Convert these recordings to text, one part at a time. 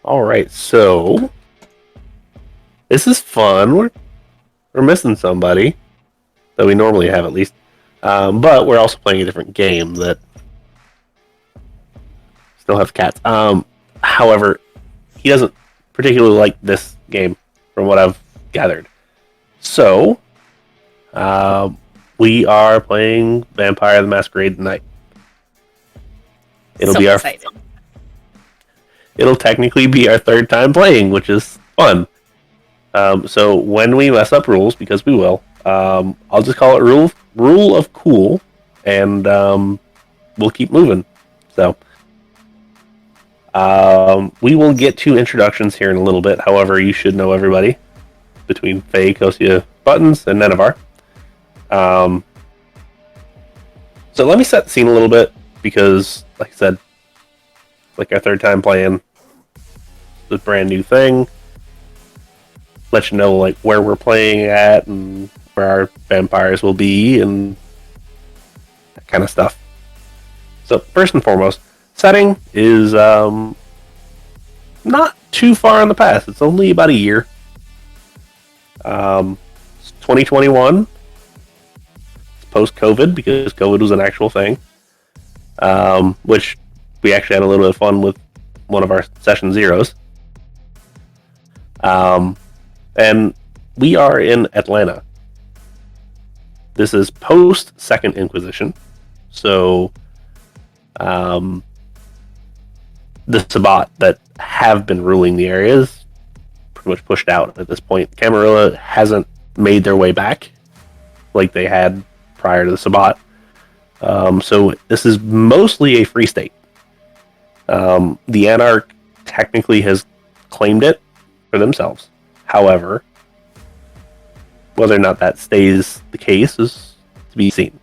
All right, so this is fun. We're missing somebody that we normally have at least, but we're also playing a different game that still has cats. However, he doesn't particularly like this game, from what I've gathered. So, we are playing Vampire the Masquerade tonight. It'll be excited. It'll technically be our third time playing, which is fun. So when we mess up rules, because we will, I'll just call it rule of cool, and we'll keep moving. So we will get to introductions here in a little bit. However, you should know everybody between Faye, Cocia, Buttons, and Nenavar. So let me set the scene a little bit, because, like I said, it's like our third time playing this brand new thing. Let you know like where we're playing at and where our vampires will be and that kind of stuff. So first and foremost, setting is not too far in the past. It's only about a year. It's 2021. It's post-COVID, because COVID was an actual thing. Which we actually had a little bit of fun with one of our session zeros. And we are in Atlanta. This is post Second Inquisition. So, the Sabbat that have been ruling the area is pretty much pushed out at this point. Camarilla hasn't made their way back like they had prior to the Sabbat. So this is mostly a free state. The Anarch technically has claimed it for themselves. However, whether or not that stays the case is to be seen.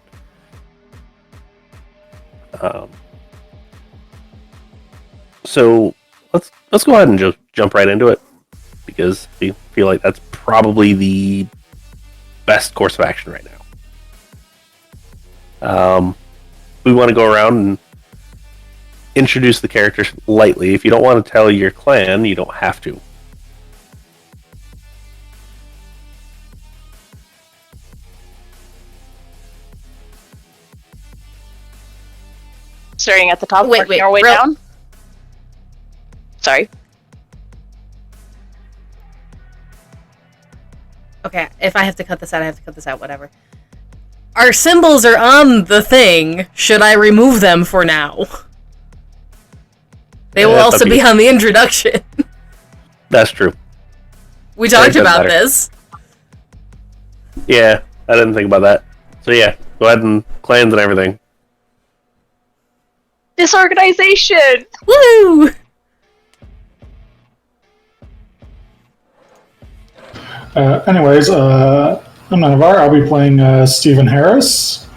So let's go ahead and just jump right into it, because I feel like that's probably the best course of action right now. We want to go around and introduce the characters lightly. If you don't want to tell your clan, you don't have to. Starting at the top, working our way down. Sorry. Okay, if I have to cut this out, I have to cut this out, whatever. Our symbols are on the thing. Should I remove them for now? They will also be on the introduction. That's true. We talked about this. Yeah, I didn't think about that. So yeah, go ahead and clans and everything. Disorganization! Woo! Anyways, I'm Nenavar. I'll be playing Stephen Harris.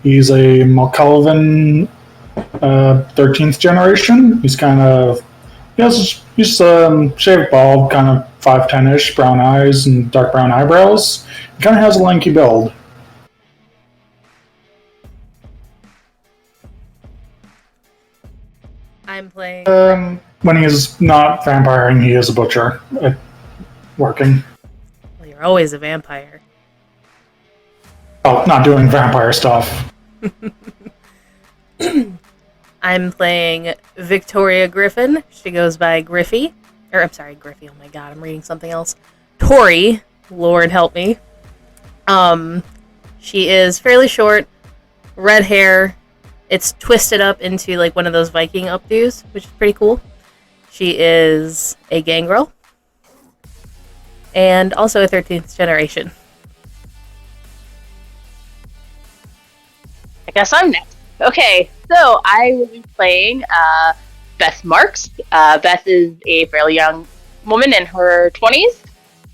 He's a Malkalvan 13th generation. He's shaved bald, kind of 5'10-ish, brown eyes and dark brown eyebrows. He kind of has a lanky build. I'm playing... when he is not vampiring, he is a butcher at working. Well, you're always a vampire. Oh, not doing vampire stuff. I'm playing Victoria Griffin. She goes by Griffey. I'm sorry, Griffey. Oh my god, I'm reading something else. Tory. Lord help me. She is fairly short, red hair. It's twisted up into like one of those Viking updos, which is pretty cool. She is a gangrel. And also a 13th generation. I guess I'm next. Okay, so I will be playing Beth Marks. Beth is a fairly young woman in her 20s.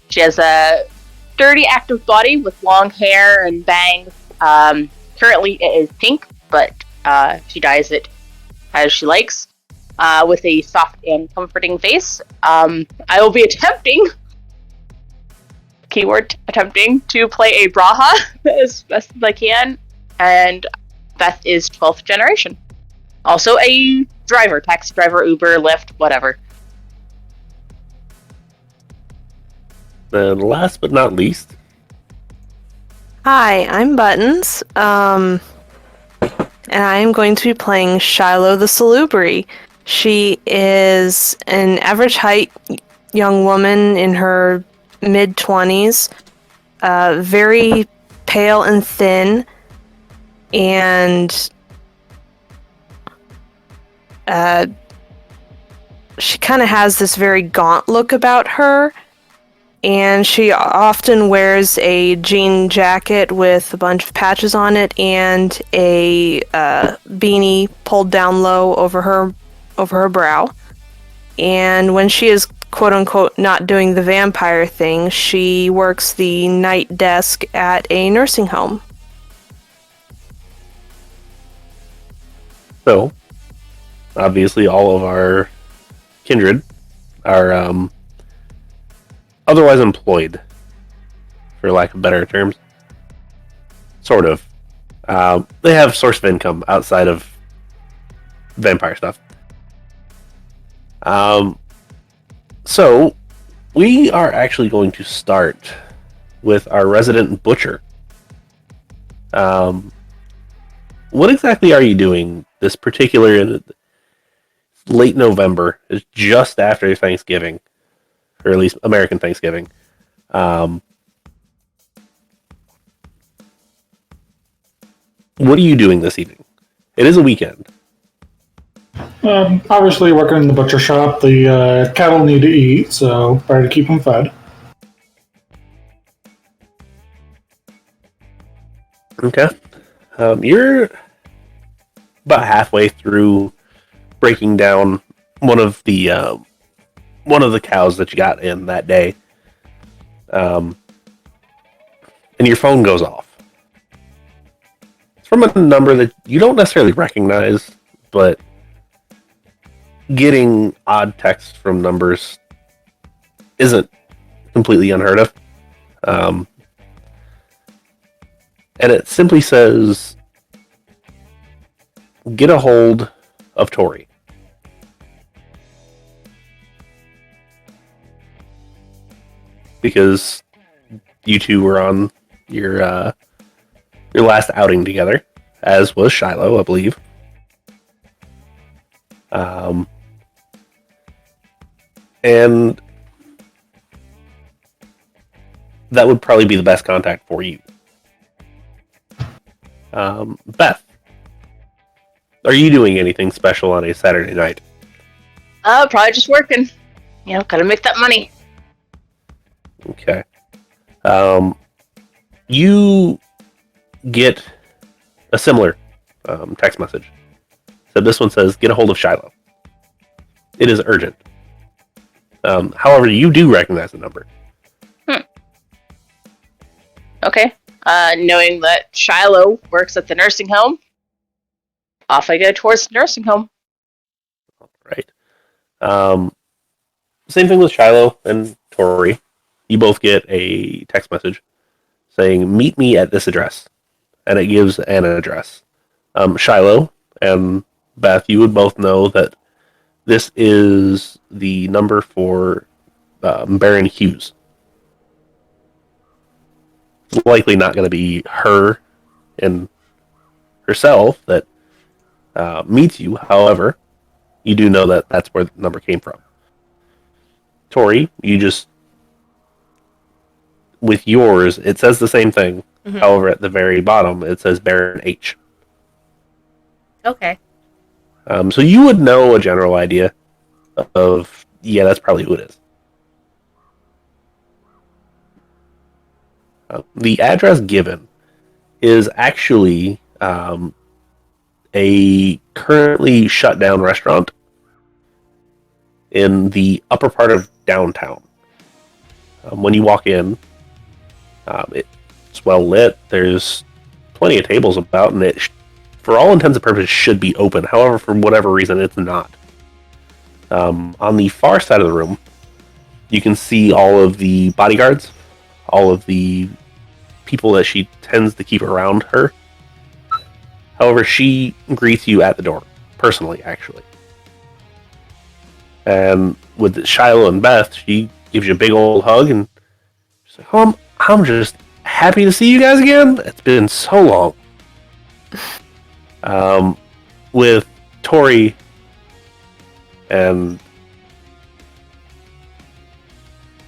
She has a sturdy, active body with long hair and bangs. Currently it is pink, but she dyes it as she likes, with a soft and comforting face. I will be attempting to play a Braha as best as I can, and Beth is 12th generation. Also a driver, taxi driver, Uber, Lyft, whatever. Then last but not least, Hi, I'm Buttons, and I'm going to be playing Shiloh the Salubri. She is an average height young woman in her mid-20s, very pale and thin, and she kind of has this very gaunt look about her. And she often wears a jean jacket with a bunch of patches on it and a beanie pulled down low over her brow. And when she is quote unquote not doing the vampire thing, she works the night desk at a nursing home. so obviously all of our kindred are otherwise employed, for lack of better terms. Sort of. They have source of income outside of vampire stuff. So, we are actually going to start with our resident butcher. What exactly are you doing this particular late November? Is just after Thanksgiving, or at least American Thanksgiving. What are you doing this evening? It is a weekend. Obviously, working in the butcher shop, the cattle need to eat, so try to keep them fed. Okay. You're about halfway through breaking down one of the cows that you got in that day, and your phone goes off. It's from a number that you don't necessarily recognize, but getting odd texts from numbers isn't completely unheard of. And it simply says, "Get a hold of Tory." Because you two were on your last outing together, as was Shiloh, I believe. And that would probably be the best contact for you. Beth, are you doing anything special on a Saturday night? Probably just working. Gotta make that money. Okay. You get a similar text message. So this one says, "Get a hold of Shiloh. It is urgent." However, you do recognize the number. Okay. Knowing that Shiloh works at the nursing home, off I go towards the nursing home. Right. Same thing with Shiloh and Tory. You both get a text message saying, "Meet me at this address." And it gives an address. Shiloh and Beth, you would both know that this is the number for Baron Hughes. It's likely not going to be her and herself that meets you. However, you do know that that's where the number came from. Tory, you just... with yours, it says the same thing. Mm-hmm. However, at the very bottom, it says Baron H. Okay. So you would know a general idea of, yeah, that's probably who it is. The address given is actually a currently shut down restaurant in the upper part of downtown. When you walk in, it's well lit. There's plenty of tables about, and it, for all intents and purposes, should be open. However, for whatever reason, it's not. On the far side of the room, you can see all of the bodyguards, all of the people that she tends to keep around her. However, she greets you at the door, personally, actually. And with Shiloh and Beth, she gives you a big old hug and She's like, "Oh, I'm just happy to see you guys again. It's been so long." With Tory and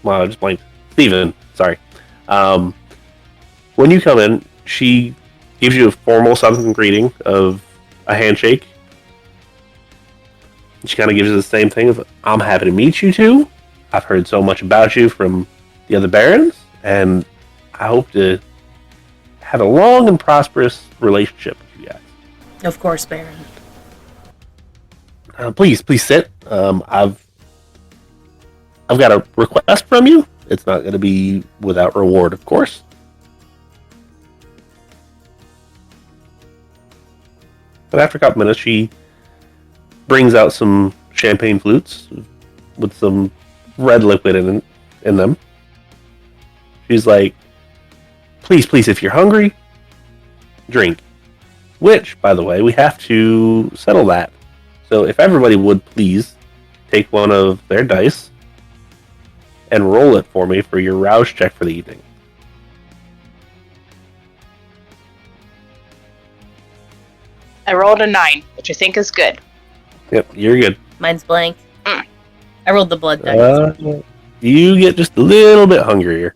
I just blanked. Steven, sorry. When you come in, she gives you a formal Southern greeting of a handshake. She kind of gives you the same thing of, "I'm happy to meet you two. I've heard so much about you from the other barons, and I hope to have a long and prosperous relationship with you guys." Of course, Baron. Please sit. I've got a request from you. It's not going to be without reward, of course. But after a couple minutes, she brings out some champagne flutes with some red liquid in them. She's like, please, if you're hungry, drink. Which, by the way, we have to settle that. So if everybody would please take one of their dice and roll it for me for your rouse check for the evening. I rolled a 9, which I think is good. Yep, you're good. Mine's blank. I rolled the blood dice. You get just a little bit hungrier.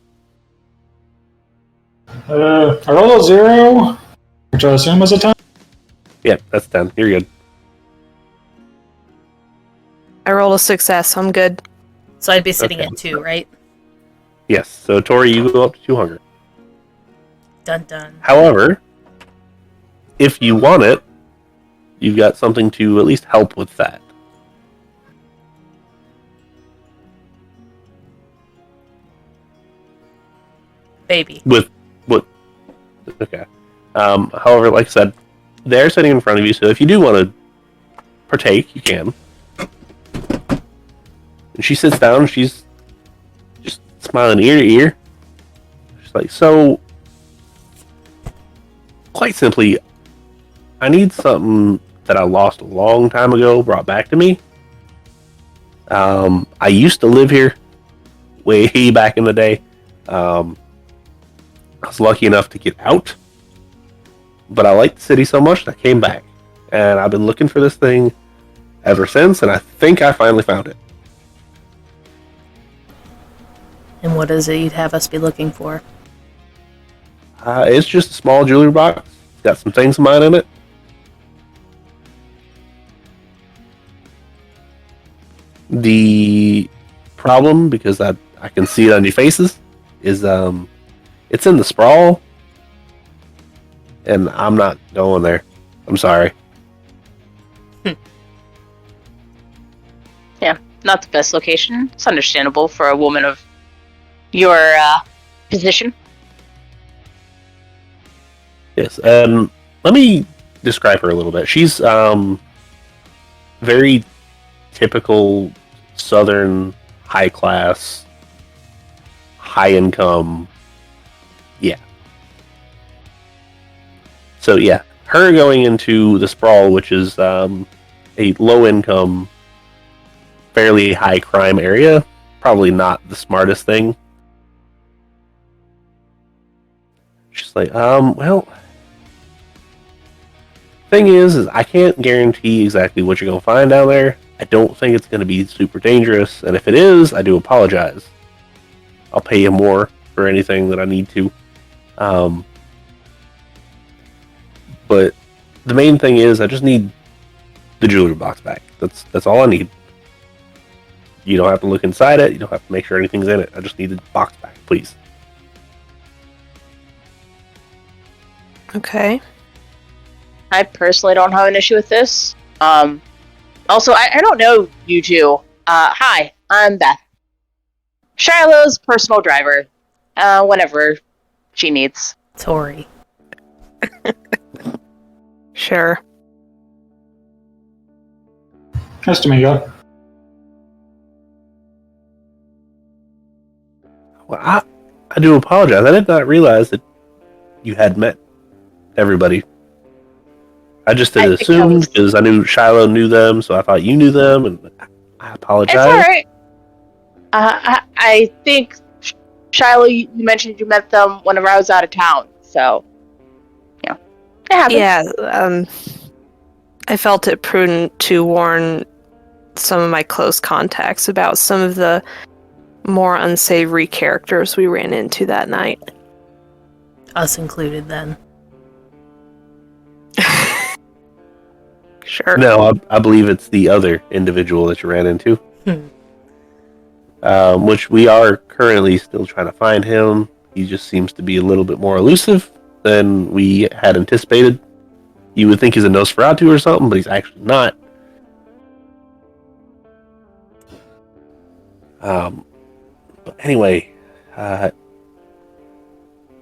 I rolled a 0, which I assume is a 10. Yep, that's 10. You're good. I rolled a success, so I'm good. So I'd be sitting Okay. at 2, right? Yes, so Tory, you go up to 2 hunger. Dun dun. However, if you want it, you've got something to at least help with that. Baby. With what? Okay. However, like I said, they're sitting in front of you, so if you do want to partake, you can. And she sits down, she's just smiling ear to ear. She's like, so, quite simply, I need something that I lost a long time ago brought back to me. I used to live here way back in the day. I was lucky enough to get out, but I liked the city so much that I came back. And I've been looking for this thing ever since, and I think I finally found it. And what is it you'd have us be looking for? It's just a small jewelry box. It's got some things of mine in it. The problem, because I can see it on your faces, is it's in the sprawl, and I'm not going there. I'm sorry. Yeah, not the best location. It's understandable for a woman of your position. Yes, let me describe her a little bit. She's very typical Southern high class, high income. Yeah. So yeah, her going into the sprawl, which is a low income, fairly high crime area, probably not the smartest thing. She's like, well, thing is I can't guarantee exactly what you're going to find down there. I don't think it's going to be super dangerous, and if it is, I do apologize. I'll pay you more for anything that I need to. But the main thing is I just need the jewelry box back. That's all I need. You don't have to look inside it. You don't have to make sure anything's in it. I just need the box back, please. Okay. I personally don't have an issue with this. Also, I don't know you two. Hi, I'm Beth. Shiloh's personal driver. Whenever she needs. Tory. Sure. Nice to meet you. Well, I do apologize. I did not realize that you had met everybody. I just I had think assumed that because I knew Shiloh knew them, so I thought you knew them, and I apologize. It's alright. I think Shiloh, you mentioned you met them whenever I was out of town, so it happens. Yeah, I felt it prudent to warn some of my close contacts about some of the more unsavory characters we ran into that night. Us included, then. Sure. No, I believe it's the other individual that you ran into. Which we are currently still trying to find him. He just seems to be a little bit more elusive than we had anticipated. You would think he's a Nosferatu or something, but he's actually not. But anyway, do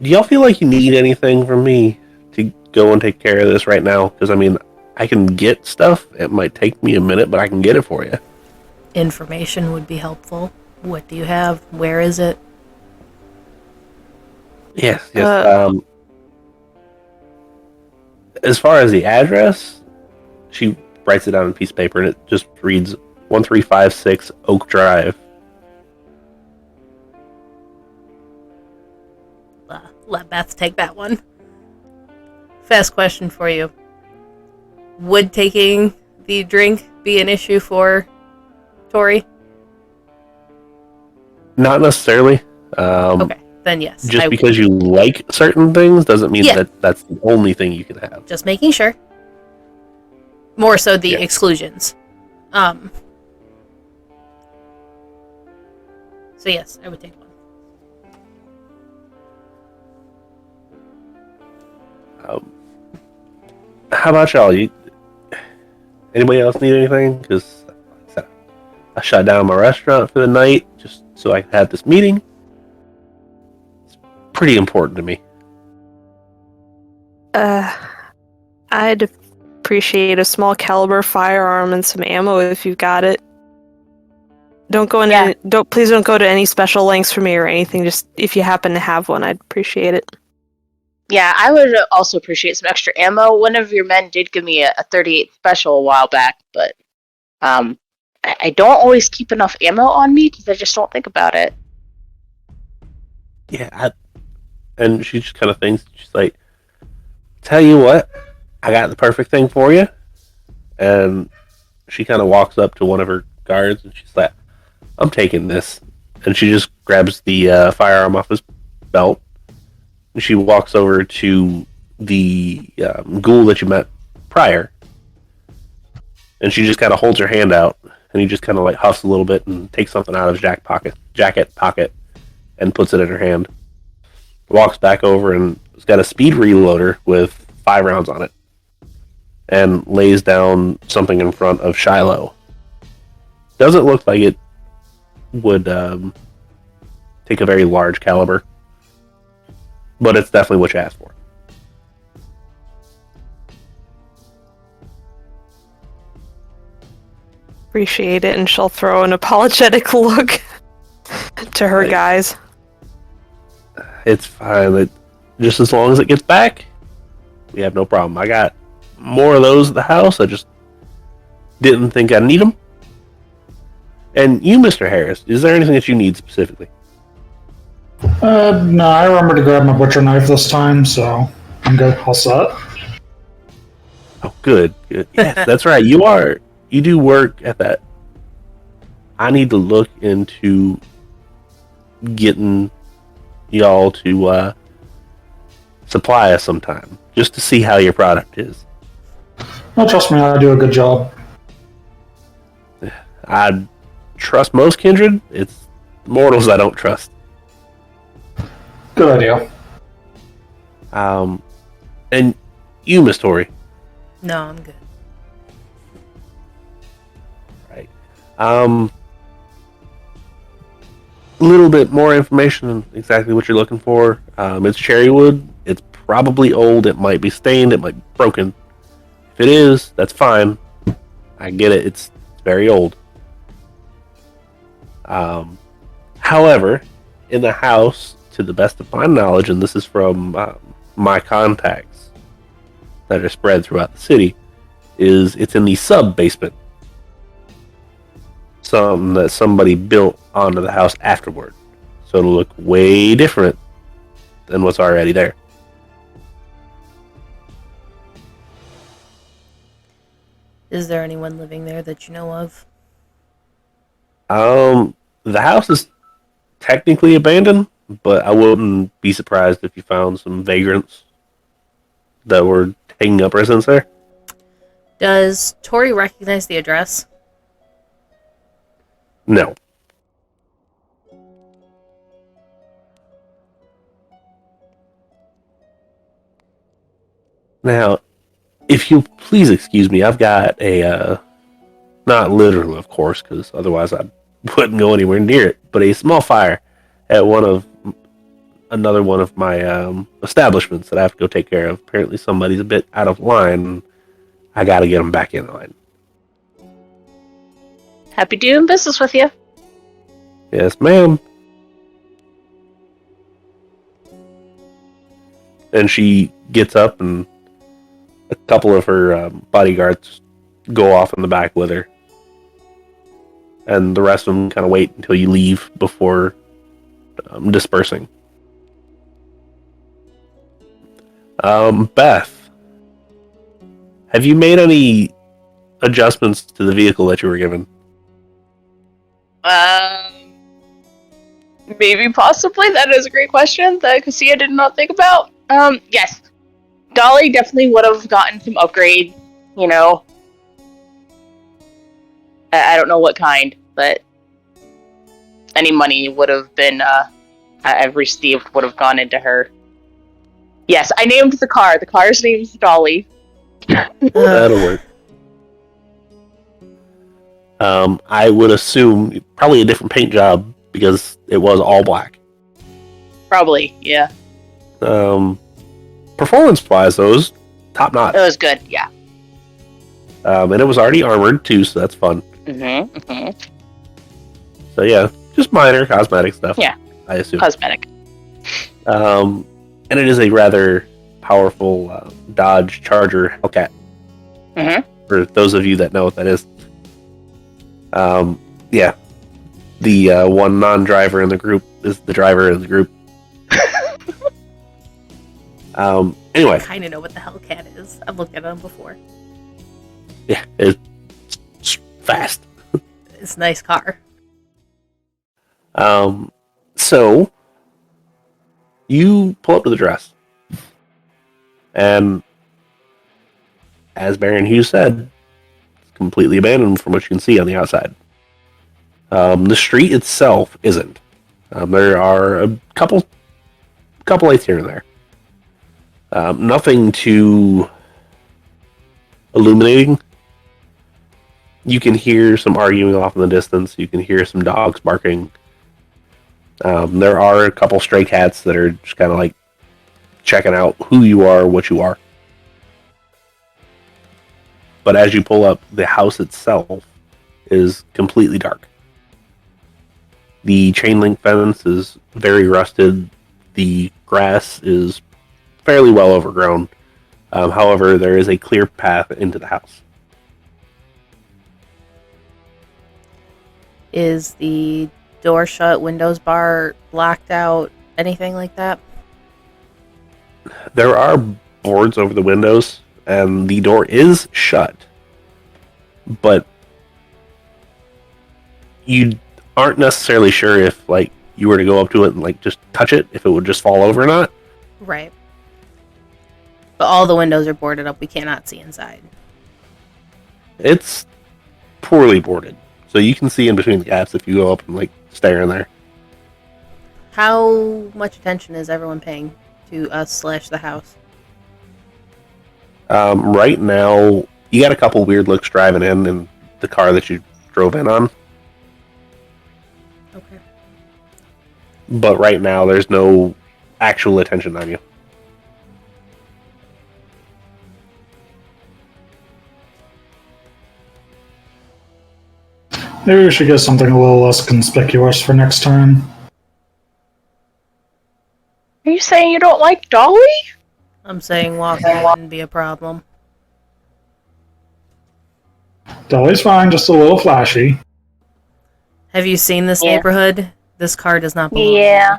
y'all feel like you need anything from me to go and take care of this right now? Because, I mean, I can get stuff. It might take me a minute, but I can get it for you. Information would be helpful. What do you have? Where is it? Yes. As far as the address, she writes it down on a piece of paper, and it just reads 1356 Oak Drive. Let Beth take that one. Fast question for you. Would taking the drink be an issue for Tory? Not necessarily. Okay, then yes. Just because you like certain things doesn't mean that that's the only thing you can have. Just making sure. More so the exclusions. So yes, I would take one. How about y'all? Anybody else need anything? Because I shut down my restaurant for the night just so I could have this meeting. It's pretty important to me. I'd appreciate a small caliber firearm and some ammo if you've got it. Please don't go to any special lengths for me or anything. Just if you happen to have one, I'd appreciate it. Yeah, I would also appreciate some extra ammo. One of your men did give me a 38 special a while back, but I don't always keep enough ammo on me because I just don't think about it. Yeah, and she just kind of thinks, she's like, tell you what, I got the perfect thing for you. And she kind of walks up to one of her guards and she's like, I'm taking this. And she just grabs the firearm off his belt. And she walks over to the ghoul that you met prior. And she just kind of holds her hand out. And he just kind of like huffs a little bit and takes something out of his jacket pocket and puts it in her hand. Walks back over and it's got a speed reloader with 5 rounds on it. And lays down something in front of Shiloh. Doesn't look like it would take a very large caliber. But it's definitely what you asked for. Appreciate it, and she'll throw an apologetic look to her guys. It's fine. Just as long as it gets back, we have no problem. I got more of those at the house. I just didn't think I'd need them. And you, Mr. Harris, is there anything that you need specifically? No, I remember to grab my butcher knife this time, so I'm good. All set. Oh, good. Yes, that's right. You do work at that. I need to look into getting y'all to supply us sometime, just to see how your product is. Well, trust me, I do a good job. I trust most Kindred. It's mortals I don't trust. Good idea. And you, Miss Tory. No, I'm good. Right. A little bit more information on exactly what you're looking for. It's cherry wood. It's probably old. It might be stained. It might be broken. If it is, that's fine. I get it. It's very old. However, in the house, to the best of my knowledge, and this is from my contacts that are spread throughout the city, it's in the sub-basement. Something that somebody built onto the house afterward. so it'll look way different than what's already there. Is there anyone living there that you know of? The house is technically abandoned, but I wouldn't be surprised if you found some vagrants that were taking up residence there. Does Tory recognize the address? No. Now, if you'll please excuse me, I've got a, not literal, of course, because otherwise I wouldn't go anywhere near it, but a small fire at another one of my establishments that I have to go take care of. Apparently somebody's a bit out of line. I gotta get them back in line. Happy doing business with you. Yes, ma'am. And she gets up, and a couple of her bodyguards go off in the back with her. And the rest of them kind of wait until you leave before dispersing. Beth, have you made any adjustments to the vehicle that you were given? Maybe, possibly. That is a great question that Cocia did not think about. Yes. Dolly definitely would have gotten some upgrade, you know. I don't know what kind, but any money would have been, I've received would have gone into her. Yes, I named the car. The car's name is Dolly. That'll work. I would assume probably a different paint job because it was all black. Probably, yeah. Performance-wise, though, it was top notch. It was good, yeah. And it was already armored too, so that's fun. So yeah, just minor cosmetic stuff. Yeah, I assume. Cosmetic. And it is a rather powerful Dodge Charger Hellcat. For those of you that know what that is. Yeah. The one non-driver in the group is the driver in the group. Anyway. I kind of know what the Hellcat is. I've looked at them before. Yeah, it's fast. It's a nice car. So you pull up to the dress, and as Baron Hughes said, it's completely abandoned from what you can see on the outside. The street itself isn't. There are a couple lights here and there. Nothing too illuminating. You can hear some arguing off in the distance. You can hear some dogs barking. There are a couple stray cats that are just kind of like checking out who you are, what you are. But as you pull up, the house itself is completely dark. The chain link fence is very rusted. The grass is fairly well overgrown. However, there is a clear path into the house. Is the door shut, windows bar blocked out, anything like that? There are boards over the windows, and the door is shut. But you aren't necessarily sure if, like, you were to go up to it and, like, just touch it, if it would just fall over or not. Right. But all the windows are boarded up. We cannot see inside. It's poorly boarded. So you can see in between the gaps if you go up and, like, stare in there. How much attention is everyone paying to us / the house? Right now, you got a couple weird looks driving in the car that you drove in on. Okay. But right now, there's no actual attention on you. Maybe we should get something a little less conspicuous for next time. Are you saying you don't like Dolly? I'm saying walking wouldn't be a problem. Dolly's fine, just a little flashy. Have you seen this neighborhood? This car does not belong Yeah,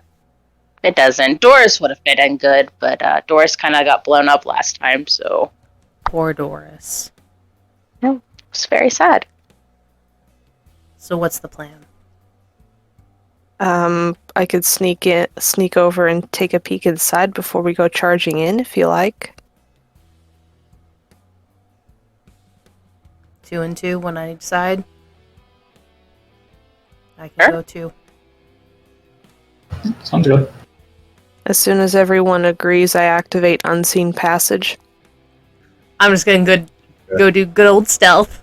it doesn't. Doris would have fit in good, but Doris kind of got blown up last time, so Poor Doris. it's very sad. So what's the plan? I could sneak over and take a peek inside before we go charging in, if you like. 2 and 2, one on each side. I can go too. Sounds good. As soon as everyone agrees, I activate Unseen Passage. I'm just gonna go do good old stealth.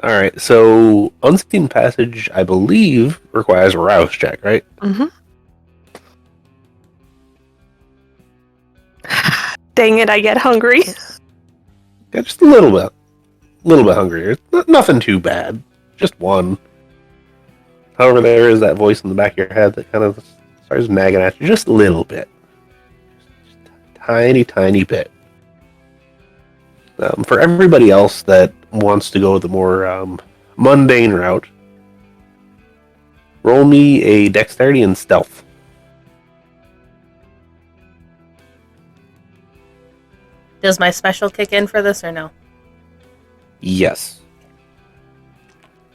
Alright, so Unseen Passage, I believe, requires a rouse check, right? Mm-hmm. Dang it, I get hungry. Yeah, just a little bit. A little bit hungrier. Nothing too bad. Just one. However, there is that voice in the back of your head that kind of starts nagging at you just a little bit. Just a tiny, tiny bit. For everybody else that wants to go the more mundane route, roll me a dexterity and stealth. Does my special kick in for this or no? Yes.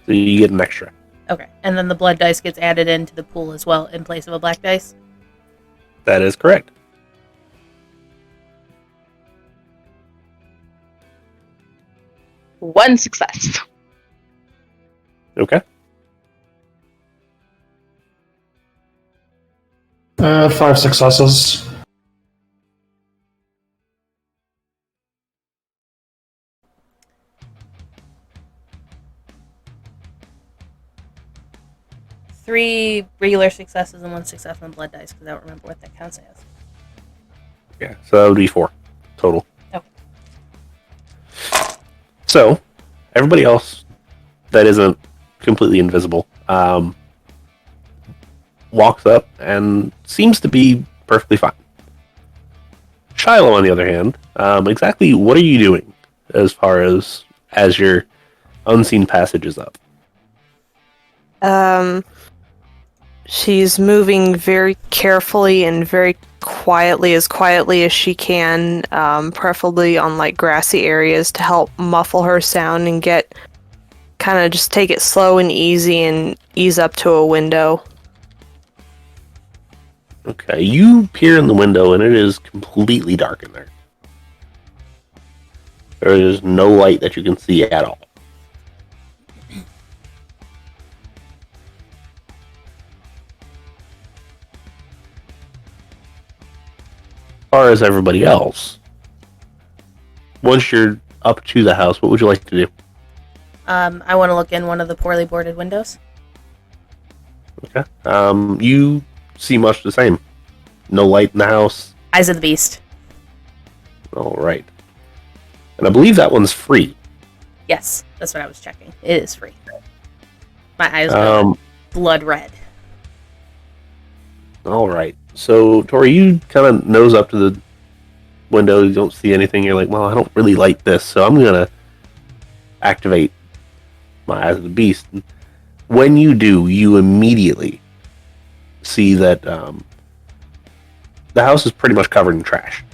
So you get an extra. Okay. And then the blood dice gets added into the pool as well in place of a black dice? That is correct. One success. Okay. 5 successes. Three regular successes and 1 success on blood dice, because I don't remember what that counts as. Yeah, so that would be 4 total. Okay. So, everybody else that isn't completely invisible walks up and seems to be perfectly fine. Shiloh, on the other hand, exactly what are you doing as far as your unseen passage is up? She's moving very carefully and very quietly as she can, preferably on like grassy areas to help muffle her sound and kind of just take it slow and easy and ease up to a window. Okay, you peer in the window and it is completely dark in there. There is no light that you can see at all. As far as everybody else, once you're up to the house, what would you like to do? I want to look in one of the poorly boarded windows. Okay. You see much the same. No light in the house. Eyes of the Beast. All right. And I believe that one's free. Yes, that's what I was checking. It is free. My eyes are blood red. All right. So, Tory, you kind of nose up to the window. You don't see anything. You're like, well, I don't really like this, so I'm going to activate my Eyes of the Beast. And when you do, you immediately see that the house is pretty much covered in trash.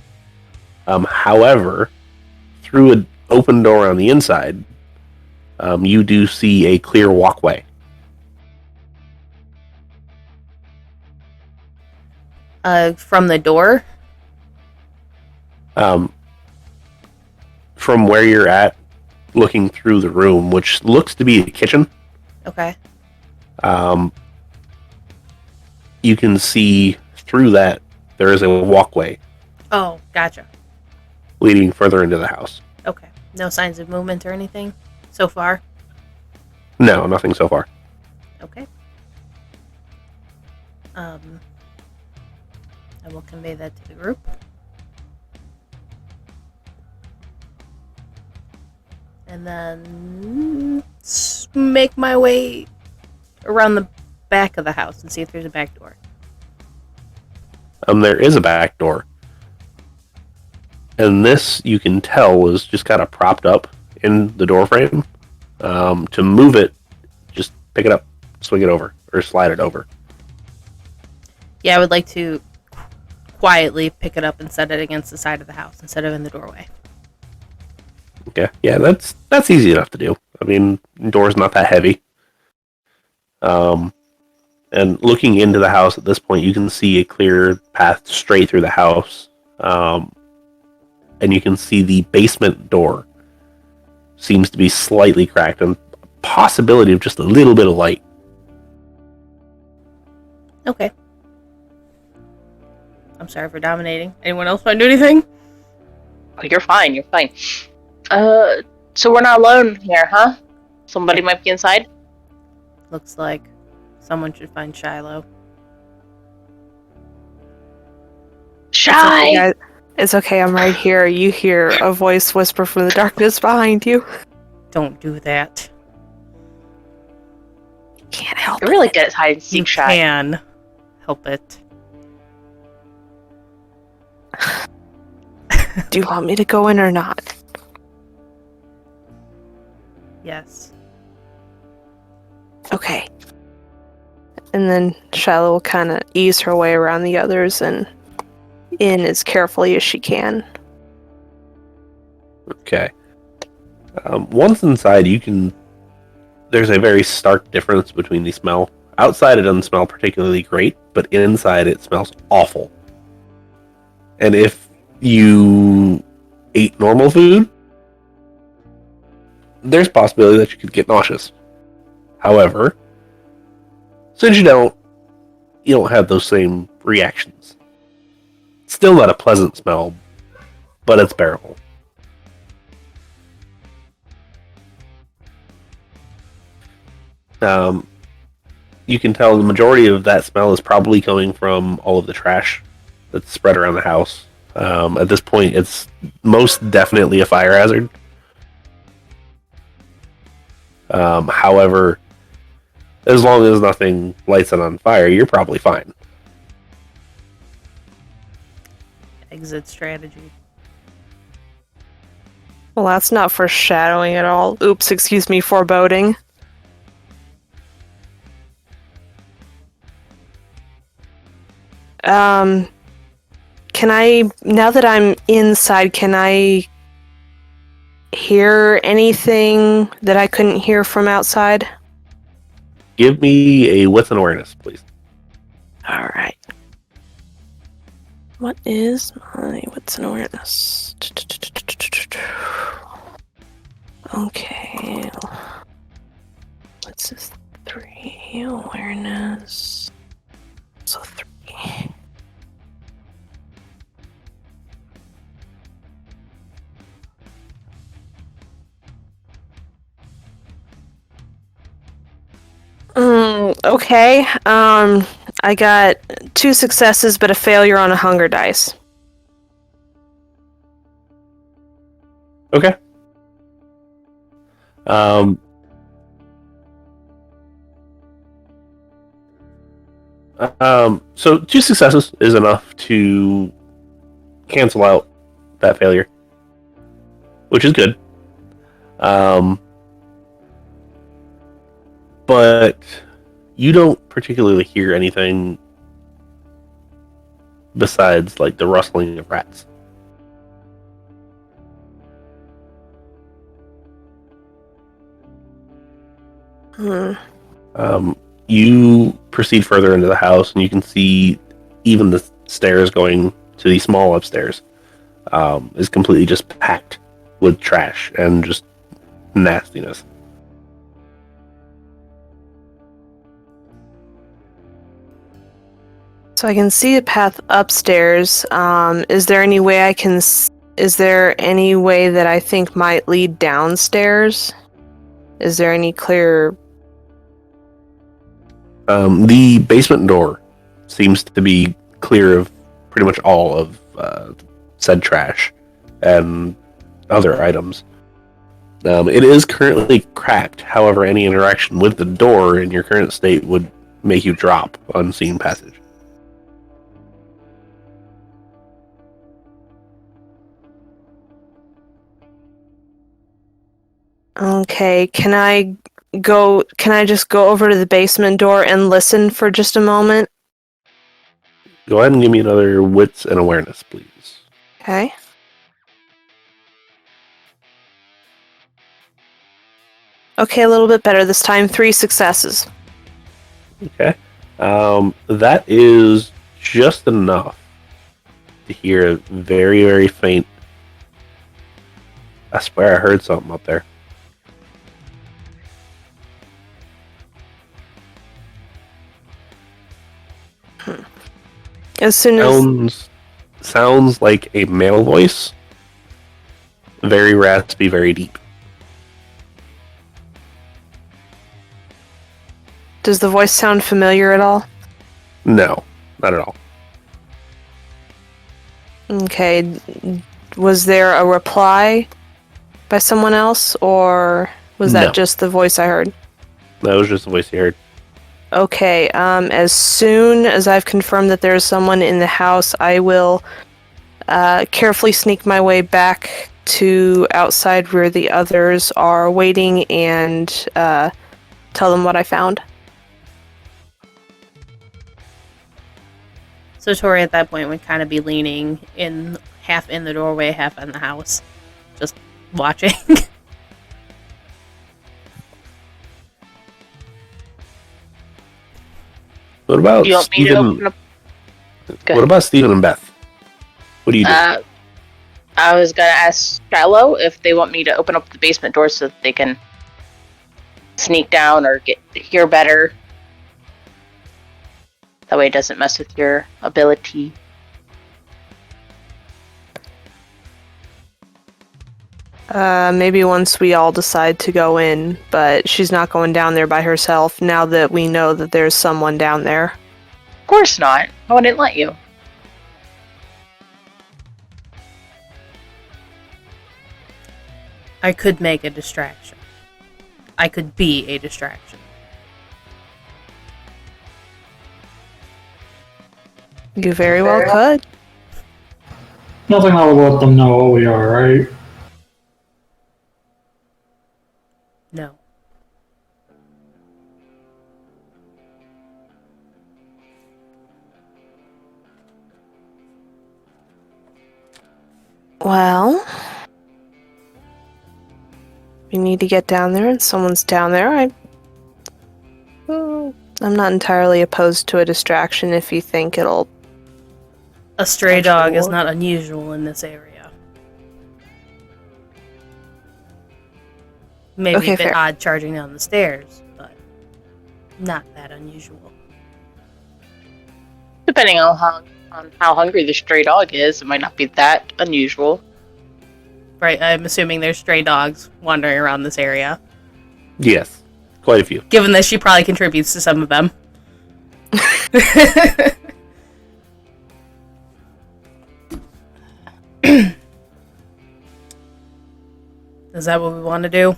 However, through an open door on the inside, you do see a clear walkway. From the door? From where you're at, looking through the room, which looks to be a kitchen. Okay. You can see through that there is a walkway Oh, gotcha. leading further into the house. Okay. No signs of movement or anything so far? No, nothing so far. Okay. I will convey that to the group. And then make my way around the back of the house and see if there's a back door. There is a back door. And this, you can tell, is just kind of propped up in the door frame. To move it, just pick it up swing it over or slide it over. Yeah, I would like to quietly pick it up and set it against the side of the house instead of in the doorway. Okay, yeah, that's easy enough to do. I mean, door's not that heavy. And looking into the house at this point, you can see a clear path straight through the house. And you can see the basement door seems to be slightly cracked and possibility of just a little bit of light. Okay. I'm sorry for dominating. Anyone else want to do anything? Oh, you're fine. You're fine. So we're not alone here, huh? Somebody might be inside. Looks like someone should find Shiloh. Shy. It's okay, I'm right here. You hear a voice whisper from the darkness behind you. Don't do that. Can't help You're really it. good at hide and seek, You Shy. can help it. Do you want me to go in or not? Yes. Okay. And then Shiloh will kind of ease her way around the others and in as carefully as she can. Okay. Once inside, there's a very stark difference between the smell. Outside, it doesn't smell particularly great, but inside, it smells awful. And if you ate normal food, there's a possibility that you could get nauseous. However, since you don't have those same reactions. It's still not a pleasant smell, but it's bearable. You can tell the majority of that smell is probably coming from all of the trash that's spread around the house. At this point, it's most definitely a fire hazard. However, as long as nothing lights it on fire, you're probably fine. Exit strategy. Well, that's not foreshadowing at all. Oops, excuse me, foreboding. Can I, now that I'm inside, can I hear anything that I couldn't hear from outside? Give me a wits and awareness, please. Alright. What is my wits and awareness? Okay. What's this? 3 awareness. So 3. Okay. I got 2 successes, but a failure on a hunger dice. Okay. So 2 successes is enough to cancel out that failure, which is good. But you don't particularly hear anything besides like the rustling of rats. You proceed further into the house, and you can see even the stairs going to the small upstairs is completely just packed with trash and just nastiness. So I can see a path upstairs. Is there any way I can? Is there any way that I think might lead downstairs? Is there any clear? The basement door seems to be clear of pretty much all of said trash and other items. It is currently cracked. However, any interaction with the door in your current state would make you drop unseen passage. Okay, can I Can I just go over to the basement door and listen for just a moment? Go ahead and give me another wits and awareness, please. Okay. Okay, a little bit better this time. 3 successes. Okay. That is just enough to hear a very, very faint. I swear I heard something up there. As soon as Sounds like a male voice. Very raspy, very deep. does the voice sound familiar at all? No, not at all. Okay. Was there a reply by someone else, or was that No. just the voice I heard? That was just the voice you heard. Okay, as soon as I've confirmed that there's someone in the house, I will carefully sneak my way back to outside where the others are waiting and tell them what I found. So Tory at that point would kind of be leaning in, half in the doorway, half in the house, just watching. What about Do you want me to open Stephen? up? Go What ahead. about Stephen and Beth? What do you do? I was gonna ask Shiloh if they want me to open up the basement door so that they can sneak down or hear better. That way it doesn't mess with your ability. Maybe once we all decide to go in, but she's not going down there by herself now that we know that there's someone down there. Of course not. I wouldn't let you. I could make a distraction. I could be a distraction. You very well could. Nothing that will let them know what we are, right? No. Well, we need to get down there, and someone's down there. I'm not entirely opposed to a distraction if you think it'll. A stray dog is Actual- not unusual in this area. Maybe Okay, a bit fair. odd charging down the stairs, but not that unusual. Depending on how hungry the stray dog is, it might not be that unusual. Right, I'm assuming there's stray dogs wandering around this area. Yes, quite a few. Given that she probably contributes to some of them. Is that what we want to do?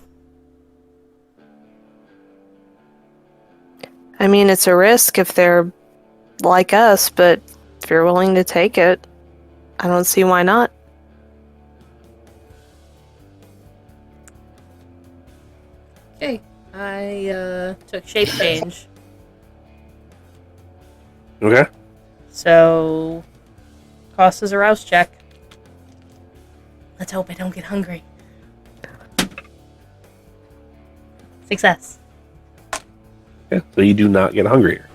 I mean, it's a risk if they're like us, but if you're willing to take it, I don't see why not. Okay. I took shape change. Okay. So cost is a rouse check. Let's hope I don't get hungry. Success. Okay. So you do not get hungrier.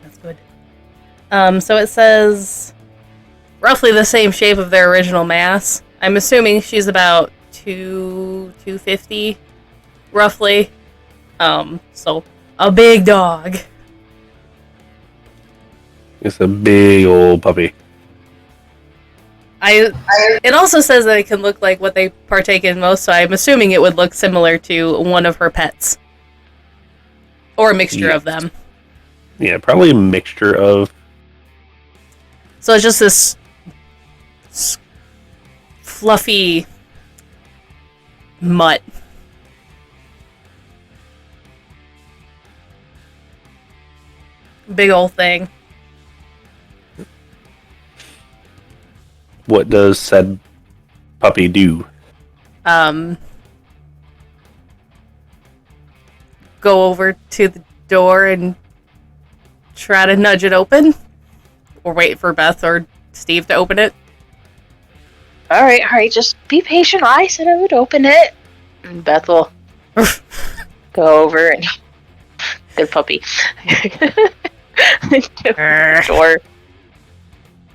That's good. So it says roughly the same shape of their original mass. I'm assuming she's about 250, roughly. So a big dog. It's a big old puppy. It also says that it can look like what they partake in most, so I'm assuming it would look similar to one of her pets. Or a mixture of them. Yeah, probably a mixture of. So it's just this fluffy mutt. Big old thing. What does said puppy do? go over to the door and try to nudge it open, or wait for Beth or Steve to open it. All right, just be patient. I said I would open it. And Beth will go over and good puppy. Door.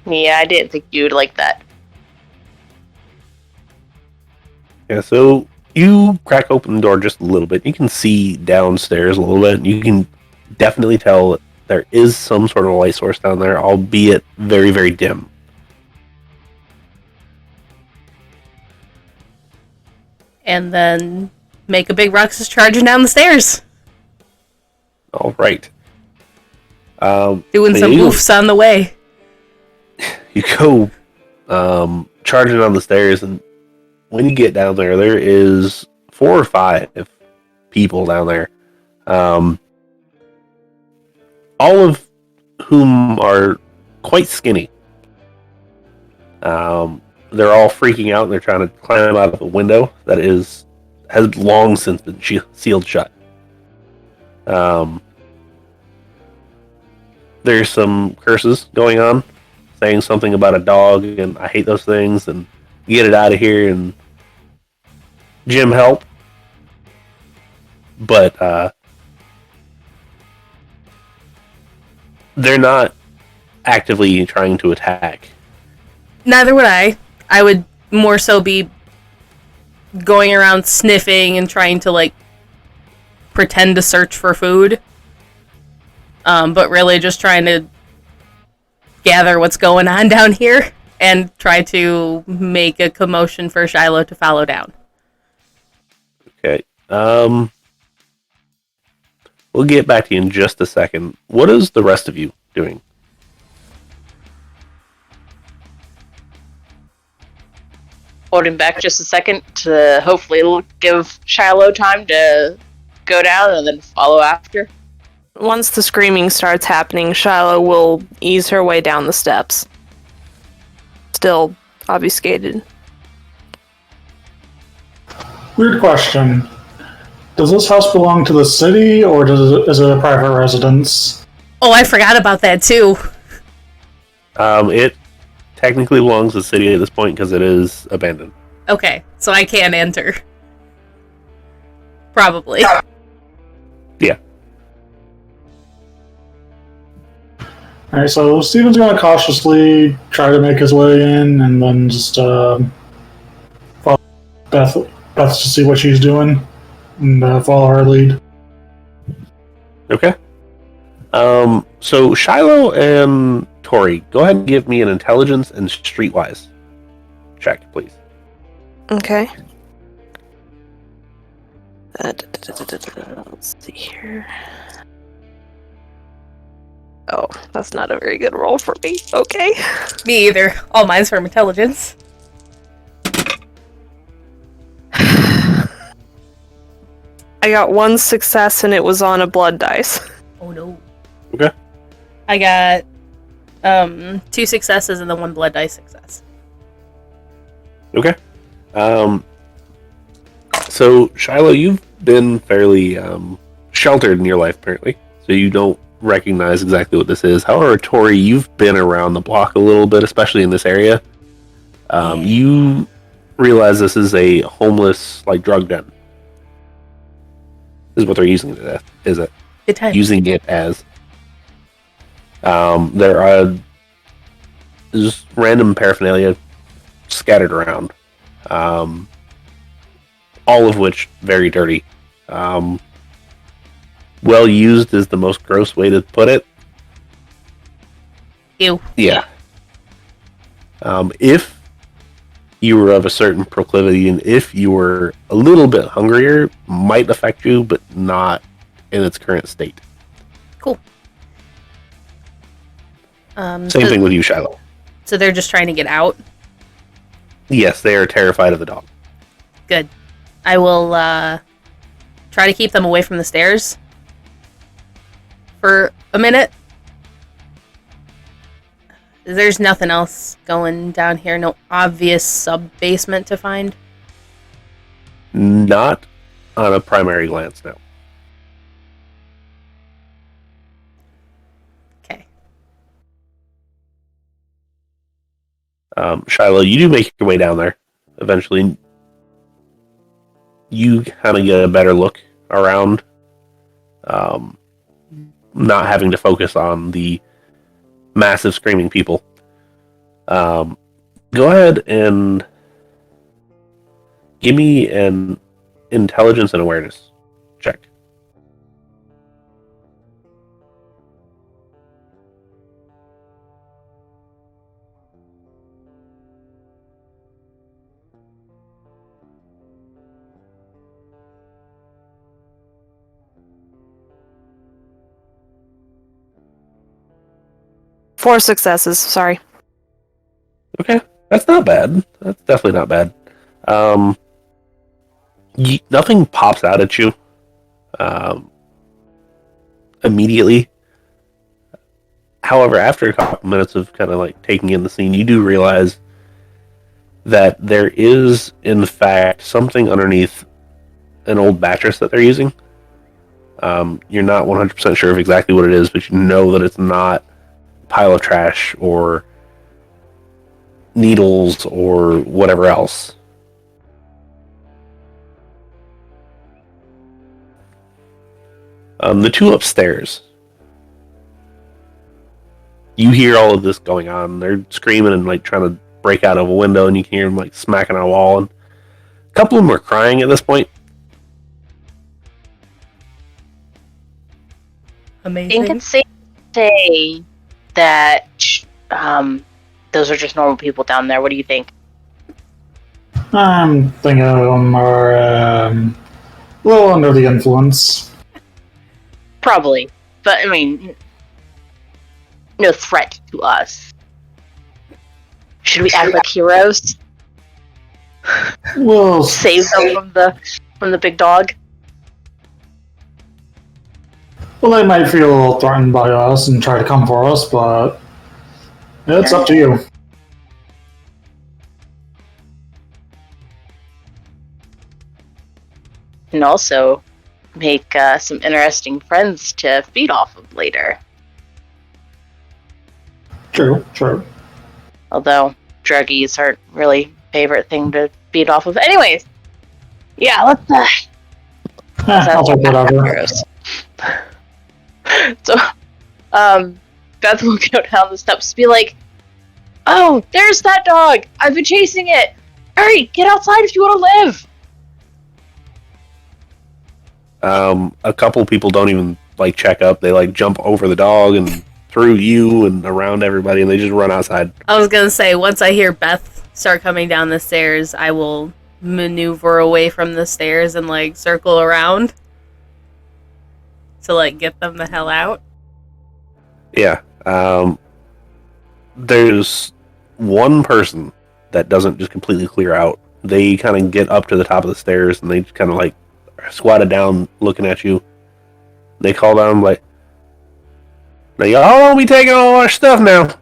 Yeah, I didn't think you'd like that. Yeah, so you crack open the door just a little bit. You can see downstairs a little bit. You can definitely tell that there is some sort of light source down there, albeit very, very dim. And then make a big ruckus charging down the stairs. All right. Doing some moves on the way. You go charging down the stairs, and when you get down there, there is 4 or 5 people down there. All of whom are quite skinny. They're all freaking out, and they're trying to climb out of a window that has long since been sealed shut. There's some curses going on, saying something about a dog, and I hate those things, and get it out of here, and Jim, help. But they're not actively trying to attack. Neither would I. I would more so be going around sniffing and trying to, like, pretend to search for food. But really just trying to gather what's going on down here and try to make a commotion for Shiloh to follow down. Okay. We'll get back to you in just a second. What is the rest of you doing? Holding back just a second to hopefully give Shiloh time to go down and then follow after. Once the screaming starts happening, Shiloh will ease her way down the steps. Still obfuscated. Weird question. Does this house belong to the city, or is it a private residence? Oh, I forgot about that too. It technically belongs to the city at this point because it is abandoned. Okay, so I can't enter. Probably. Yeah. Alright, so Steven's going to cautiously try to make his way in, and then just follow Beth to see what she's doing, and follow her lead. Okay. So Shiloh and Tory, go ahead and give me an intelligence and streetwise check, please. Okay. Let's see here. Oh, that's not a very good roll for me. Okay. Me either. All mine's from intelligence. I got 1 success and it was on a blood dice. Oh no. Okay. I got 2 successes and then 1 blood dice success. Okay. So Shiloh, you've been fairly sheltered in your life, apparently, so you don't recognize exactly what this is. However, Tory, you've been around the block a little bit, especially in this area. You realize this is a homeless, like, drug den. This is what they're using it as. Is it? Good time. Using it as. There are just random paraphernalia scattered around. All of which very dirty. Well used is the most gross way to put it. Ew. Yeah. If you were of a certain proclivity and if you were a little bit hungrier, might affect you, but not in its current state. Cool. Same thing with you, Shiloh. So they're just trying to get out? Yes, they are terrified of the dog. Good. I will try to keep them away from the stairs for a minute. There's nothing else going down here. No obvious sub-basement to find. Not on a primary glance, no. Shiloh, you do make your way down there. Eventually, you kind of get a better look around, not having to focus on the massive screaming people. Go ahead and give me an intelligence and awareness check. Four successes, sorry. Okay, that's not bad. That's definitely not bad. Nothing pops out at you immediately. However, after a couple minutes of kind of like taking in the scene, you do realize that there is, in fact, something underneath an old mattress that they're using. You're not 100% sure of exactly what it is, but you know that it's not a pile of trash or needles or whatever else. The two upstairs, you hear all of this going on. They're screaming and like trying to break out of a window, and you can hear them like smacking on a wall. And a couple of them are crying at this point. I think Amazing. it's safe to say that those are just normal people down there. What do you think? I'm thinking of them are a little under the influence. Probably. But, I mean, no threat to us. Should we act like heroes? Well, Save them from the big dog? well, they might feel a little threatened by us and try to come for us, but it's up to you. And also make some interesting friends to feed off of later. True, true. Although druggies aren't really favorite thing to feed off of. Anyways, yeah, let's I'll take whatever. heroes. So, Beth will go down the steps and be like, "Oh, there's that dog! I've been chasing it! Hurry, get outside if you want to live!" A couple people don't even like check up. They like jump over the dog and through you and around everybody, and they just run outside. I was gonna say, once I hear Beth start coming down the stairs, I will maneuver away from the stairs and like circle around to like get them the hell out. Yeah. There's one person that doesn't just completely clear out. They kind of get up to the top of the stairs and they just kind of like squatted down looking at you. They call down like, "Now y'all won't be taking all our stuff now.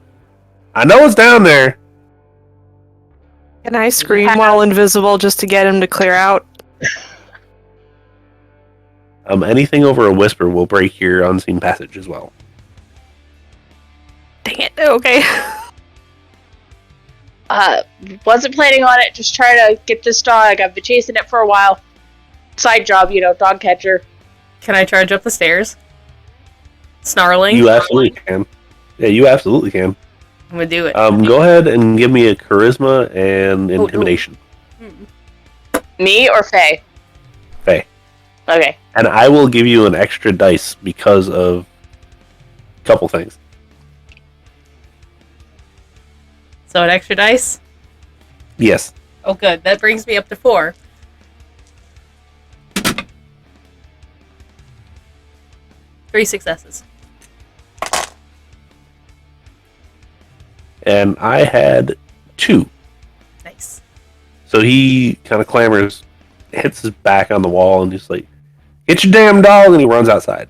I know it's down there." Can I scream while invisible just to get him to clear out? Anything over a whisper will break your unseen passage as well. Dang it. Okay. Wasn't planning on it, just trying to get this dog. I've been chasing it for a while. Side job, dog catcher. Can I charge up the stairs? Snarling? You absolutely can. Yeah, you absolutely can. I'm gonna do it. Go ahead and give me a charisma and intimidation. Me or Faye? Faye. Okay. And I will give you an extra dice because of a couple things. So an extra dice? Yes. Oh good, that brings me up to 4. Three successes. And I had 2. Nice. So he kind of clambers, hits his back on the wall, and just like, "Get your damn dog!" And he runs outside.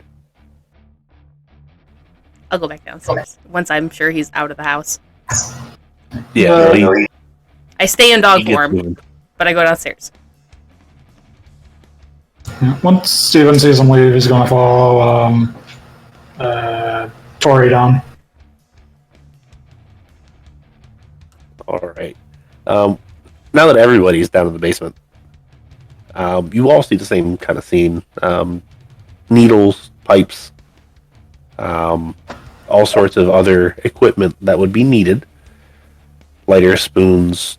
I'll go back downstairs once I'm sure he's out of the house. Yeah, no, I stay in dog he gets form, moving. but I go downstairs. Once Steven sees him leave, he's going to follow Tory down. All right. Now that everybody's down in the basement, you all see the same kind of scene. Needles, pipes, all sorts of other equipment that would be needed. Lighter, spoons,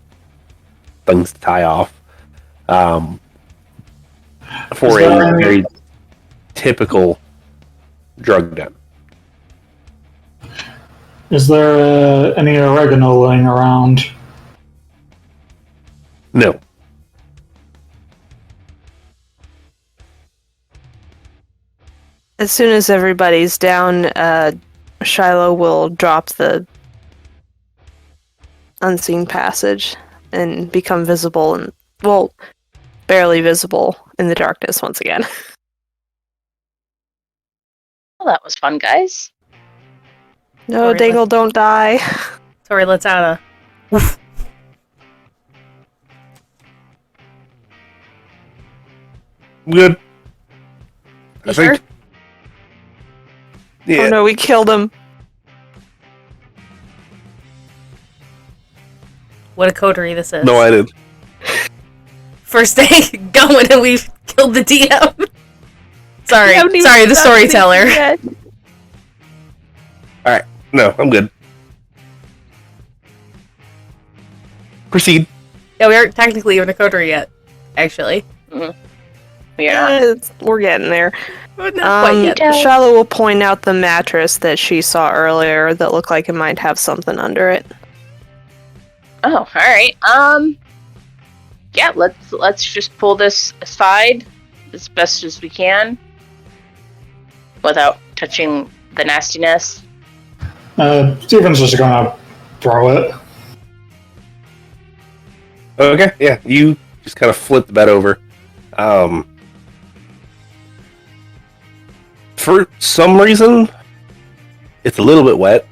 things to tie off. For a very typical drug den. Is there any oregano laying around? No. As soon as everybody's down, Shiloh will drop the unseen passage and become visible and, well, barely visible in the darkness once again. Well, that was fun, guys. No, Tory, Dengle, don't die. Tory lets out a woof. Good. You I think. sure? Yeah. Oh no, we killed him. What a coterie this is. No, I did. First day going and we've killed the DM. Sorry, We haven't even sorry, the done anything storyteller. yet. All right. No, I'm good. Proceed. Yeah, we aren't technically even a coterie yet, actually. Yeah. We're getting there. But not quite yet. Yeah. Shiloh will point out the mattress that she saw earlier that looked like it might have something under it. Oh, all right. Yeah, let's just pull this aside as best as we can without touching the nastiness. Steven's just gonna throw it. Okay. Yeah. You just kind of flip the bed over. For some reason, it's a little bit wet.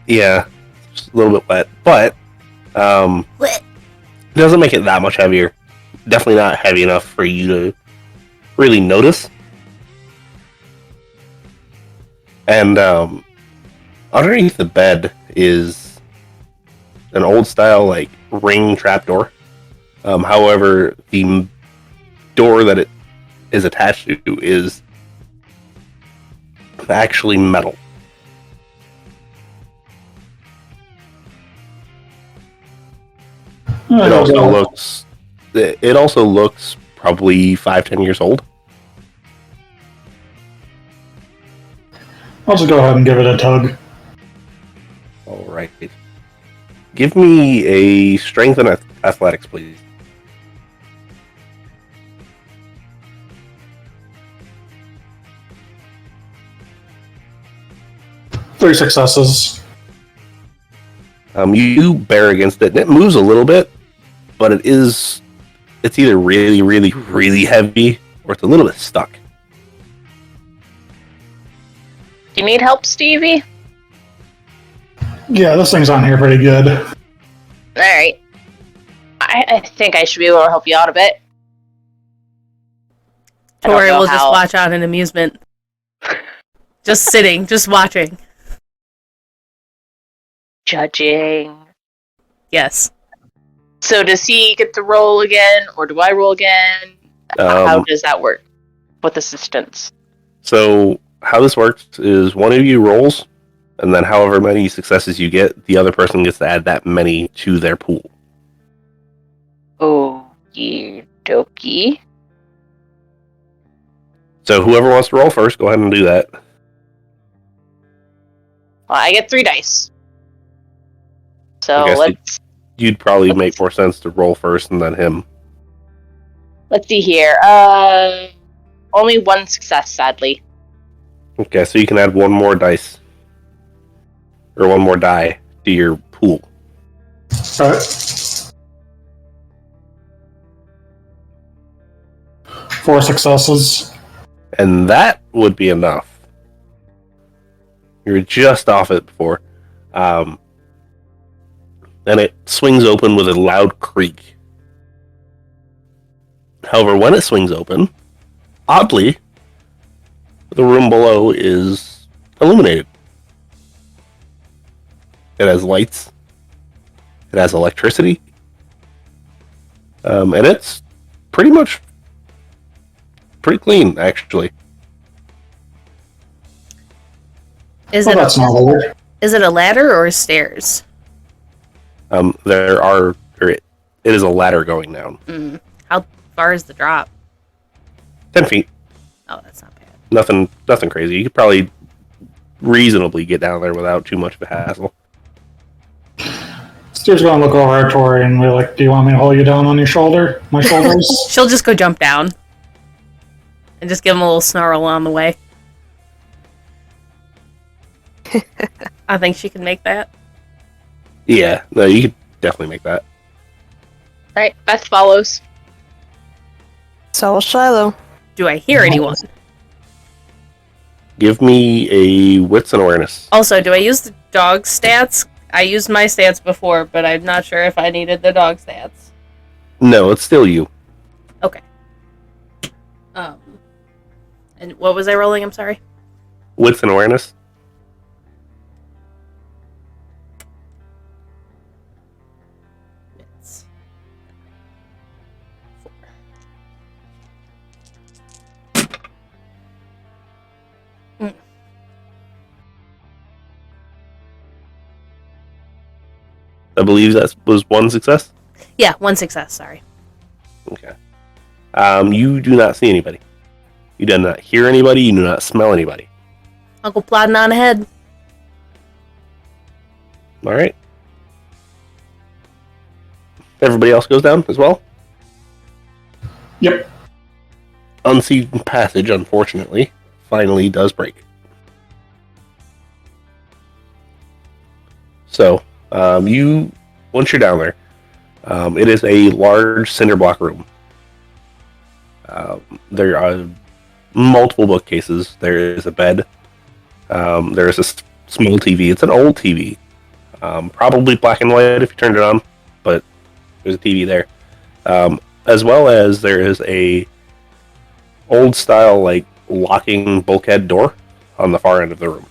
Yeah, just a little bit wet, but Wet. it doesn't make it that much heavier. Definitely not heavy enough for you to really notice. And underneath the bed is an old style like ring trapdoor. However, the door that it is attached to is actually metal. It also looks probably 5-10 years old. I'll just go ahead and give it a tug. All right. Give me a strength and athletics, please. 3 successes. You bear against it, and it moves a little bit, but it's either really, really, really heavy, or it's a little bit stuck. Do you need help, Stevie? Yeah, this thing's on here pretty good. Alright. I think I should be able to help you out a bit. I don't Tory know will just how- watch out in amusement. Just sitting, just watching. Judging. Yes. So does he get to roll again, or do I roll again? How does that work with assistance? So how this works is one of you rolls, and then however many successes you get, the other person gets to add that many to their pool. Okie dokie. So whoever wants to roll first, go ahead and do that. Well, I get 3 dice. So I guess let's You'd probably make more sense to roll first and then him. see here. Only 1 success, sadly. Okay, so you can add one more dice. Or one more die to your pool. Alright. 4 successes. And that would be enough. You're just off it before. And it swings open with a loud creak. However, when it swings open, oddly, the room below is illuminated. It has lights. It has electricity. And it's pretty much pretty clean, actually. Is Well, it that's not weird. is it a ladder or stairs? It is a ladder going down. How far is the drop? 10 feet. Oh, that's not bad. Nothing crazy. You could probably reasonably get down there without too much of a hassle. Steve's gonna look over at Tory and be like, "Do you want me to hold you down on your shoulder? My shoulders?" She'll just go jump down and just give him a little snarl on the way. I think she can make that. Yeah, no, you could definitely make that. All right, Beth follows. So will Shiloh. Do I hear anyone? Give me a wits and awareness. Also, do I use the dog stats? I used my stats before, but I'm not sure if I needed the dog stats. No, it's still you. Okay. And what was I rolling? I'm sorry. Wits and awareness. It's 4. I believe that was one success. Yeah, 1 success. Sorry. Okay. You do not see anybody. You do not hear anybody. You do not smell anybody. I'll go plodding on ahead. All right. Everybody else goes down as well. Yep. Unseen passage, unfortunately, finally does break. So, once you're down there, it is a large cinder block room. There are multiple bookcases. There is a bed. There is a small TV. It's an old TV. Probably black and white if you turned it on, but there's a TV there. As well as there is a old style like locking bulkhead door on the far end of the room.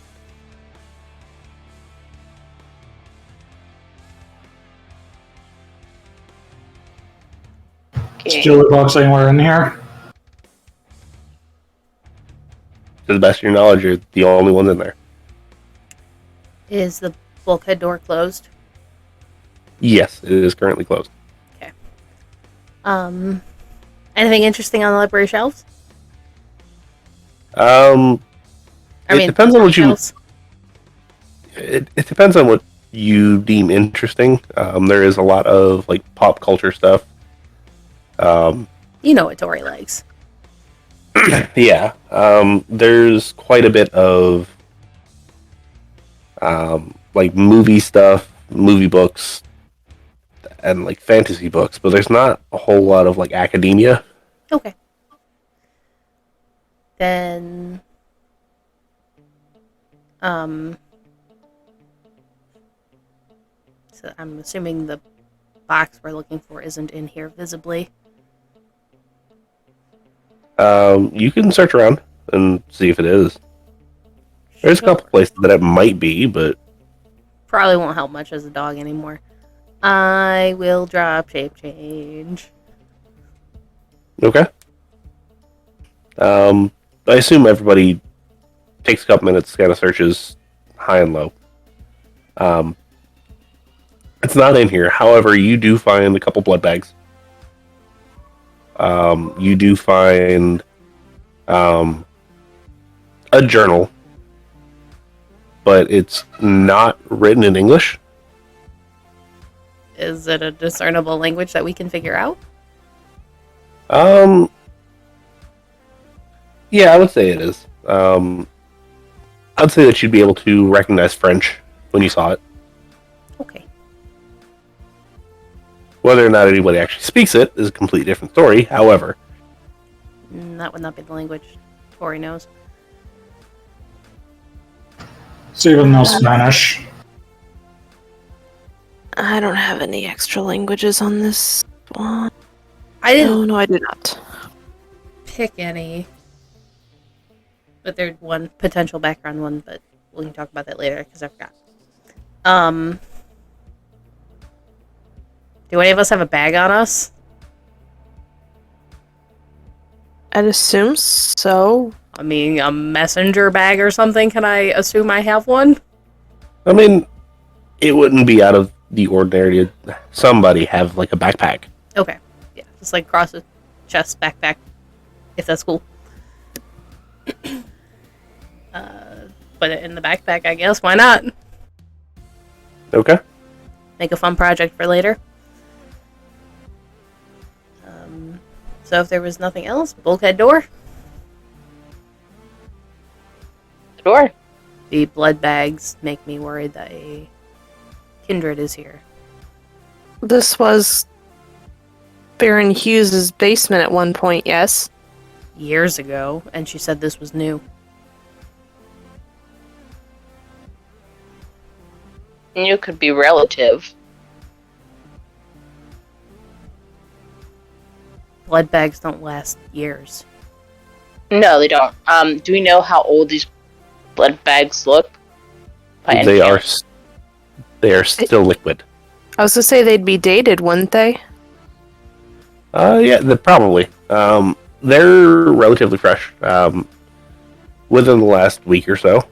Is Julie Box anywhere in here? To the best of your knowledge, you're the only one in there. Is the bulkhead door closed? Yes, it is currently closed. Okay. Anything interesting on the library shelves? It depends on what you. shelves? It depends on what you deem interesting. There is a lot of like pop culture stuff. You know what Tory likes. Yeah. There's quite a bit of like movie stuff, movie books, and like fantasy books, but there's not a whole lot of like academia. Okay. Then, so I'm assuming the box we're looking for isn't in here visibly. You can search around and see if it is. There's a couple places that it might be, but Probably won't help much as a dog anymore. I will drop shape change. okay. I assume everybody takes a couple minutes, kind of searches high and low. It's not in here. However, you do find a couple blood bags. You do find a journal, but it's not written in English. Is it a discernible language that we can figure out? Yeah, I would say it is. I'd say that you'd be able to recognize French when you saw it. Okay. Whether or not anybody actually speaks it is a completely different story. However, That would not be the language Tory knows. Steven knows Spanish. I don't have any extra languages on this one. I didn't No, I do not. pick any. But there's one potential background one, but we can talk about that later because I forgot. Do any of us have a bag on us? I'd assume so. I mean, a messenger bag or something? Can I assume I have one? I mean, it wouldn't be out of the ordinary to somebody have like a backpack. Okay. Yeah, just like cross the chest backpack, if that's cool. Put it in the backpack, I guess. Why not? Okay. Make a fun project for later. So if there was nothing else, bulkhead door. Sure. The blood bags make me worried that a Kindred is here. This was Baron Hughes's basement at one point, yes? Years ago, and she said this was new. You could be relative. Blood bags don't last years. No, they don't. Do we know how old these blood bags look? By any They chance? are still liquid. I was gonna say they'd be dated, wouldn't they? Yeah, probably. They're relatively fresh. Within the last week or so.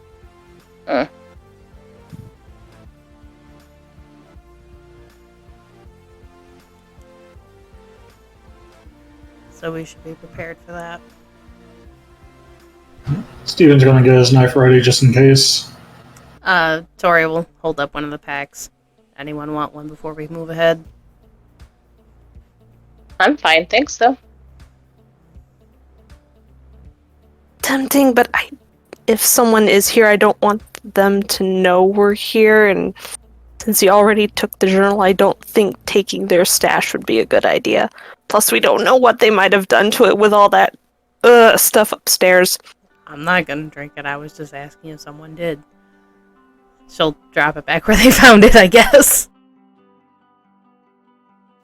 So we should be prepared for that. Steven's gonna get his knife ready just in case. Tory will hold up one of the packs. Anyone want one before we move ahead? I'm fine, thanks though. Tempting, but if someone is here, I don't want them to know we're here, and since he already took the journal, I don't think taking their stash would be a good idea. Plus, we don't know what they might have done to it with all that stuff upstairs. I'm not gonna drink it. I was just asking if someone did. She'll drop it back where they found it, I guess.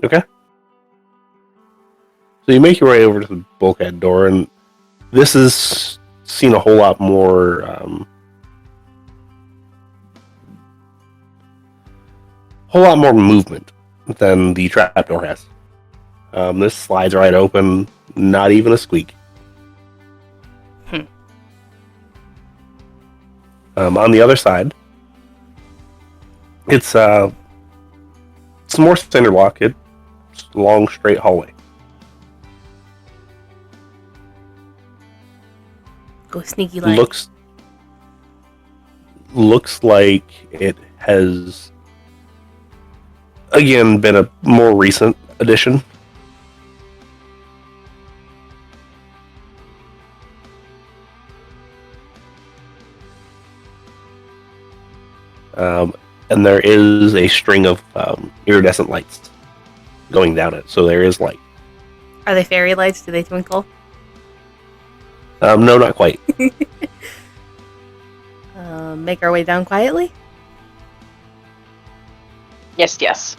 Okay. So you make your way over to the bulkhead door, and this has seen a whole lot more movement than the trapdoor has. This slides right open, not even a squeak. On the other side, it's more cinder block. It's a long, straight hallway. Go sneaky like. Looks like it has again been a more recent addition. And there is a string of iridescent lights going down it, so there is light. Are they fairy lights? Do they twinkle? No, not quite. Make our way down quietly? Yes.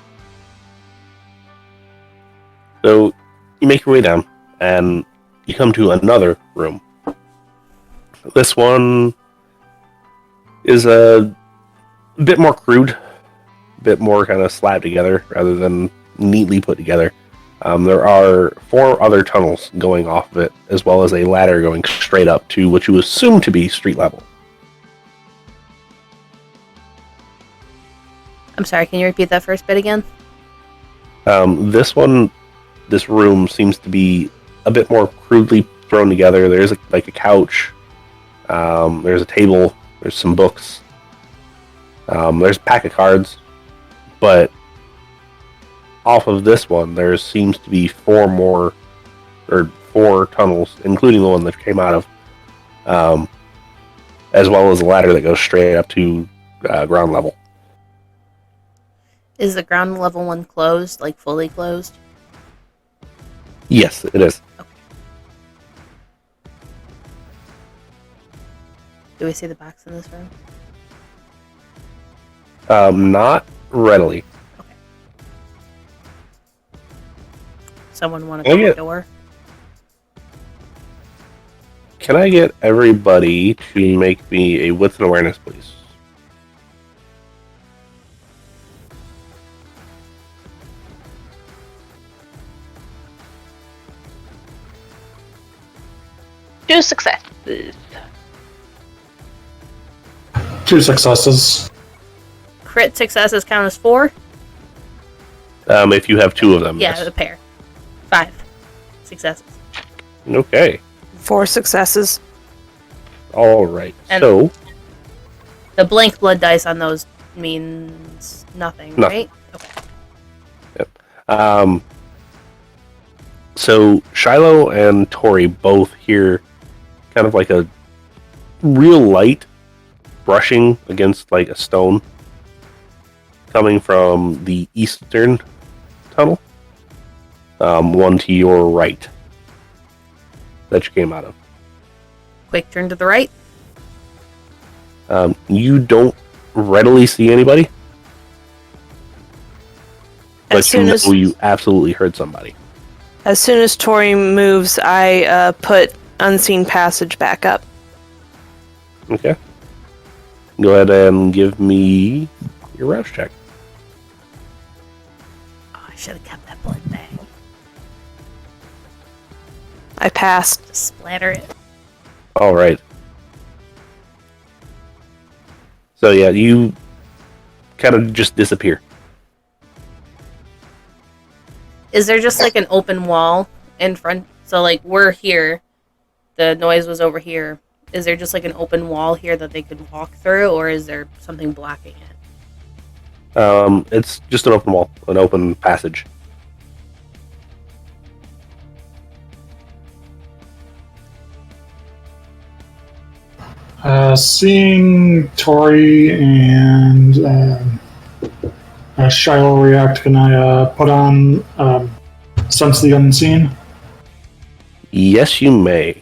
So you make your way down, and you come to another room. This one is a bit more crude, a bit more kind of slapped together rather than neatly put together. There are 4 other tunnels going off of it, as well as a ladder going straight up to what you assume to be street level. I'm sorry, can you repeat that first bit again? This room seems to be a bit more crudely thrown together. There's a couch, there's a table, there's some books, there's a pack of cards, but off of this one, there seems to be 4 tunnels, including the one that came out of, as well as a ladder that goes straight up to ground level. Is the ground level one closed, like fully closed? Yes, it is. Okay. Do we see the box in this room? Not readily. Okay. Someone want to open the door? Can I get everybody to make me a wits and awareness, please? 2 successes. 2 successes. Crit successes count as 4? If you have 2 of them, Yeah, yes. a pair. 5 successes. Okay. 4 successes. All right. And- So, The blank blood dice on those means nothing, Nothing. right? Okay. so Shiloh and Tory both hear kind of like a real light brushing against like a stone coming from the eastern tunnel. One to your right that you came out of. Quick turn to the right. You don't readily see anybody, As but soon you know as you absolutely heard somebody. as soon as Tory moves, I put unseen passage back up. Okay. Go ahead and give me your rouse check. Oh, I should have kept that blood bag. I passed. Just splatter it. All right. So yeah, you kind of just disappear. Is there just like an open wall in front? So like we're here. The noise was over here. Is there just like an open wall here that they could walk through, or is there something blocking it? It's just an open wall, an open passage. Seeing Tory and Shiloh react, can I put on Sense the Unseen? Yes, you may.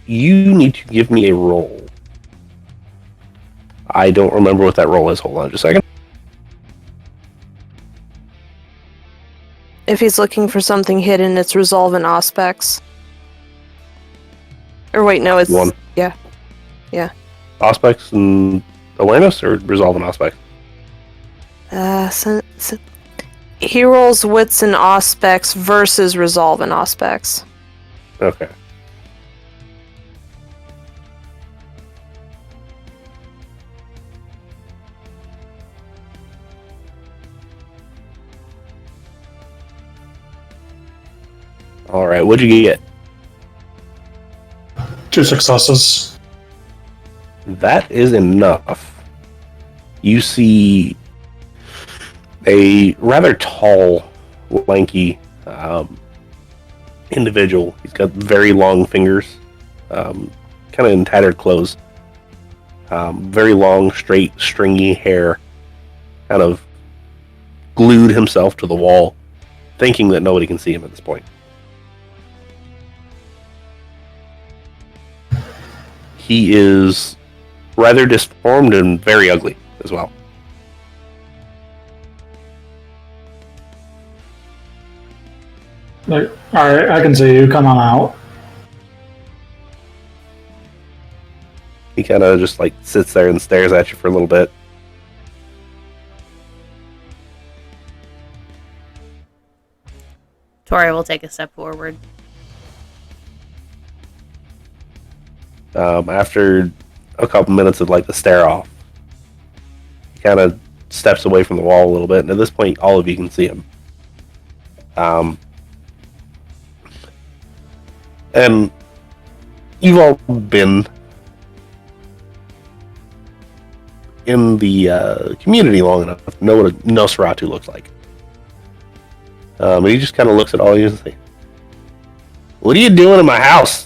You need to give me a roll. I don't remember what that roll is. Hold on just a second. If he's looking for something hidden, it's resolve and aspects. Or wait, no, it's 1. yeah. Aspects and awareness, or resolve and aspects? He rolls wits and aspects versus resolve and aspects. Okay. All right. What'd you get? 2 successes. That is enough. You see a rather tall, lanky individual. He's got very long fingers, kind of in tattered clothes. Very long, straight, stringy hair. Kind of glued himself to the wall, thinking that nobody can see him at this point. He is rather disformed and very ugly as well. Like, alright, I can see you. Come on out. He kind of just like sits there and stares at you for a little bit. Tory will take a step forward. After a couple minutes of like the stare off, he kind of steps away from the wall a little bit, and at this point, all of you can see him. And you've all been in the community long enough to know what a Nosferatu looks like. And he just kind of looks at all of you and says, "What are you doing in my house?"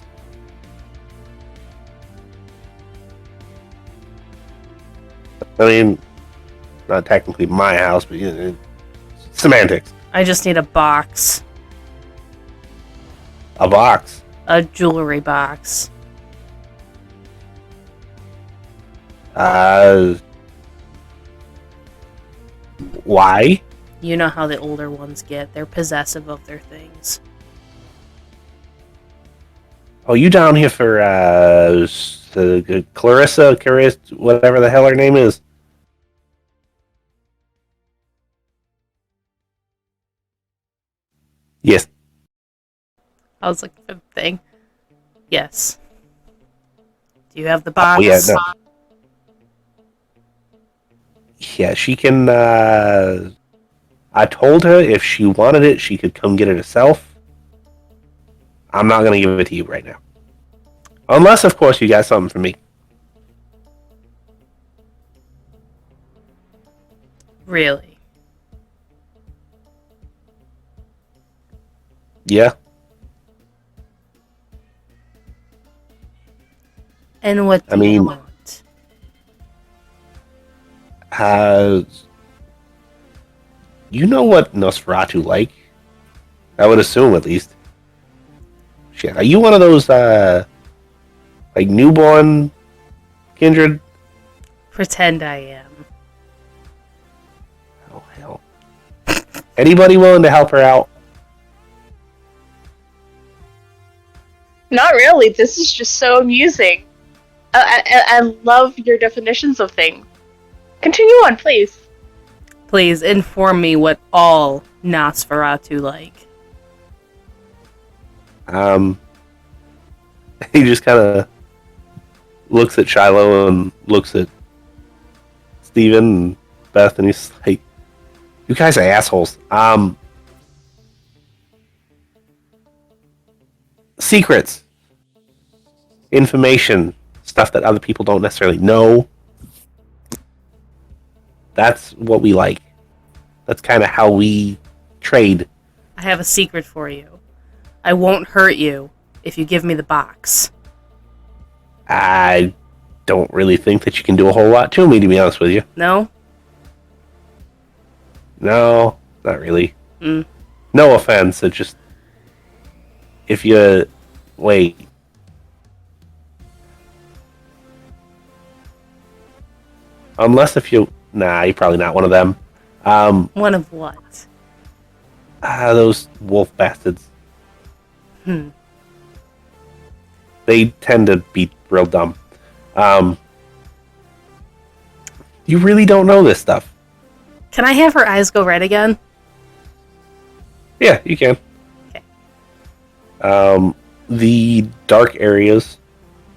I mean, not technically my house, but you know, semantics. I just need a box. A box. A jewelry box. Why? You know how the older ones get. They're possessive of their things. Oh, you down here for Clarissa, whatever the hell her name is? Yes. I was looking for the thing. Yes. Do you have the box? Oh, yeah, no. Yeah, she can, I told her if she wanted it, she could come get it herself. I'm not going to give it to you right now. Unless, of course, you got something for me. Really? Yeah. And what do I mean- you want? You know what Nosferatu like? I would assume, at least. Shit, are you one of those, like, newborn Kindred? Pretend I am. Oh, hell. Anybody willing to help her out? Not really. This is just so amusing. I love your definitions of things. Continue on, please. Please inform me what all Nosferatu like. He just kind of looks at Shiloh and looks at Steven and Beth, and he's like, you guys are assholes. Secrets. Information. Stuff that other people don't necessarily know. That's what we like. That's kind of how we trade. I have a secret for you. I won't hurt you if you give me the box. I don't really think that you can do a whole lot to me, to be honest with you. No? No, not really. Mm. No offense, it just... If you... Wait. Unless if you... Nah, you're probably not one of them. One of what? Those wolf bastards. Hmm. They tend to be real dumb. You really don't know this stuff. Can I have her eyes go red again? Yeah, you can. Okay. The dark areas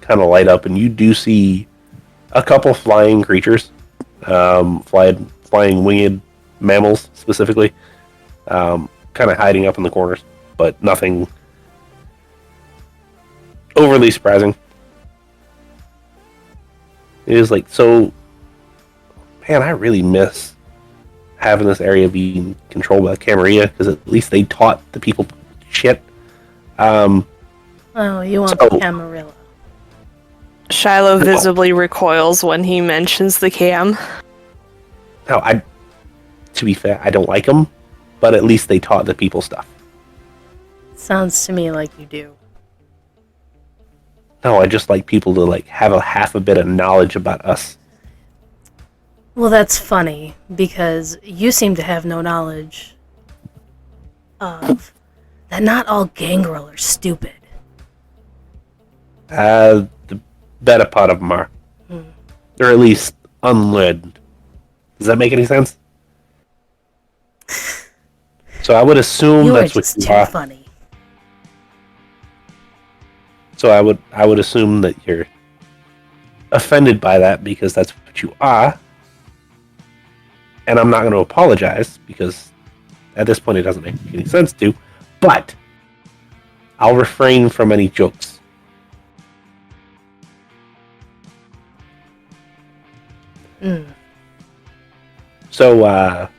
kind of light up, and you do see a couple flying creatures. Flying winged mammals, specifically. Kind of hiding up in the corners, but nothing overly surprising. It is like, so... Man, I really miss having this area being controlled by Camarilla, because at least they taught the people shit. Oh, you want So- the Camarilla. Shiloh visibly recoils when he mentions the cam. No, to be fair, I don't like them, but at least they taught the people stuff. Sounds to me like you do. No, I just like people to like have a half a bit of knowledge about us. Well, that's funny, because you seem to have no knowledge of that not all gangrel are stupid. The better part of them are. Or at least unlearned. Does that make any sense? So I would assume You are that's what just you too are. funny. So I would assume that you're offended by that because that's what you are. And I'm not going to apologize because at this point it doesn't make any sense to. But I'll refrain from any jokes. Mm. So,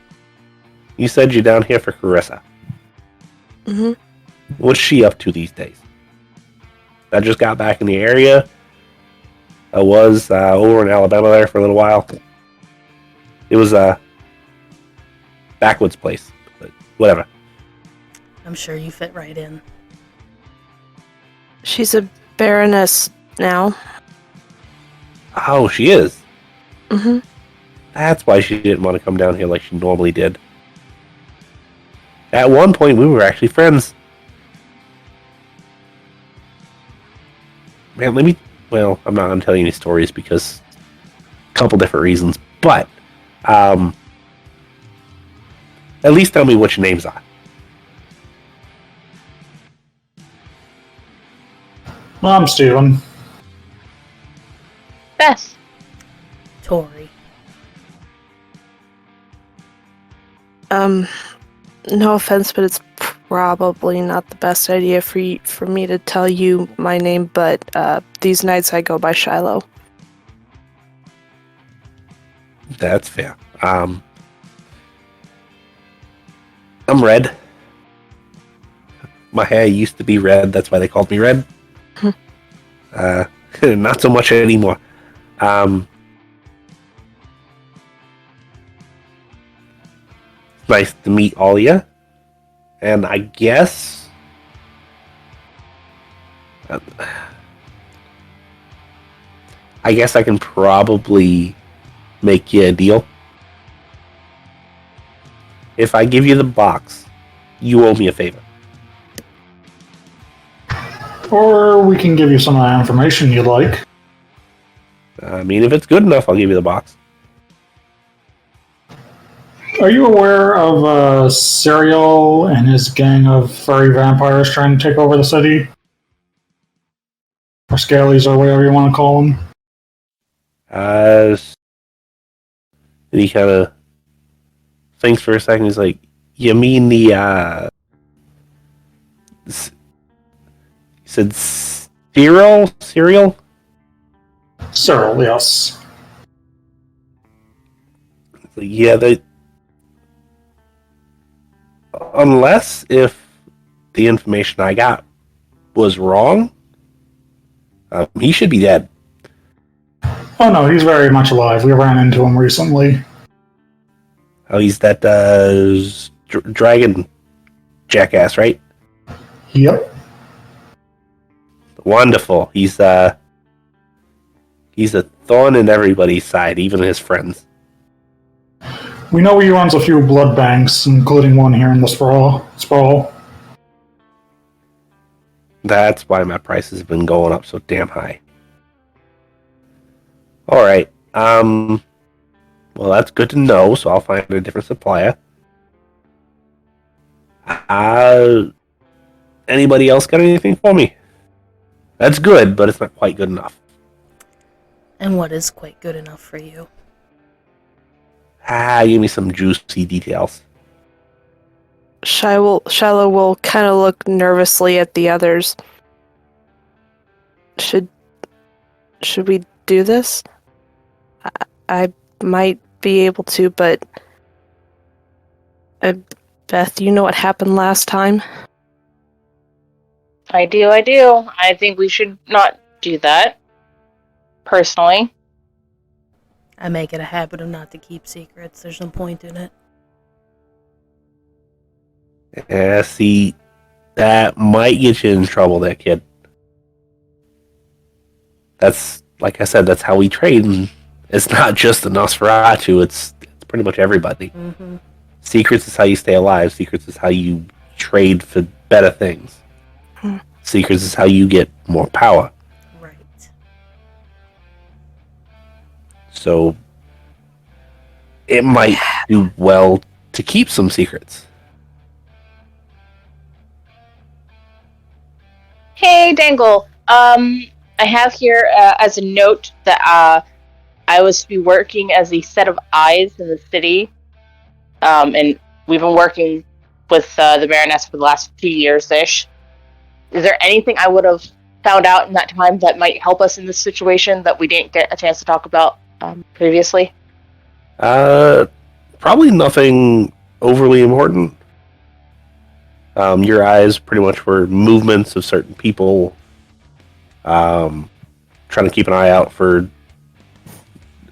you said you're down here for Carissa. Mm-hmm. What's she up to these days? I just got back in the area. I was over in Alabama there for a little while. It was a backwoods place, but whatever. I'm sure you fit right in. She's a Baroness now. Oh, she is. Mm-hmm. That's why she didn't want to come down here like she normally did. At one point, we were actually friends. Man, well, I'm not going to tell you any stories because a couple different reasons, but at least tell me what your names are. I'm Steven. Beth. Tory. No offense, but it's probably not the best idea for me to tell you my name, but these nights I go by Shiloh. That's fair. I'm Red. My hair used to be red, that's why they called me Red. Not so much anymore. Nice to meet all of you. And I guess... I guess I can probably make you a deal. If I give you the box, you owe me a favor. Or we can give you some of the information you'd like. I mean, if it's good enough, I'll give you the box. Are you aware of Serial and his gang of furry vampires trying to take over the city? Or Scalies, or whatever you want to call them? And he kind of thinks for a second. He's like, "You mean the he said cereal? Cereal? Serial, yes. Like, yeah, they. Unless if the information I got was wrong, he should be dead." Oh no, he's very much alive. We ran into him recently. Oh, he's that dragon jackass, right? Yep. Wonderful. He's a thorn in everybody's side, even his friends. We know he runs a few blood banks, including one here in the Sprawl. That's why my prices have been going up so damn high. Alright. Well, that's good to know, so I'll find a different supplier. Anybody else got anything for me? That's good, but it's not quite good enough. And what is quite good enough for you? Give me some juicy details. Shiloh will kind of look nervously at the others. Should we do this? I might be able to, but Beth, you know what happened last time? I do. I think we should not do that. Personally. I make it a habit of not to keep secrets. There's no point in it. Yeah, see, that might get you in trouble, that kid. That's, like I said, that's how we trade, and it's not just the Nosferatu, it's pretty much everybody. Mm-hmm. Secrets is how you stay alive. Secrets is how you trade for better things. Secrets is how you get more power. Right. So, it might do well to keep some secrets. Hey, Dengle. I have here as a note that I was to be working as a set of eyes in the city. And we've been working with the Baroness for the last few years-ish. Is there anything I would have found out in that time that might help us in this situation that we didn't get a chance to talk about previously? Probably nothing overly important. Your eyes pretty much were movements of certain people. Trying to keep an eye out for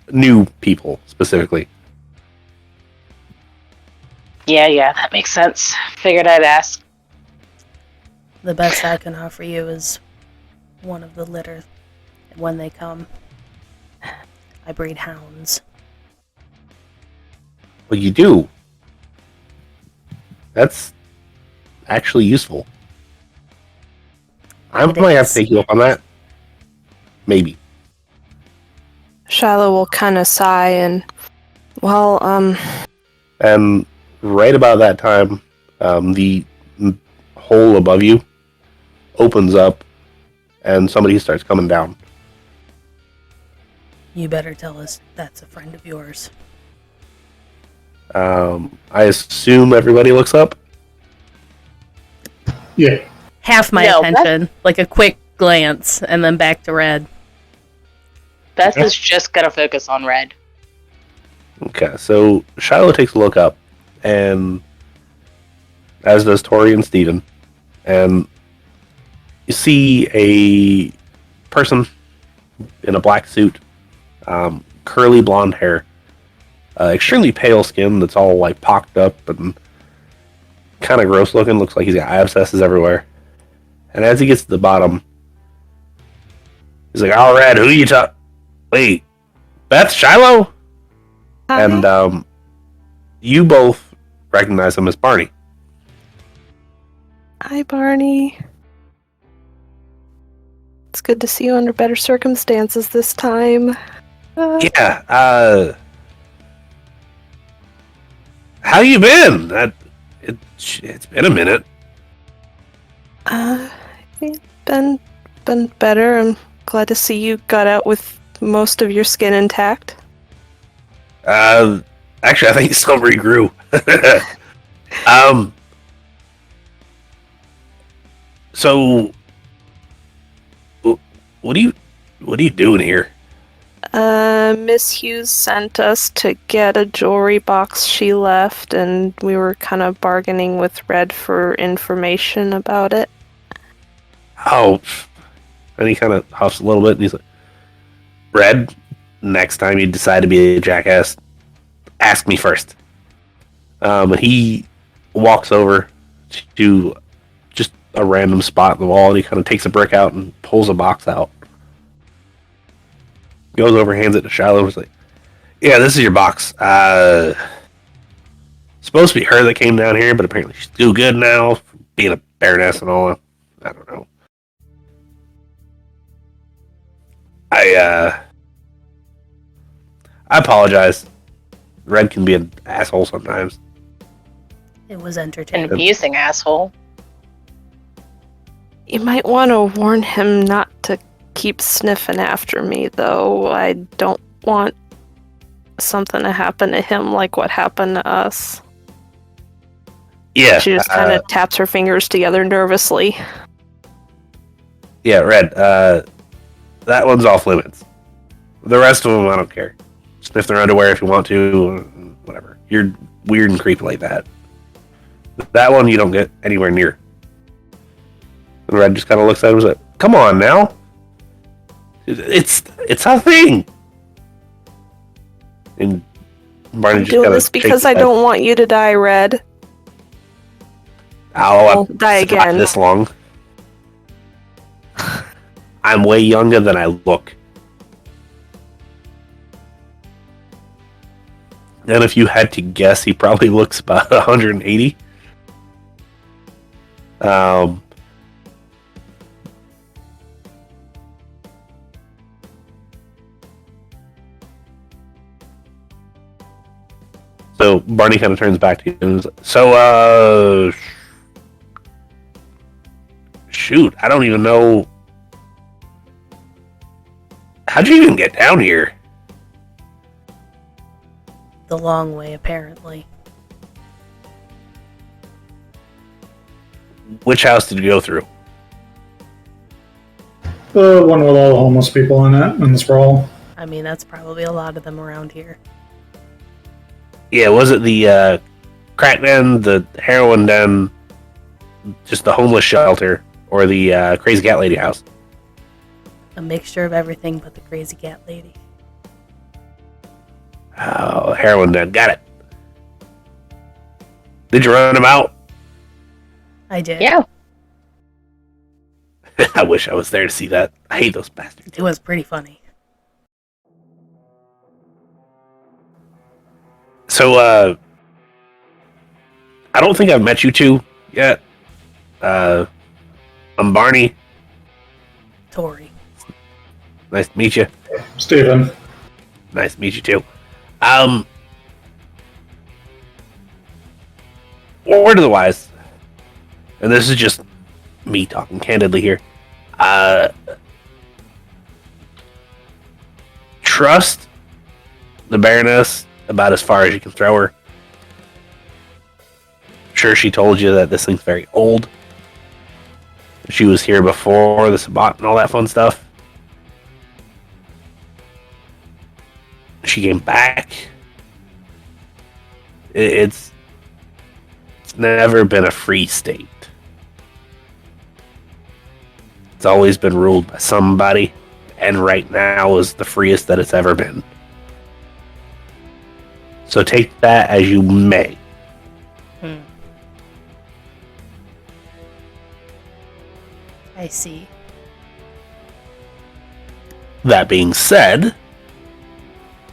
new people, specifically. Yeah, that makes sense. Figured I'd ask. The best I can offer you is one of the litter. When they come, I breed hounds. Well, you do. That's actually useful. I might have to take you up on that. Maybe. Shiloh will kind of sigh and, And right about that time, the hole above you opens up, and somebody starts coming down. You better tell us that's a friend of yours. I assume everybody looks up. Yeah. Half my No, attention, like a quick glance, and then back to Red. Beth is just gonna focus on Red. Okay, so Shiloh takes a look up, and as does Tory and Steven, and you see a person in a black suit, curly blonde hair, extremely pale skin that's all like pocked up and kind of gross looking. Looks like he's got eye abscesses everywhere. And as he gets to the bottom, he's like, "All right, who you talk? Wait, Beth, Shiloh?" Hi. And you both recognize him as Barney. Hi, Barney. It's good to see you under better circumstances this time. Yeah. How you been? It's been a minute. It's been better. I'm glad to see you got out with most of your skin intact. Actually, I think it still regrew. So, what are you doing here? Miss Hughes sent us to get a jewelry box she left, and we were kind of bargaining with Red for information about it. Oh, and he kind of huffs a little bit, and he's like, "Red, next time you decide to be a jackass, ask me first." And he walks over to just a random spot in the wall, and he kind of takes a brick out and pulls a box out. Goes over, hands it to Shiloh, and was like, "Yeah, this is your box. Supposed to be her that came down here, but apparently she's too good now, being a Baroness and all that. I don't know. I apologize. Red can be an asshole sometimes." It was An entertaining. amusing asshole. You might want to warn him not to keep sniffing after me, though. I don't want something to happen to him like what happened to us. Yeah. She just kind of taps her fingers together nervously. Yeah, Red. That one's off limits. The rest of them, I don't care. Sniff their underwear if you want to, whatever. You're weird and creepy like that. That one you don't get anywhere near. And Red just kind of looks at him and is like, "Come on now. It's a thing." And Barney I'm just doing kind of this because I don't want you to die, Red. I'll die again. This long. I'm way younger than I look. And if you had to guess, he probably looks about 180. So Barney kind of turns back to you and is like, "So, shoot, I don't even know. How'd you even get down here?" The long way, apparently. Which house did you go through? The one with all the homeless people in it, in the sprawl. I mean, that's probably a lot of them around here. Yeah, was it the crack den, the heroin den, just the homeless shelter, or the crazy cat lady house? A mixture of everything but the crazy cat lady. Oh, heroin den, got it. Did you run him out? I did. Yeah. I wish I was there to see that. I hate those bastards. It was pretty funny. So, I don't think I've met you two yet. I'm Barney. Tory. Nice to meet you. Steven. Nice to meet you too. Word of the wise, and this is just me talking candidly here. Trust the Baroness about as far as you can throw her. Sure, she told you that this thing's very old. She was here before the Sabbat and all that fun stuff. She came back. It's never been a free state. It's always been ruled by somebody, and right now is the freest that it's ever been. So take that as you may. I see. That being said,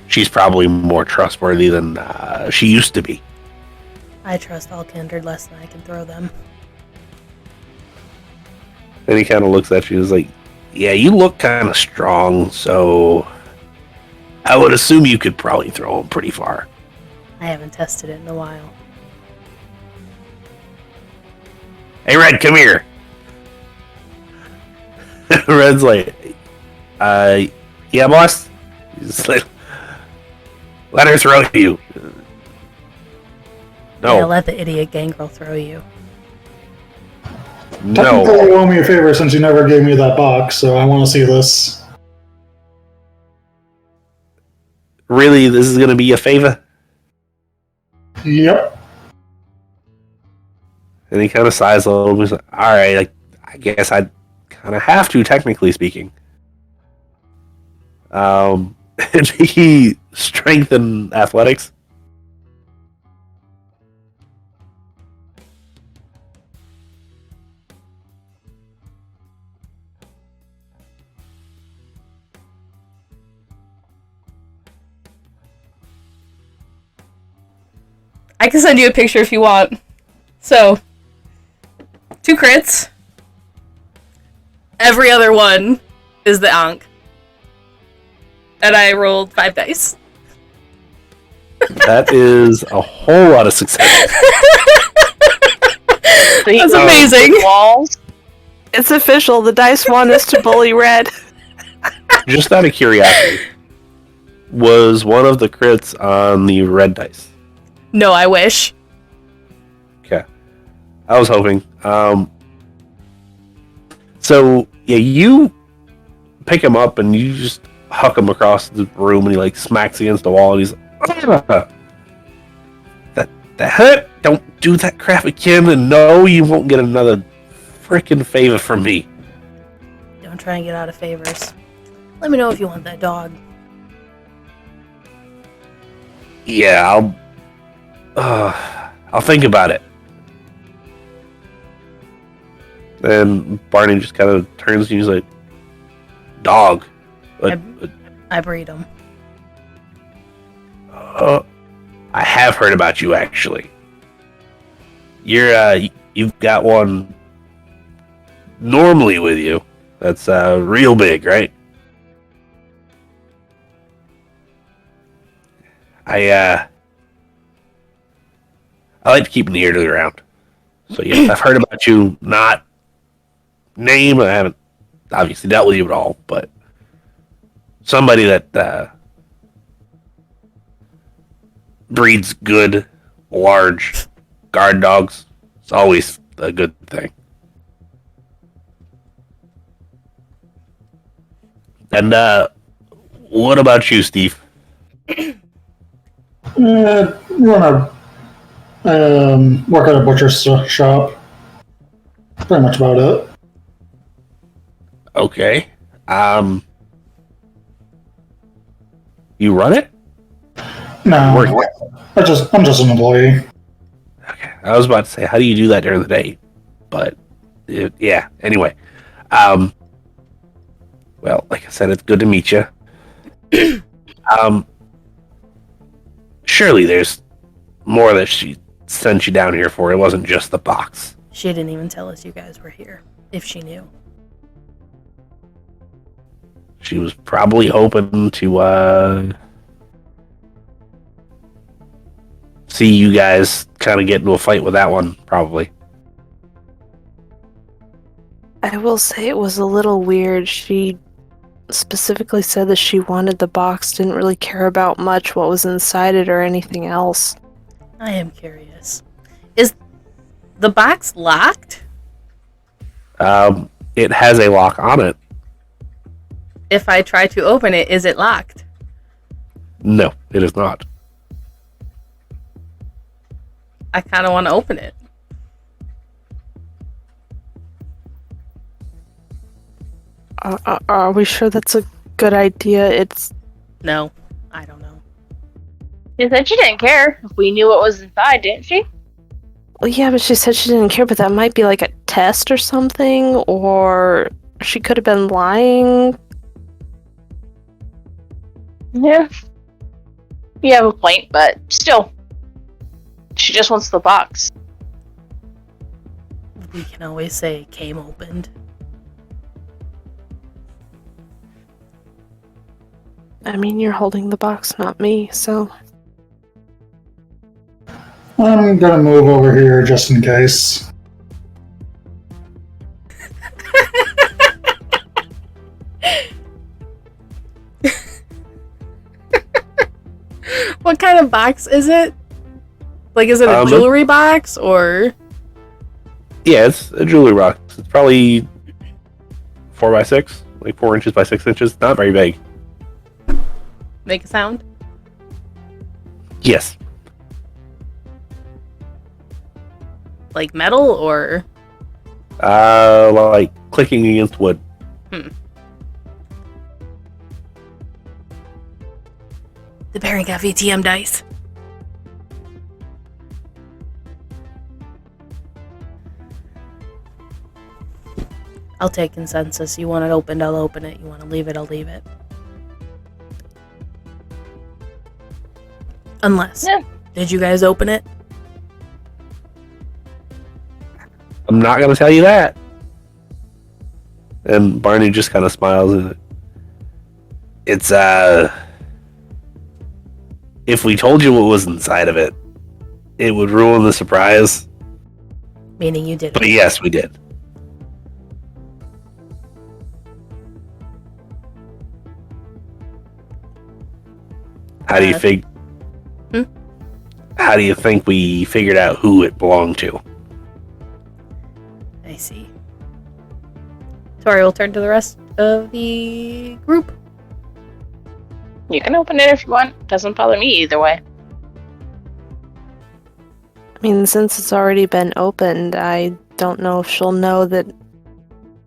she's probably more trustworthy than she used to be. I trust all Kindred less than I can throw them. And he kind of looks at you and is like, yeah, you look kind of strong, so I would assume you could probably throw them pretty far. I haven't tested it in a while. Hey, Red, come here. Red's like, yeah, boss? He's like, let her throw you. No. Yeah, let the idiot gangrel throw you. Technically, No. you owe me a favor since you never gave me that box, so I want to see this. Really, this is going to be a favor? Yep. And he kind of sighs a little bit. He's like, all right, I guess I kind of have to, technically speaking. And he strengthened athletics. I can send you a picture if you want. So, 2 crits. Every other one is the Ankh. And I rolled 5 dice. That is a whole lot of success. That's amazing. Walls. It's official. The dice want us to bully Red. Just out of curiosity, was one of the crits on the red dice? No, I wish. Okay. I was hoping. So, yeah, you pick him up and you just huck him across the room and he, like, smacks against the wall and he's like, ah, that hurt? Don't do that crap again, and no, you won't get another freaking favor from me. Don't try and get out of favors. Let me know if you want that dog. Yeah, I'll think about it. And Barney just kind of turns and he's like, dog. I breed them. I have heard about you, actually. You've got one normally with you. That's real big, right? I like to keep an ear to the ground. So yes, I've heard about you. Not name. I haven't obviously dealt with you at all, but somebody that breeds good, large guard dogs. It's always a good thing. And what about you, Steve? Run work at a butcher's shop. Pretty much about it. Okay. You run it? No, Work. I'm just an employee. Okay. I was about to say, how do you do that during the day? But yeah. Anyway, well, like I said, it's good to meet you. Surely there's more that she sent you down here for. It wasn't just the box. She didn't even tell us you guys were here, if she knew. She was probably hoping to see you guys kind of get into a fight with that one, probably. I will say it was a little weird. She specifically said that she wanted the box, didn't really care about much what was inside it or anything else. I am curious. Is the box locked? It has a lock on it. If I try to open it, is it locked? No, it is not. I kind of want to open it. Are we sure that's a good idea? No, I don't know. She said she didn't care if we knew what was inside, didn't she? Well, yeah, but she said she didn't care, but that might be like a test or something, or she could have been lying. Yeah. You have a point, but still. She just wants the box. We can always say came opened. I mean, you're holding the box, not me, so... I'm gonna move over here just in case. What kind of box is it? Like, is it a jewelry box, or...? Yeah, it's a jewelry box. It's probably 4x6, like 4 inches by 6 inches. Not very big. Make a sound? Yes. Like metal, or...? Like clicking against wood. The Baron got VTM dice. I'll take consensus. You want it opened, I'll open it. You want to leave it, I'll leave it. Unless. Yeah. Did you guys open it? I'm not going to tell you that. And Barney just kind of smiles. And it's, if we told you what was inside of it, it would ruin the surprise. Meaning you didn't. But yes, we did. How do you think? How do you think we figured out who it belonged to? I see. Tory will turn to the rest of the group. You can open it if you want. Doesn't bother me either way. I mean, since it's already been opened, I don't know if she'll know that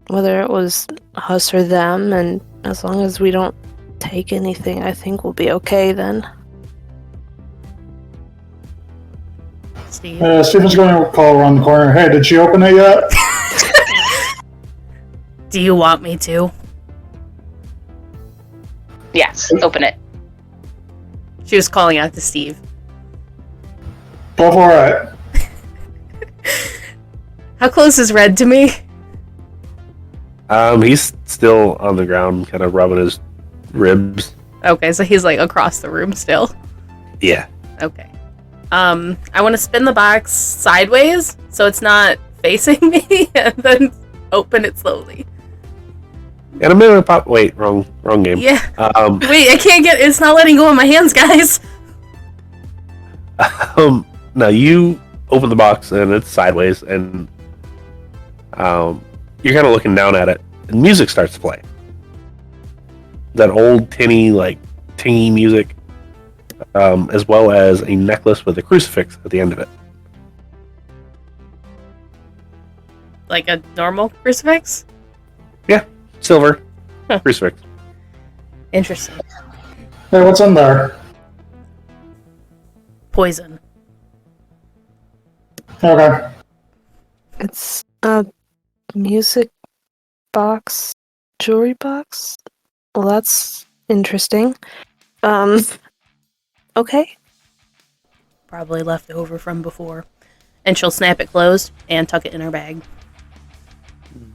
whether it was us or them, and as long as we don't take anything, I think we'll be okay then. Steve. Steven's going to call around the corner. Hey, did she open it yet? Do you want me to? Yes, open it. She was calling out to Steve. Go for it. How close is Red to me? He's still on the ground, kind of rubbing his ribs. Okay, so he's like across the room still. Yeah. Okay. I want to spin the box sideways so it's not facing me, and then open it slowly. And a minute pop. Wait, wrong game. Yeah. Wait, I can't get. It's not letting go of my hands, guys. Now you open the box and it's sideways, and you're kind of looking down at it, and music starts to play. That old tinny, like tingy music, as well as a necklace with a crucifix at the end of it. Like a normal crucifix? Yeah, silver crucifix. Interesting. Hey, what's in there? Poison. Okay. It's a music box, jewelry box. Well, that's interesting. Okay. Probably left over from before. And she'll snap it closed and tuck it in her bag.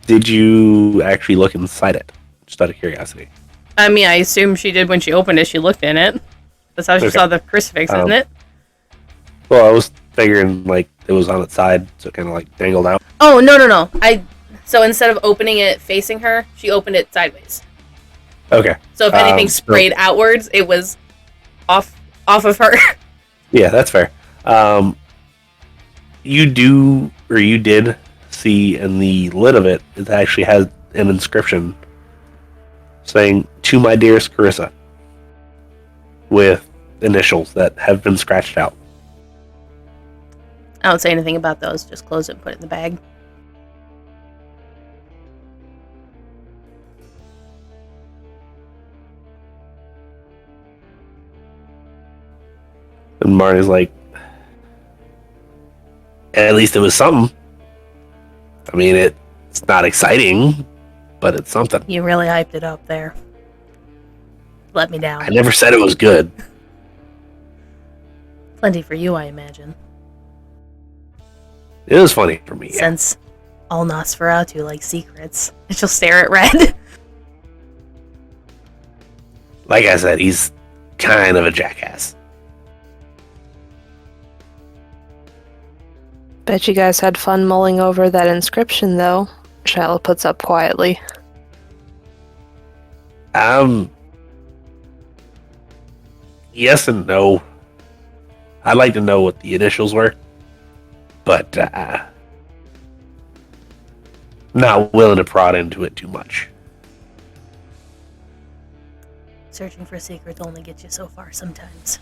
Did you actually look inside it? Just out of curiosity. I mean, I assume she did when she opened it. She looked in it. That's how she Okay. saw the crucifix, isn't it? Well, I was figuring like it was on its side, so it kind of like dangled out. Oh, no. So instead of opening it facing her, she opened it sideways. Okay. So if anything sprayed outwards, it was off of her. Yeah, that's fair. You did see in the lid of it, it actually has an inscription saying, "To my dearest Carissa," with initials that have been scratched out. I don't say anything about those. Just close it and put it in the bag. And Marnie's like, at least it was something. I mean, it's not exciting, but it's something. You really hyped it up there. Let me down. I never said it was good. Plenty for you, I imagine. It was funny for me. Yeah. Since all Nosferatu like secrets. And she'll stare at Red. Like I said, he's kind of a jackass. Bet you guys had fun mulling over that inscription, though. Shiloh puts up quietly. Yes and no. I'd like to know what the initials were, but not willing to prod into it too much. Searching for secrets only gets you so far sometimes.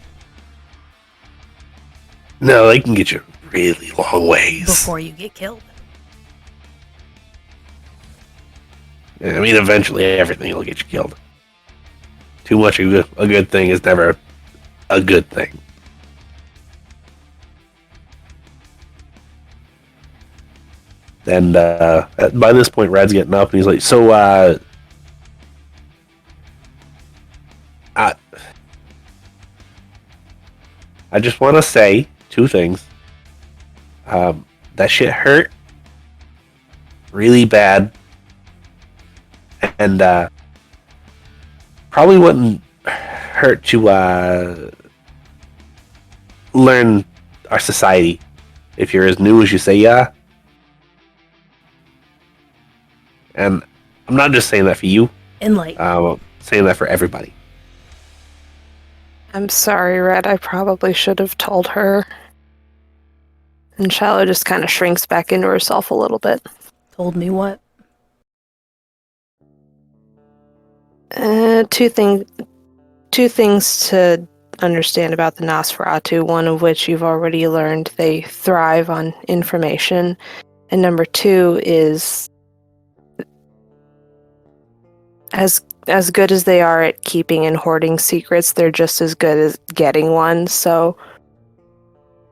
No, they can get you really long ways. Before you get killed. I mean, eventually everything will get you killed. Too much of a good thing is never a good thing. And by this point, Red's getting up, and he's like, "So, I just want to say two things. That shit hurt really bad, and probably wouldn't hurt to learn our society if you're as new as you say you are. And I'm not just saying that for you. Enlighten. I'm saying that for everybody. I'm sorry, Red. I probably should have told her. And Shiloh just kind of shrinks back into herself a little bit. Told me what? Two things to understand about the Nosferatu, one of which you've already learned. They thrive on information. And number two is as good as they are at keeping and hoarding secrets, they're just as good as getting one. So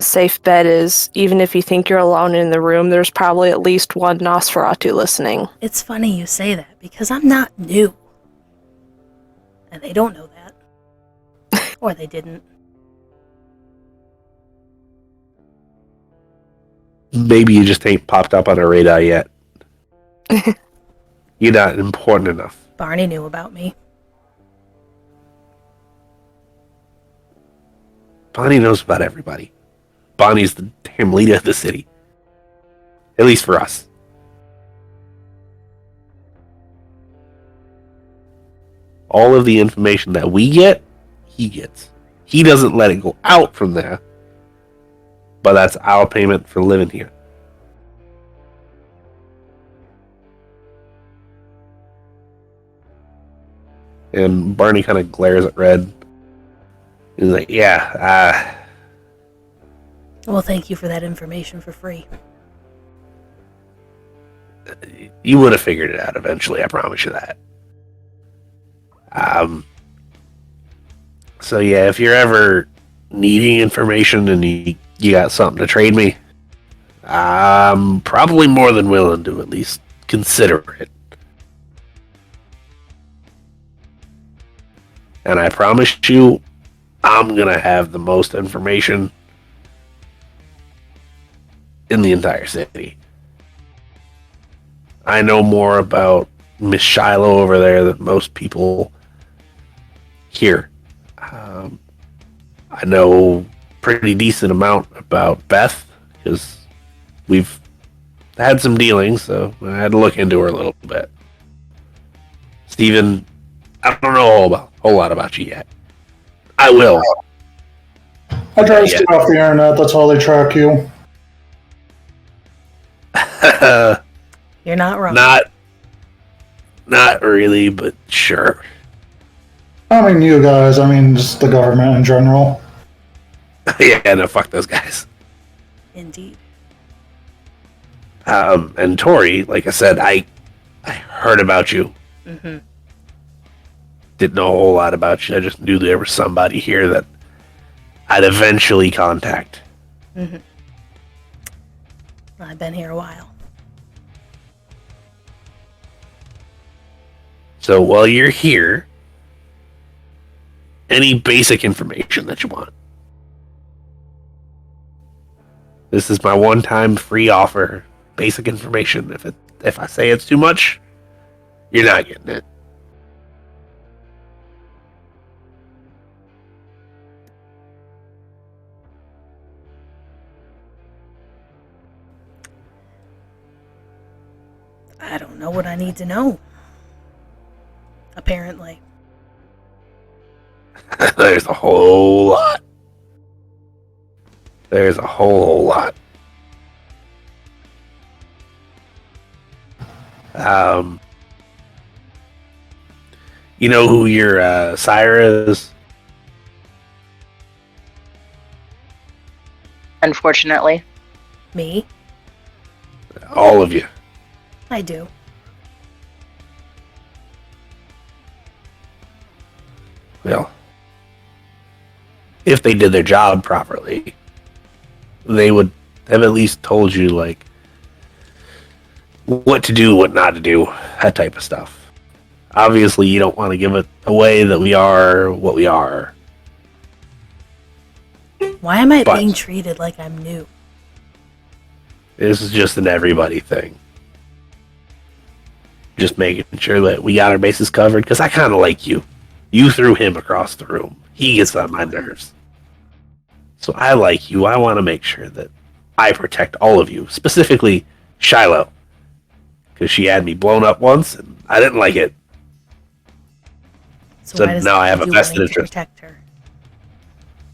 safe bet is, even if you think you're alone in the room, there's probably at least one Nosferatu listening. It's funny you say that, because I'm not new. And they don't know that. Or they didn't. Maybe you just ain't popped up on our radar yet. You're not important enough. Barney knew about me. Bonnie knows about everybody. Bonnie's the damn leader of the city. At least for us. All of the information that we get, he gets. He doesn't let it go out from there. But that's our payment for living here. And Barney kind of glares at Red. He's like, yeah, Well, thank you for that information for free. you would have figured it out eventually, I promise you that. So yeah, if you're ever needing information and you got something to trade me, I'm probably more than willing to at least consider it. And I promise you, I'm gonna have the most information in the entire city. I know more about Miss Shiloh over there than most people here. I know pretty decent amount about Beth, because we've had some dealings, so I had to look into her a little bit. Steven, I don't know a whole lot about you yet. I will. I try to stay off the internet. That's how they track you. You're not wrong. Not really, but sure. I mean, you guys. I mean, just the government in general. Yeah, no, fuck those guys. Indeed. And Tory, like I said, I heard about you. Mm-hmm. Didn't know a whole lot about you. I just knew there was somebody here that I'd eventually contact. Mm-hmm. I've been here a while. So while you're here, any basic information that you want. This is my one-time free offer. Basic information. If I say it's too much, you're not getting it. I don't know what I need to know. Apparently. There's a whole lot. There's a whole lot. You know who your sire is? Unfortunately. Me? All of you. I do. Well, if they did their job properly, they would have at least told you, like, what to do, what not to do, that type of stuff. Obviously, you don't want to give it away that we are what we are. Why am I being treated like I'm new? This is just an everybody thing. Just making sure that we got our bases covered, because I kind of like you. You threw him across the room. He gets on my nerves. So I like you. I want to make sure that I protect all of you, specifically Shiloh, because she had me blown up once, and I didn't like it. So now I have a vested interest. Protect her?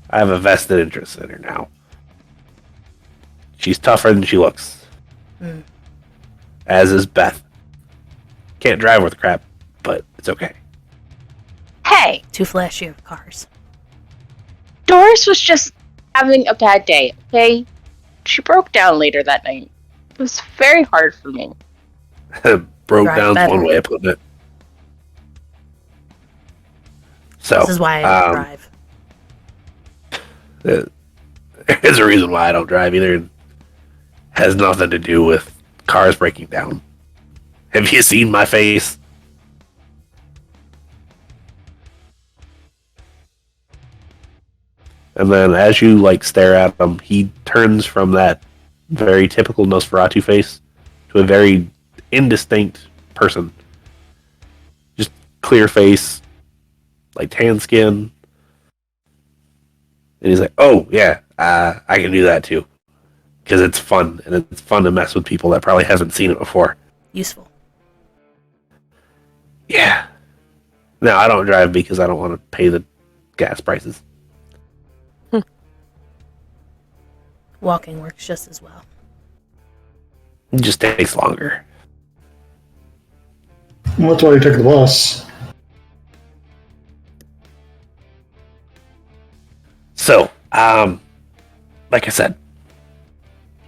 I have a vested interest in her now. She's tougher than she looks. Mm. As is Beth. Can't drive worth crap, but it's okay. Hey! Too flashy of cars. Doris was just having a bad day, okay? She broke down later that night. It was very hard for me. Broke Drive down's better. one way of putting it. So, This is why I don't drive. There's a reason why I don't drive either. It has nothing to do with cars breaking down. Have you seen my face? And then as you like stare at him, he turns from that very typical Nosferatu face to a very indistinct person. Just clear face, like tan skin. And he's like, oh, yeah, I can do that too. Because it's fun, and it's fun to mess with people that probably haven't seen it before. Useful. Yeah. No, I don't drive because I don't want to pay the gas prices. Walking works just as well. It just takes longer. Well, that's why you take the bus. So, like I said,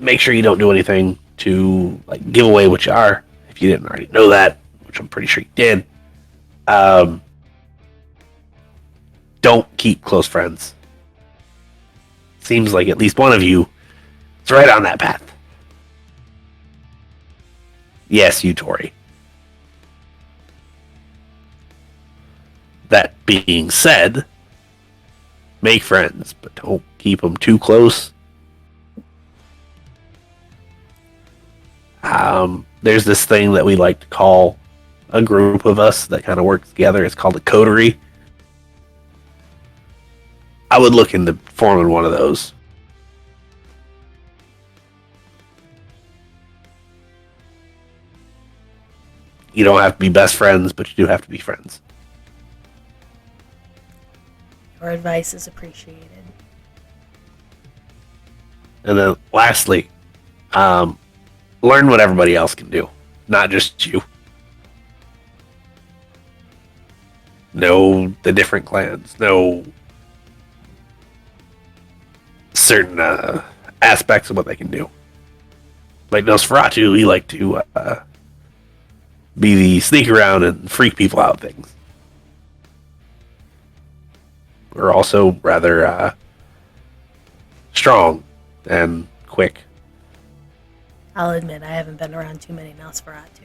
make sure you don't do anything to like give away what you are. If you didn't already know that, which I'm pretty sure you did. Don't keep close friends. Seems like at least one of you is right on that path. Yes, you, Tory. That being said, make friends, but don't keep them too close. There's this thing that we like to call a group of us that kind of work together. It's called a coterie. I would look into forming one of those. You don't have to be best friends, but you do have to be friends. Your advice is appreciated. And then lastly, learn what everybody else can do, not just you. Know the different clans. Know certain aspects of what they can do. Like Nosferatu, we like to be the sneak around and freak people out things. We're also rather strong and quick. I'll admit, I haven't been around too many Nosferatu.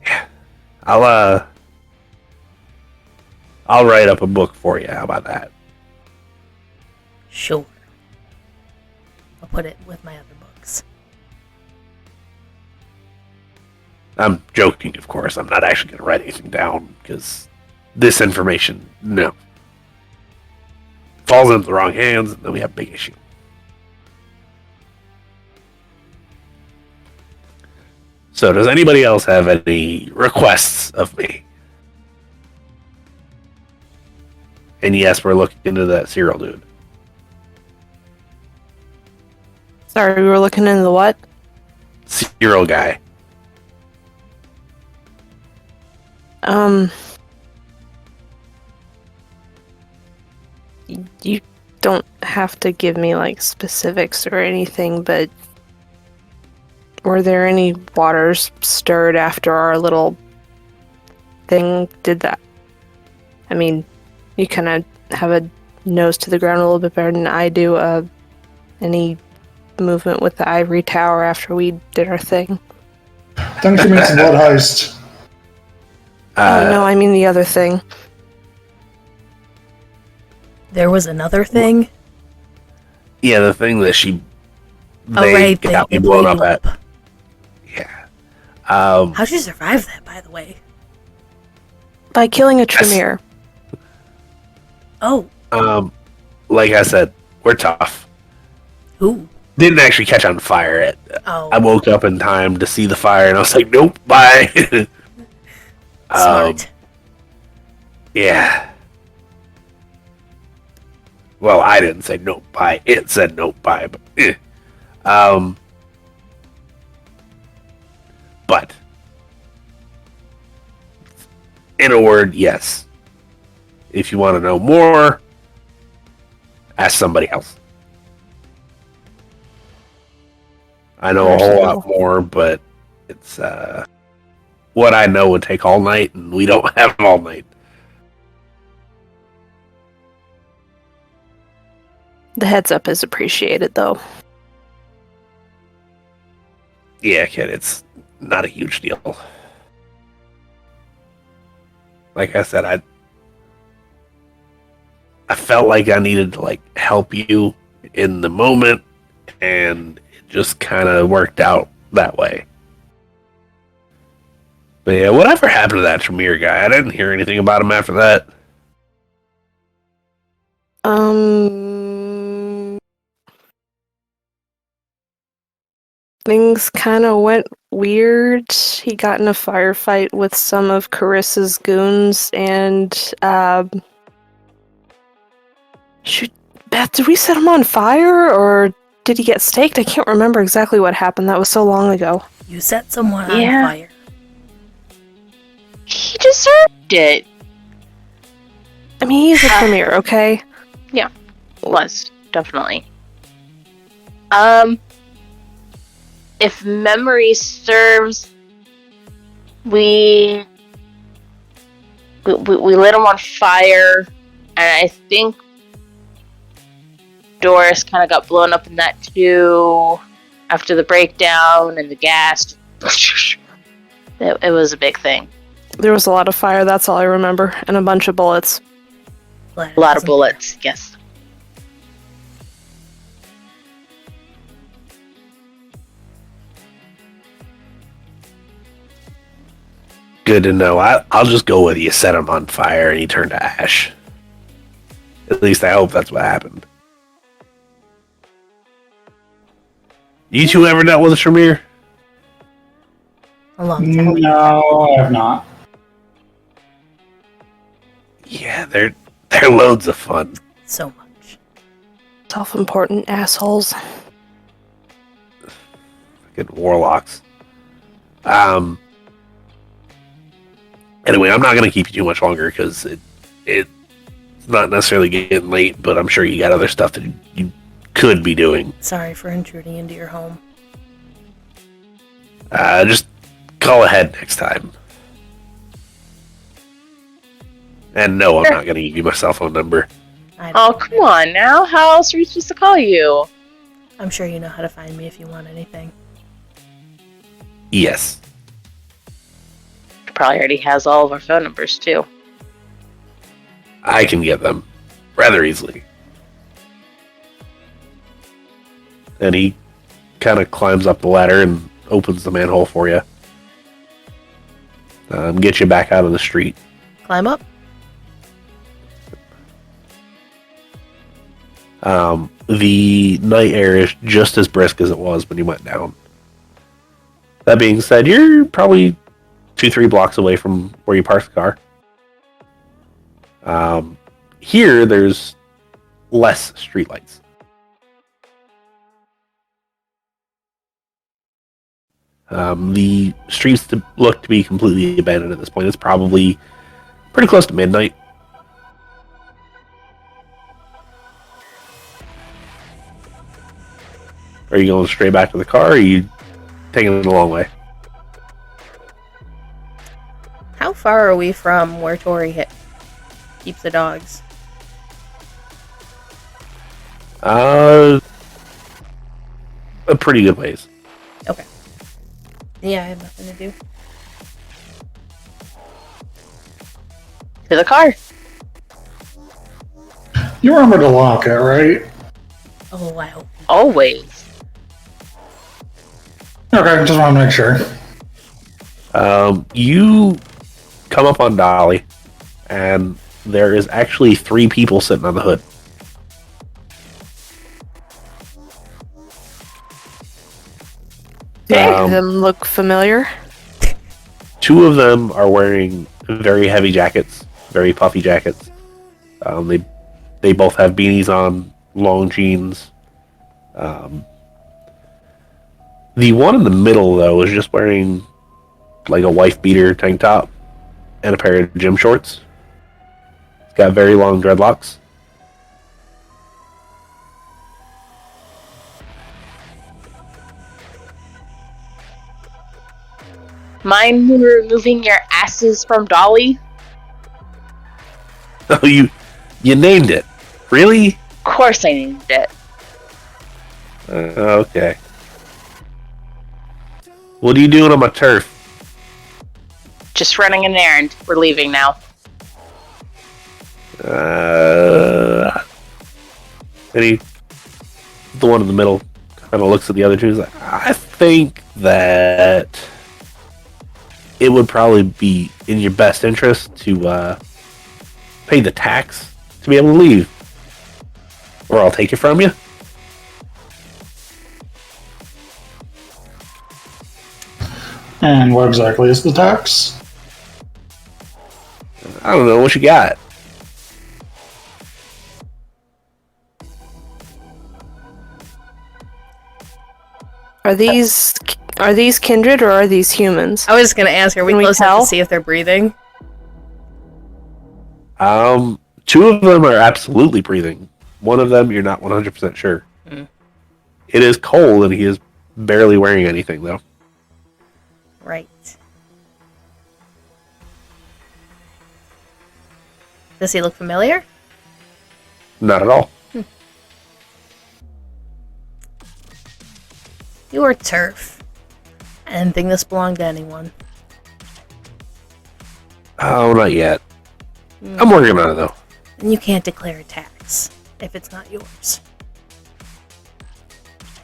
Yeah. I'll write up a book for you. How about that? Sure. I'll put it with my other books. I'm joking, of course. I'm not actually going to write anything down, because this information, no. Falls into the wrong hands, and then we have a big issue. So, does anybody else have any requests of me? And yes, we're looking into that serial dude. Sorry, we were looking into the what? Serial guy. You don't have to give me, like, specifics or anything, but were there any waters stirred after our little thing did that? I mean, you kind of have a nose to the ground a little bit better than I do. Any movement with the ivory tower after we did our thing? I think she means blood heist. No, I mean the other thing. There was another thing? Yeah, the thing that They got me blown up at. Yeah. How'd you survive that, by the way? By killing a Tremere. Oh. Like I said, we're tough. Who? Didn't actually catch on fire. Oh. I woke up in time to see the fire, and I was like, nope, bye. Smart. Yeah. Well, I didn't say nope, bye. It said nope, bye. But, but in a word, yes. If you want to know more, ask somebody else. I know a whole lot more, but it's what I know would take all night, and we don't have all night. The heads up is appreciated, though. Yeah, kid, it's not a huge deal. Like I said, I felt like I needed to, like, help you in the moment, and it just kind of worked out that way. But yeah, whatever happened to that Tremere guy? I didn't hear anything about him after that. Things kind of went weird. He got in a firefight with some of Carissa's goons, and shoot, Beth, did we set him on fire, or did he get staked? I can't remember exactly what happened. That was so long ago. You set someone on fire. He deserved it. I mean, he's a Tremere, okay? Yeah, was definitely. If memory serves, we lit him on fire, and I think Doris kind of got blown up in that too after the breakdown and the gas. It was a big thing. There was a lot of fire, that's all I remember, and a bunch of bullets. A lot of bullets, yes. Good to know. I'll just go with you. Set him on fire and he turned to ash. At least I hope that's what happened. You two ever dealt with a Tremere? long time. No, I have not. Yeah, they're loads of fun. So much. Self-important assholes. Fucking warlocks. Anyway, I'm not gonna keep you too much longer because it's not necessarily getting late, but I'm sure you got other stuff that you could be doing. Sorry for intruding into your home. Just call ahead next time. And no, I'm not going to give you my cell phone number. Oh, come on now. How else are we supposed to call you? I'm sure you know how to find me if you want anything. Yes. Probably already has all of our phone numbers, too. I can get them rather easily. And he kind of climbs up the ladder and opens the manhole for you. Get you back out of the street. Climb up. The night air is just as brisk as it was when you went down. That being said, you're probably 2-3 blocks away from where you parked the car. Here, there's less streetlights. The streets look to be completely abandoned at this point. It's probably pretty close to midnight. Are you going straight back to the car, or are you taking it a long way? How far are we from where Tory keeps the dogs? A pretty good ways. Okay. Yeah, I have nothing to do. To the car. You remember to lock it, right? Oh, I hope. Always. Okay, just want to make sure. You come up on Dolly, and there is actually 3 people sitting on the hood. Any of them look familiar? 2 of them are wearing very heavy jackets, very puffy jackets. They both have beanies on, long jeans. The one in the middle, though, is just wearing like a wife beater tank top and a pair of gym shorts. He's got very long dreadlocks. Mind removing your asses from Dolly? Oh, you named it. Really? Of course I named it. Okay. What are you doing on my turf? Just running an errand. We're leaving now. And the one in the middle, kind of looks at the other two. He's like, I think that it would probably be in your best interest to pay the tax to be able to leave, or I'll take it from you. And what exactly is the tax? I don't know what you got. Are these kindred or are these humans? I was just gonna ask, are we Can we close enough tell? to see if they're breathing? 2 of them are absolutely breathing. One of them, you're not 100% sure. Mm. It is cold, and he is barely wearing anything, though. Right. Does he look familiar? Not at all. You're turf. I didn't think this belonged to anyone. Oh, not yet. I'm working on it, though. And you can't declare a tax if it's not yours.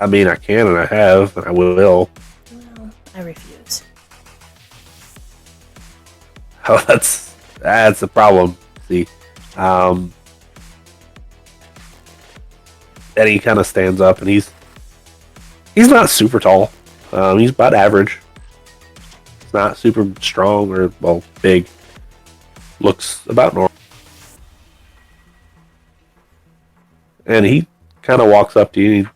I mean, I can, and I have, and I will. Well, I refuse. Oh, that's the problem. See, and he kind of stands up, and he's not super tall. He's about average It's not super strong or, well, big. Looks about normal. And he kind of walks up to you. He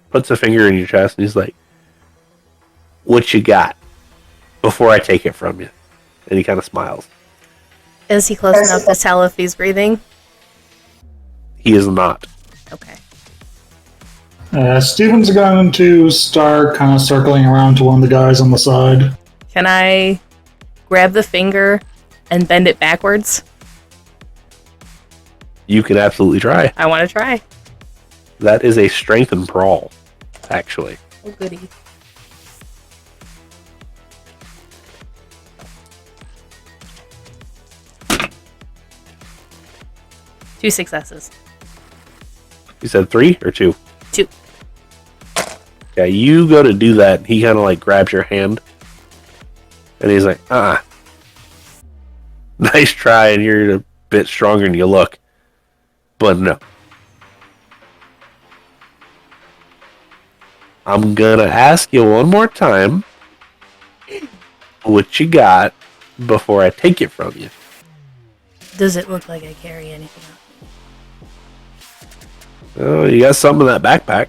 puts a finger in your chest and he's like, "What you got before I take it from you?" And he kind of smiles. Is he close enough to tell if he's breathing? He is not. Okay. Steven's going to start kind of circling around to one of the guys on the side. Can I grab the finger and bend it backwards? You can absolutely try. I want to try. That is a strength and brawl, actually. Oh, goody. Two successes. You said 3 or 2? 2. Yeah, you go to do that. He kind of like grabs your hand. And he's like, nice try, and you're a bit stronger than you look. But no. I'm gonna ask you one more time what you got before I take it from you. Does it look like I carry anything else? Oh, you got something in that backpack.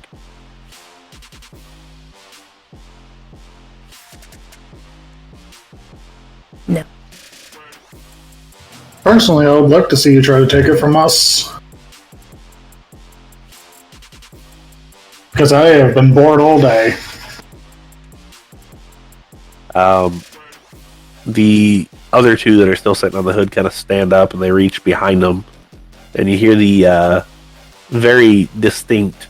No. Personally, I would like to see you try to take it from us. Because I have been bored all day. The other two that are still sitting on the hood kind of stand up and they reach behind them. And you hear the very distinct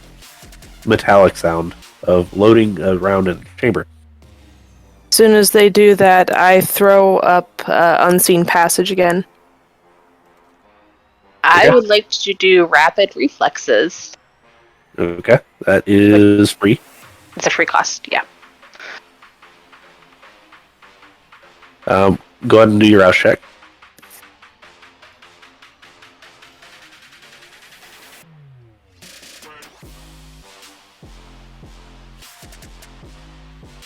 metallic sound of loading a round in the chamber. As soon as they do that, I throw up Unseen Passage again. I would like to do rapid reflexes. Okay, that is free. It's a free cost, yeah. Go ahead and do your rouse check.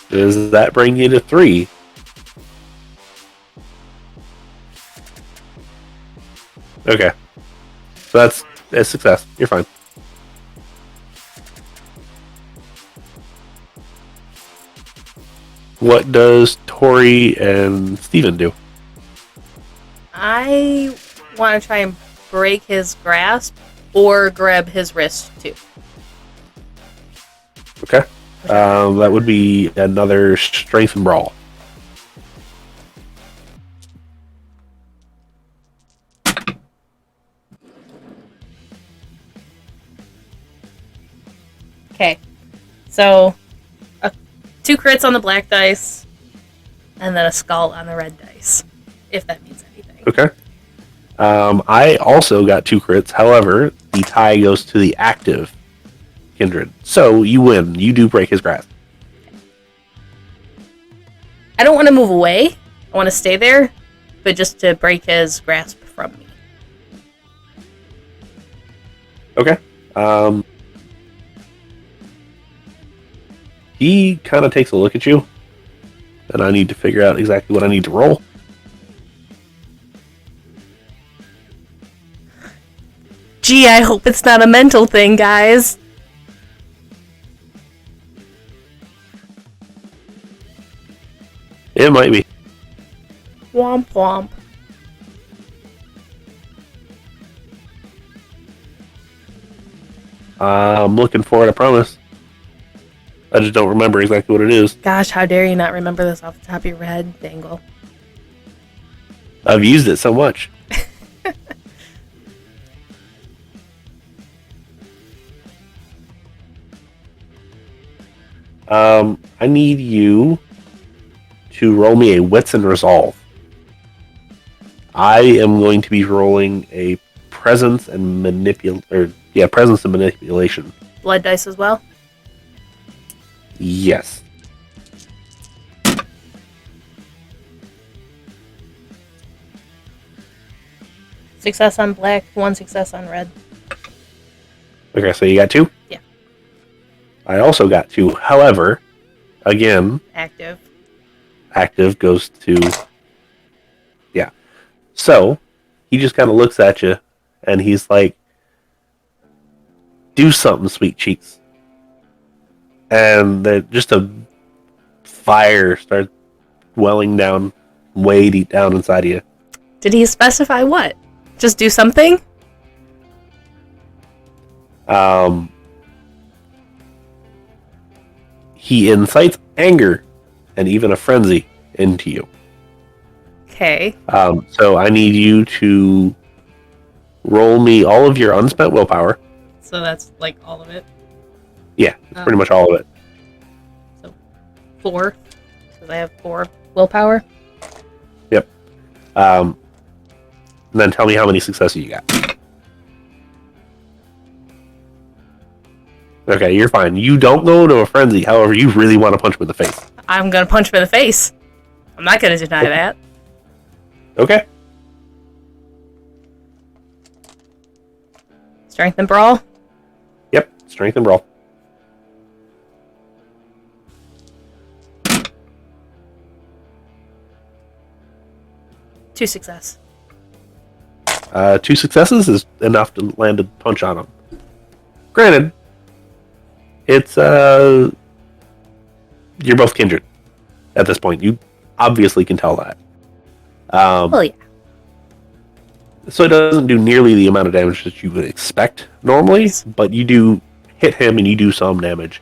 Does that bring you to 3? Okay. So that's a success. You're fine. What does Tory and Steven do? I want to try and break his grasp or grab his wrist too. Okay. That would be another strength and brawl. Okay. So, 2 crits on the black dice, and then a skull on the red dice, if that means anything. Okay. I also got 2 crits. However, the tie goes to the active Kindred. So you win. You do break his grasp. I don't want to move away. I want to stay there, but just to break his grasp from me. Okay. He kind of takes a look at you, and I need to figure out exactly what I need to roll. Gee, I hope it's not a mental thing, guys. It might be. Womp womp. I'm looking for it, I promise. I just don't remember exactly what it is. Gosh, how dare you not remember this off the top of your head, Dengle. I've used it so much. I need you to roll me a Wits and Resolve. I am going to be rolling a Presence and Presence and Manipulation. Blood dice as well? Yes. Success on black, 1 success on red. Okay, so you got 2? Yeah. I also got 2. However, again, Active. active goes to... Yeah. So, he just kind of looks at you, and he's like, do something, sweet cheeks. And just a fire starts welling down way deep down inside of you. Did he specify what? Just do something? He incites anger and even a frenzy into you. Okay. So I need you to roll me all of your unspent willpower. So that's like all of it. Yeah, it's pretty much all of it. So 4. Because I have 4 willpower. Yep. And then tell me how many successes you got. Okay, you're fine. You don't go into a frenzy. However, you really want to punch him in the face. I'm gonna punch him in the face. I'm not gonna deny that. Okay. Strength and brawl. Yep. Strength and brawl. Two success. 2 successes is enough to land a punch on him. Granted, it's you're both kindred at this point. You obviously can tell that. Well, yeah. So it doesn't do nearly the amount of damage that you would expect normally, but you do hit him and you do some damage.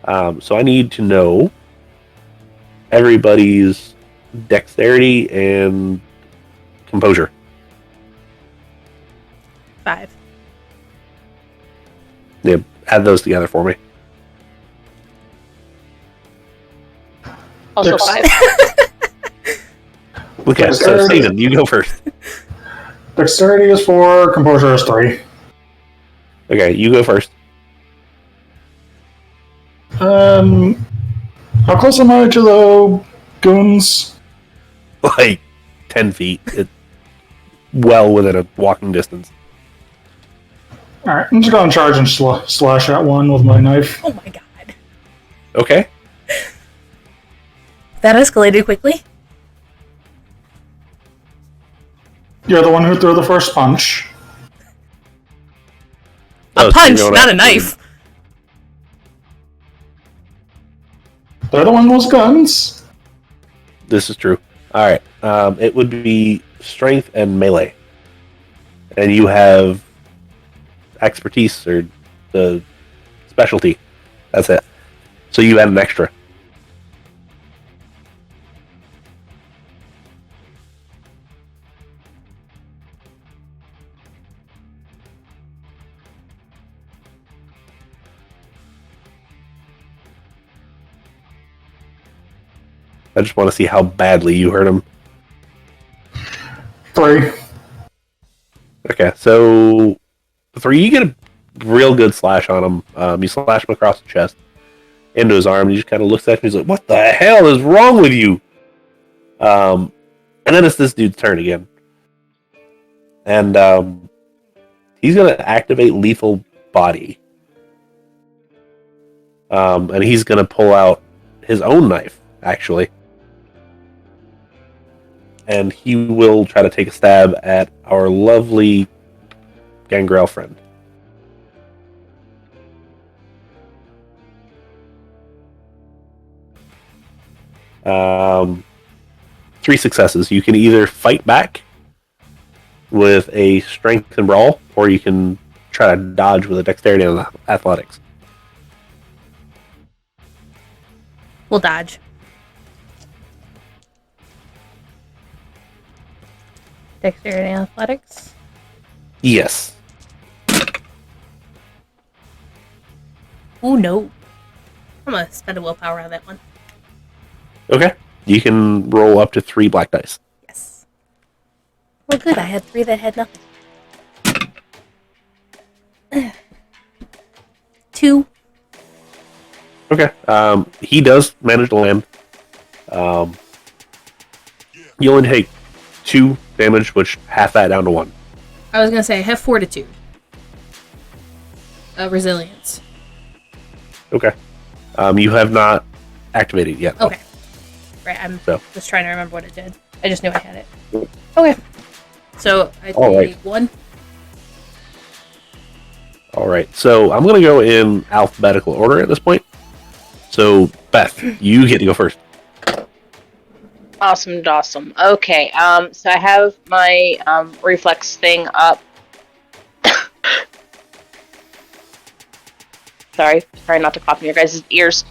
So I need to know everybody's dexterity and composure. 5. Yeah, add those together for me. Also Yes. 5. Okay, so Steven, you go first. Dexterity is 4, composure is 3. Okay, you go first. How close am I to the goons? Like 10 feet. It's well within a walking distance. Alright, I'm just gonna charge and slash at one with my knife. Oh my god. Okay. That escalated quickly. You're the one who threw the first punch. Oh, A so you're punch, going not a after- knife. They're the one with guns. This is true. Alright. It would be strength and melee. And you have expertise or the specialty. That's it. So you add an extra. I just want to see how badly you hurt him. 3. Okay, so 3, you get a real good slash on him. You slash him across the chest, into his arm, and he just kind of looks at you and he's like, what the hell is wrong with you? And then it's this dude's turn again. And he's going to activate Lethal Body. And he's going to pull out his own knife, actually. And he will try to take a stab at our lovely Gangrel friend. Three successes. You can either fight back with a strength and brawl, or you can try to dodge with a dexterity and athletics. We'll dodge. Dexterity and athletics. Yes. Oh no. I'm gonna spend a willpower on that one. Okay. You can roll up to 3 black dice. Yes. Well, good. I had 3 that had nothing. 2. Okay. He does manage to land. You only take 2 damage, which half that down to 1. I was gonna say I have fortitude. Resilience. Okay. You have not activated yet. Okay. Right, I'm So. just trying to remember what it did. I just knew I had it. Okay. So I take All right. 1. All right. So I'm going to go in alphabetical order at this point. So, Beth, you get to go first. Awesome. Okay, so I have my reflex thing up. Sorry, trying not to cough in your guys' ears.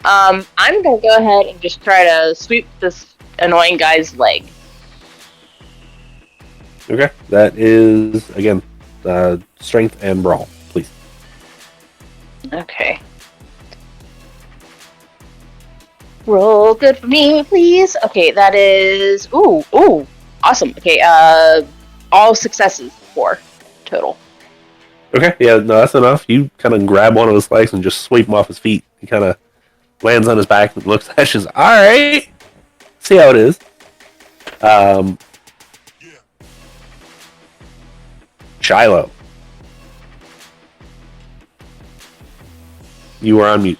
I'm gonna go ahead and just try to sweep this annoying guy's leg. Okay. That is, again, strength and brawl, please. Okay. Roll good for me, please. Okay, that is ooh, awesome. Okay, all successes 4 total. Okay. Yeah, no, that's enough. You kind of grab one of his legs and just sweep him off his feet. He kind of lands on his back and looks at you. All right. See how it is. Shiloh. You are on mute.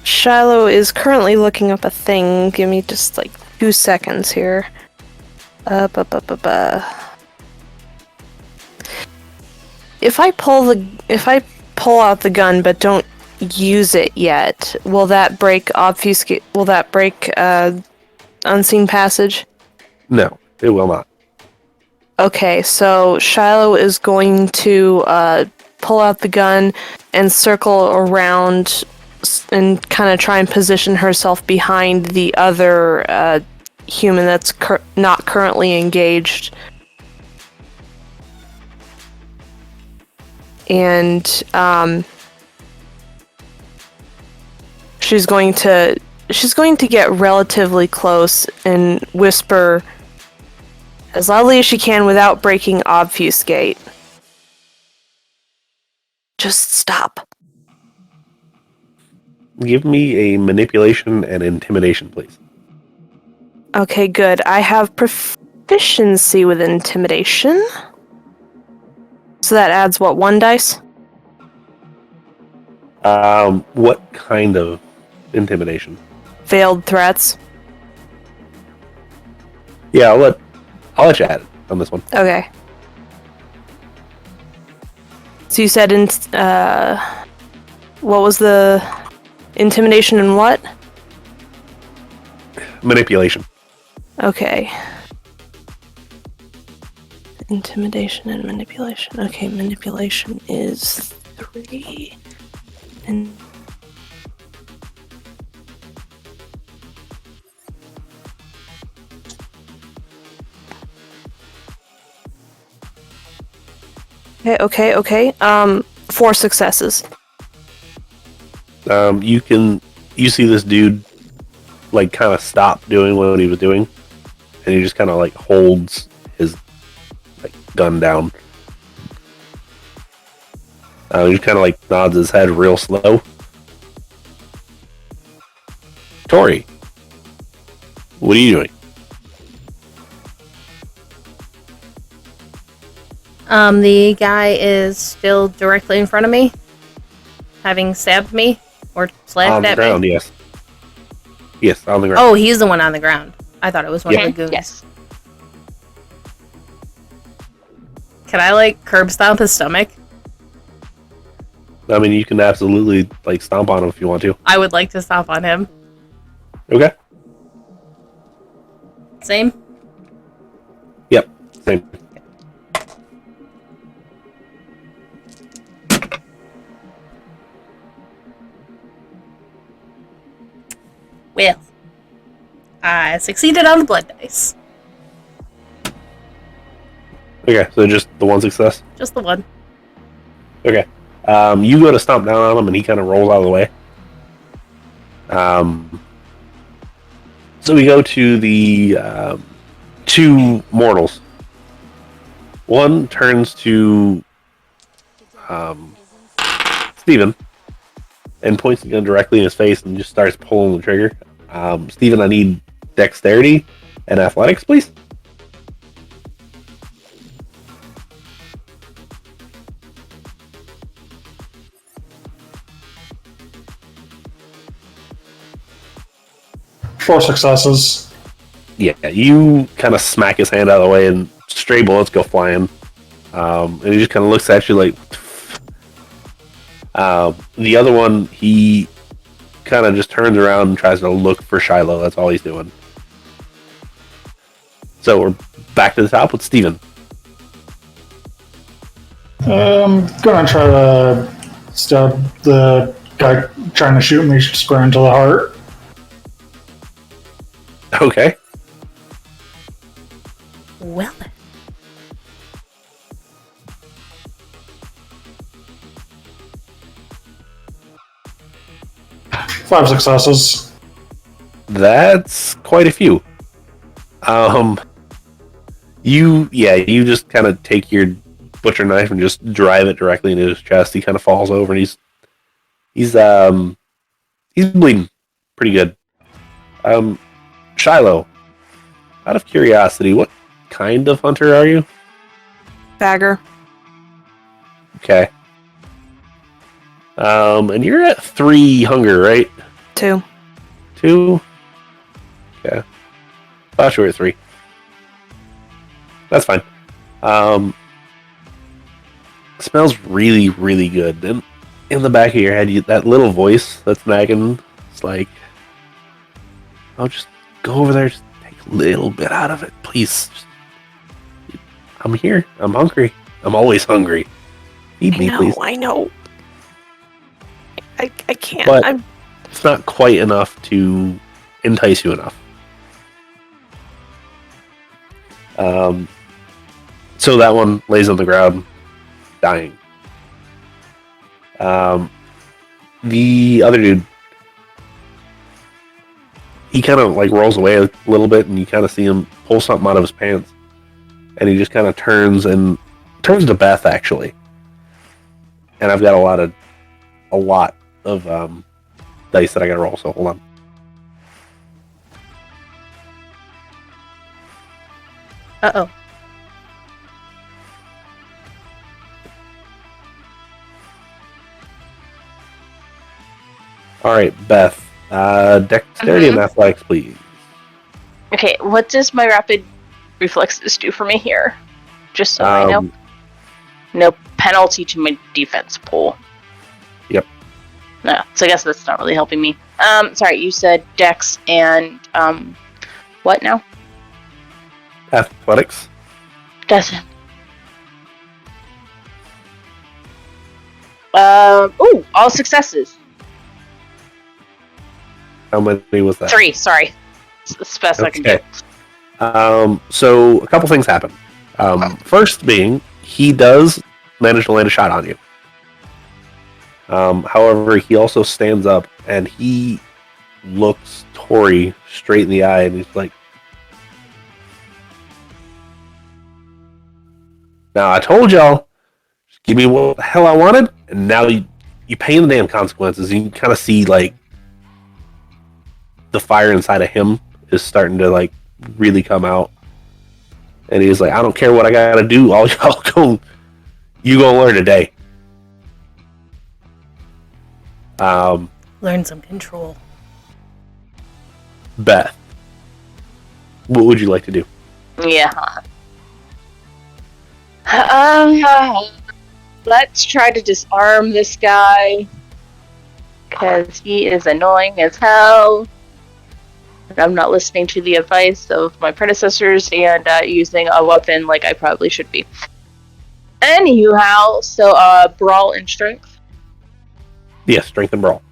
Shiloh is currently looking up a thing. Give me just like 2 seconds here. If I pull out the gun but don't use it yet, will that break obfuscate? Will that break unseen passage? No, it will not. Okay, so Shiloh is going to pull out the gun and circle around and kind of try and position herself behind the other human that's not currently engaged. And she's going to get relatively close and whisper as loudly as she can without breaking obfuscate. Just stop. Give me a manipulation and intimidation, please. Okay, good. I have proficiency with intimidation. So that adds, what, 1 dice? What kind of intimidation? Veiled threats. Yeah, I'll let you add it on this one. Okay. So you said what was the intimidation and what? Manipulation. Okay. Intimidation and manipulation. Okay, manipulation is 3. And Okay. 4 successes. You see this dude like kind of stop doing what he was doing, and he just kind of like holds his like gun down. He just kind of like nods his head real slow. Tory, what are you doing? The guy is still directly in front of me, having stabbed me or slashed On the at ground, me. yes. Yes, on the ground. Oh, he's the one on the ground. I thought it was one of the goons. Yes. Can I like curb stomp his stomach? I mean, you can absolutely like stomp on him if you want to. I would like to stomp on him. Okay. Same. Yep. Same. Well, I succeeded on the blood dice. Okay, so just the one success. Just the one. Okay. You go to stomp down on him, and he kind of rolls out of the way. So we go to the 2 mortals. One turns to Steven and points the gun directly in his face and just starts pulling the trigger. Steven, I need dexterity and athletics, please. 4 successes. Yeah, you kind of smack his hand out of the way, and stray bullets go flying. And he just kind of looks at you like. The other one, he kind of just turns around and tries to look for Shiloh. That's all he's doing. So we're back to the top with Steven. I'm gonna try to stab the guy trying to shoot me square into the heart. Okay. Well, 5 successes. That's quite a few. You just kind of take your butcher knife and just drive it directly into his chest. He kind of falls over, and he's bleeding pretty good. Shiloh, out of curiosity, what kind of hunter are you? Bagger. Okay. And you're at 3 hunger, right? 2. 2? Okay. Thought you were at 3. That's fine. Smells really, really good. And in the back of your head, that little voice that's nagging, it's like, oh, just go over there, just take a little bit out of it, please. I'm here. I'm hungry. I'm always hungry. Feed me, please. I know. I can't. But it's not quite enough to entice you enough. So that one lays on the ground, dying. The other dude, he kind of like rolls away a little bit, and you kind of see him pull something out of his pants, and he just kind of turns to Beth, actually. And I've got a lot of dice that I gotta roll, so hold on. uh-oh. Alright, Beth. Dexterity and athletics, please. Okay, what does my rapid reflexes do for me here? Just so I know. No penalty to my defense pool. Yep. No, so I guess that's not really helping me. Sorry, you said Dex and what now? Athletics. Doesn't. All successes. How many was that? 3, sorry. It's the best I can do. So a couple things happen. First being, he does manage to land a shot on you. However, he also stands up and he looks Tory straight in the eye, and he's like, "Now I told y'all, just give me what the hell I wanted, and now you pay the damn consequences." You can kind of see like the fire inside of him is starting to like really come out, and he's like, "I don't care what I gotta do. All y'all you gonna learn today." Learn some control. Beth, what would you like to do? Yeah. Let's try to disarm this guy, because he is annoying as hell. I'm not listening to the advice of my predecessors and using a weapon like I probably should be. Anyhow, so brawl and strength. Yes, strength and brawl.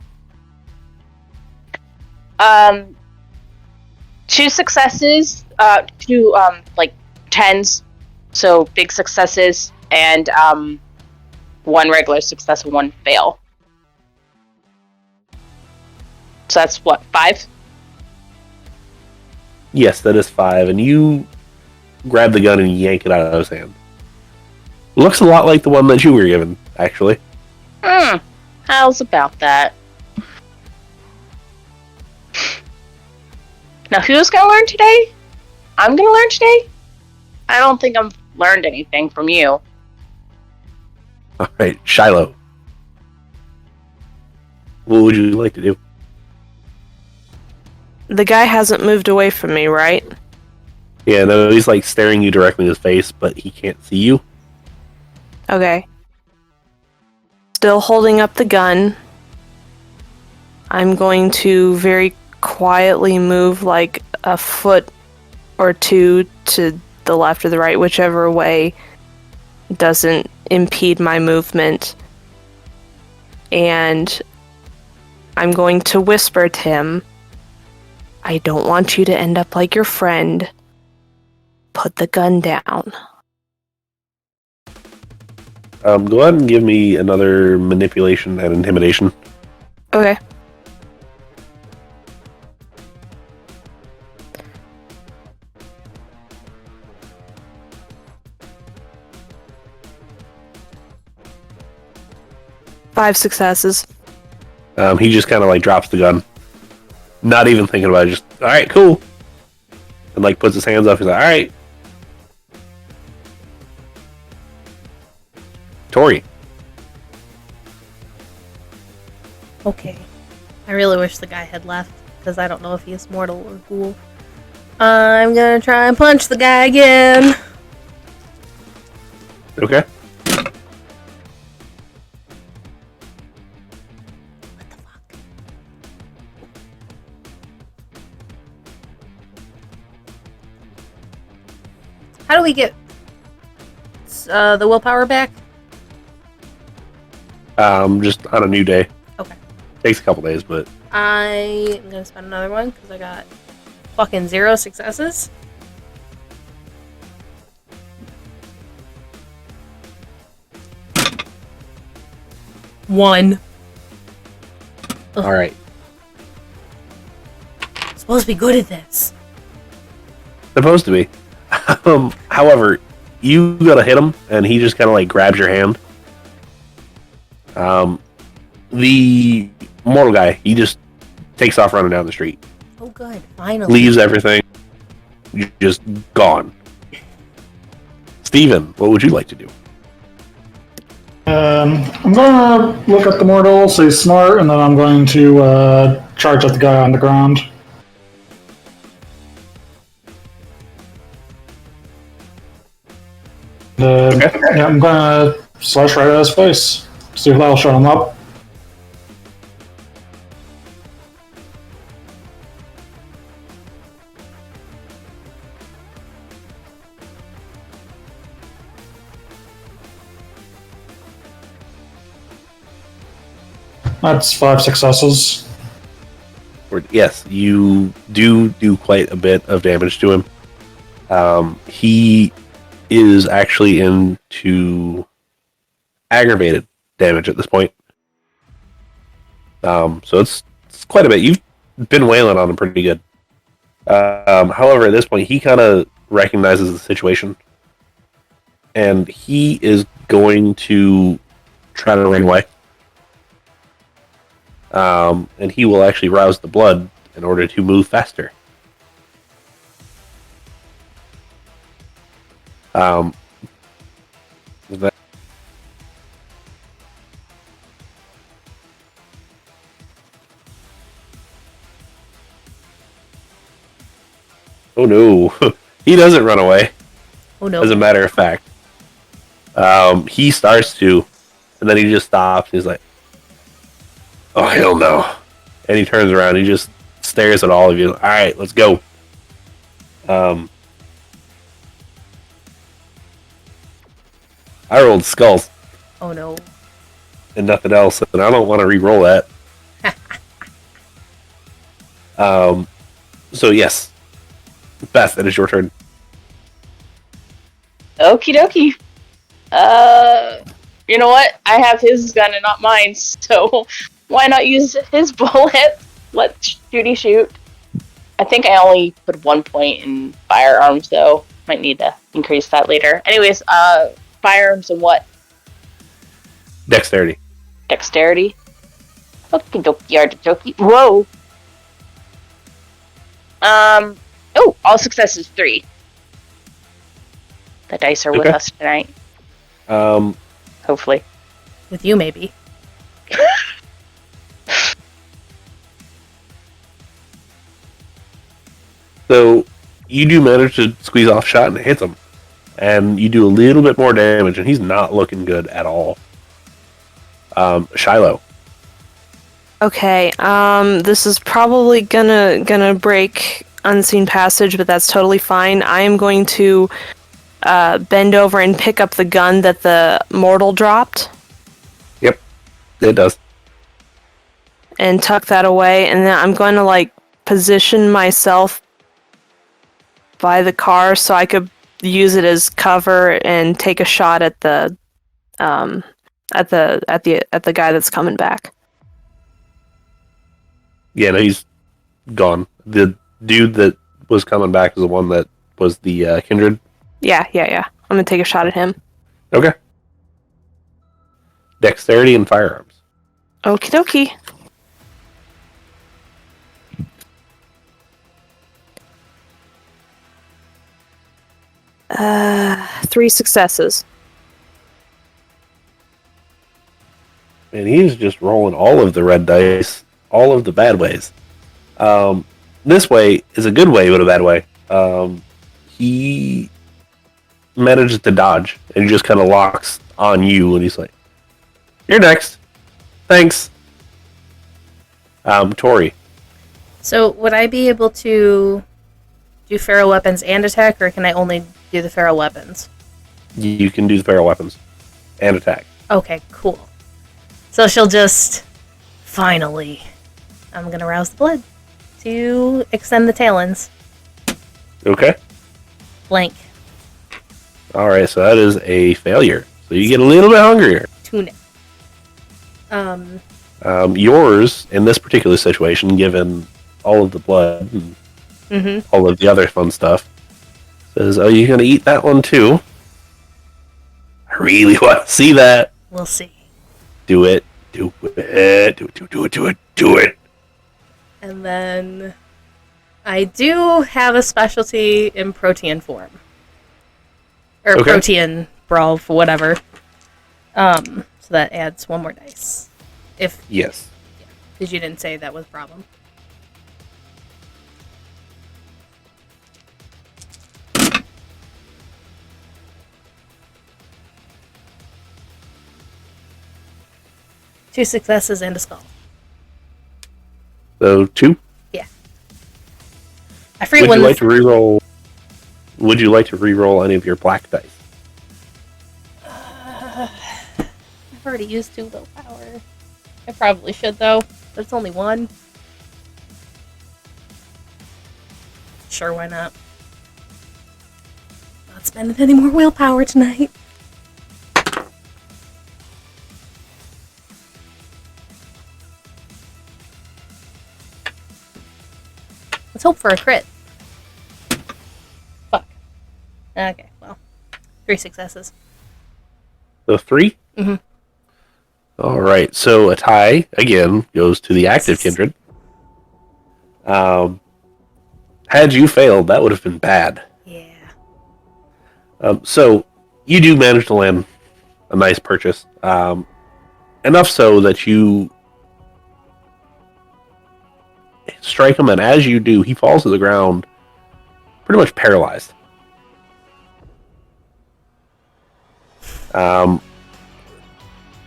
2 successes, 2 like 10s, so big successes, and 1 regular success, 1 fail. So that's what, 5? Yes, that is 5, and you grab the gun and yank it out of his hand. Looks a lot like the one that you were given, actually. How's about that? Now, who's gonna learn today? I'm gonna learn today? I don't think I've learned anything from you. Alright, Shiloh. What would you like to do? The guy hasn't moved away from me, right? Yeah, no, he's like staring you directly in his face, but he can't see you. Okay. Still holding up the gun. I'm going to very quietly move like a foot or two to the left or the right, whichever way doesn't impede my movement. And I'm going to whisper to him, I don't want you to end up like your friend. Put the gun down. Go ahead and give me another manipulation and intimidation. Okay. Five successes. He just kind of like drops the gun, not even thinking about it. Just all right, cool, and like puts his hands up. He's like, all right, Tory. Okay. I really wish the guy had left, because I don't know if he is mortal or ghoul. I'm gonna try and punch the guy again. Okay. What the fuck? How do we get the willpower back? Just on a new day. Okay. Takes a couple days, but I am gonna spend another one because I got fucking 0 successes. One. Ugh. all right. I'm supposed to be good at this. Supposed to be. However, you gotta hit him, and he just kind of like grabs your hand. The mortal guy, he just takes off running down the street, Oh, good. Finally. leaves everything, just gone. Steven, what would you like to do? I'm going to look at the mortal, say smart, and then I'm going to charge at the guy on the ground. Okay. Yeah, I'm going to slash right at his face. See if that'll shut him up. That's 5 successes. Yes, you do quite a bit of damage to him. He is actually into aggravated damage at this point. So it's quite a bit. You've been wailing on him pretty good. However, at this point, he kind of recognizes the situation, and he is going to try to run away. And he will actually rouse the blood in order to move faster. That- oh no, he doesn't run away. Oh no. As a matter of fact, he starts to, and then he just stops. He's like, "Oh hell no!" And he turns around. He just stares at all of you. All right, let's go. I rolled skulls Oh no. and nothing else, and I don't want to re-roll that. So yes, Beth, it is your turn. Okie dokie. You know what? I have his gun and not mine, so why not use his bullet? Let Shooty shoot. I think I only put 1 point in firearms, though. Might need to increase that later. Anyways, firearms and what? Dexterity. Dexterity. Okie dokie, artichoke. Whoa. Oh, all successes 3. The dice are with Okay. us tonight, Um, hopefully. With you, maybe. So you do manage to squeeze off a shot and it hits him. And you do a little bit more damage, and he's not looking good at all. Shiloh. Okay, this is probably gonna break unseen passage, but that's totally fine. I am going to bend over and pick up the gun that the mortal dropped. Yep, it does. And tuck that away, and then I'm going to position myself by the car so I could use it as cover and take a shot at the guy that's coming back. Yeah, no, he's gone. The dude that was coming back is the one that was the Kindred. Yeah. I'm gonna take a shot at him. Okay. Dexterity and firearms. Okie dokie. Three successes. And he's just rolling all of the red dice, all of the bad ways. This way is a good way, but a bad way. He manages to dodge, and he just kind of locks on you, and he's like, "You're next. Thanks." Tory. So, would I be able to do feral weapons and attack, or can I only do the feral weapons? You can do the feral weapons and attack. Okay, cool. So she'll just... Finally. I'm gonna rouse the blood to extend the talons. Okay. Blank. Alright, so that is a failure. So you get a little bit hungrier. Tuna. Yours, in this particular situation, given all of the blood and all of the other fun stuff, says, "Oh, you're gonna eat that one too? I really want to see that." We'll see. Do it. Do it. And then I do have a specialty in protean form. Or Okay. protean brawl for whatever. So that adds one more dice. Yes. Because you didn't say that was a problem. Two successes and a skull. So 2. Yeah. I forget Would when you like to reroll? Would you like to reroll any of your black dice? I've already used 2 willpower. I probably should though, but it's only 1. Sure, why not? Not spending any more willpower tonight. Let's hope for a crit. Fuck. Okay, well. 3 successes. So 3? Mm-hmm. Alright, so a tie, again, goes to the active Kindred. Had you failed, that would have been bad. Yeah. So, you do manage to land a nice purchase. Enough so that you strike him, and as you do, he falls to the ground pretty much paralyzed.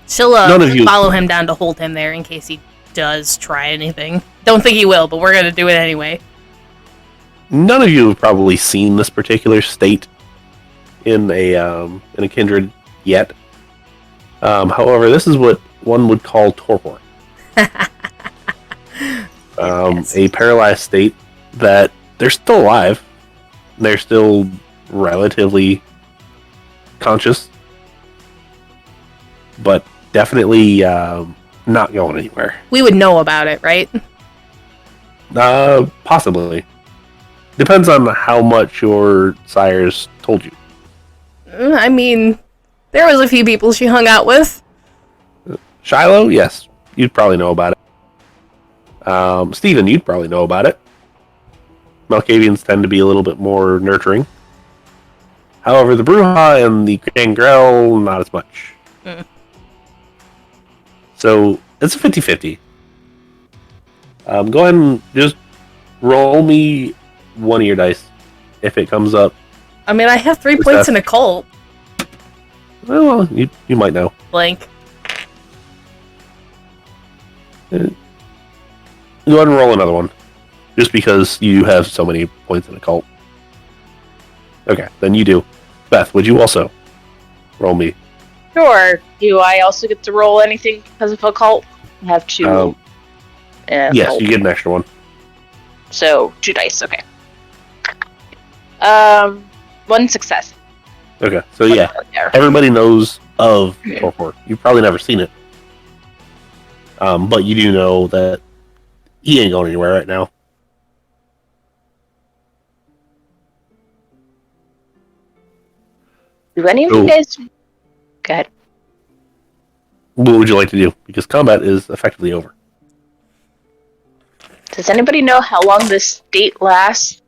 She'll None of you- follow him down to hold him there in case he does try anything. Don't think he will, but we're gonna do it anyway. None of you have probably seen this particular state in a Kindred yet. However, this is what one would call torpor. Yes. A paralyzed state that they're still alive. They're still relatively conscious, but definitely not going anywhere. We would know about it, right? Possibly. Depends on how much your sires told you. I mean, there was a few people she hung out with. Shiloh, yes, you'd probably know about it. Steven, you'd probably know about it. Malkavians tend to be a little bit more nurturing. However, the Bruja and the Gangrel, not as much. So, it's a 50-50. Go ahead and just roll me one of your dice. If it comes up, I mean, I have 3 points in occult. well, you might know. Blank. Go ahead and roll another one. Just because you have so many points in occult. Okay, then you do. Beth, would you also roll me? Sure. Do I also get to roll anything because of occult? I have 2. Yes, you get an extra one. So 2 dice. Okay. 1 success. Okay, so yeah, There. everybody knows of Torpor. You've probably never seen it. But you do know that he ain't going anywhere right now. Do any of you guys... Go ahead. What would you like to do? Because combat is effectively over. Does anybody know how long this state lasts?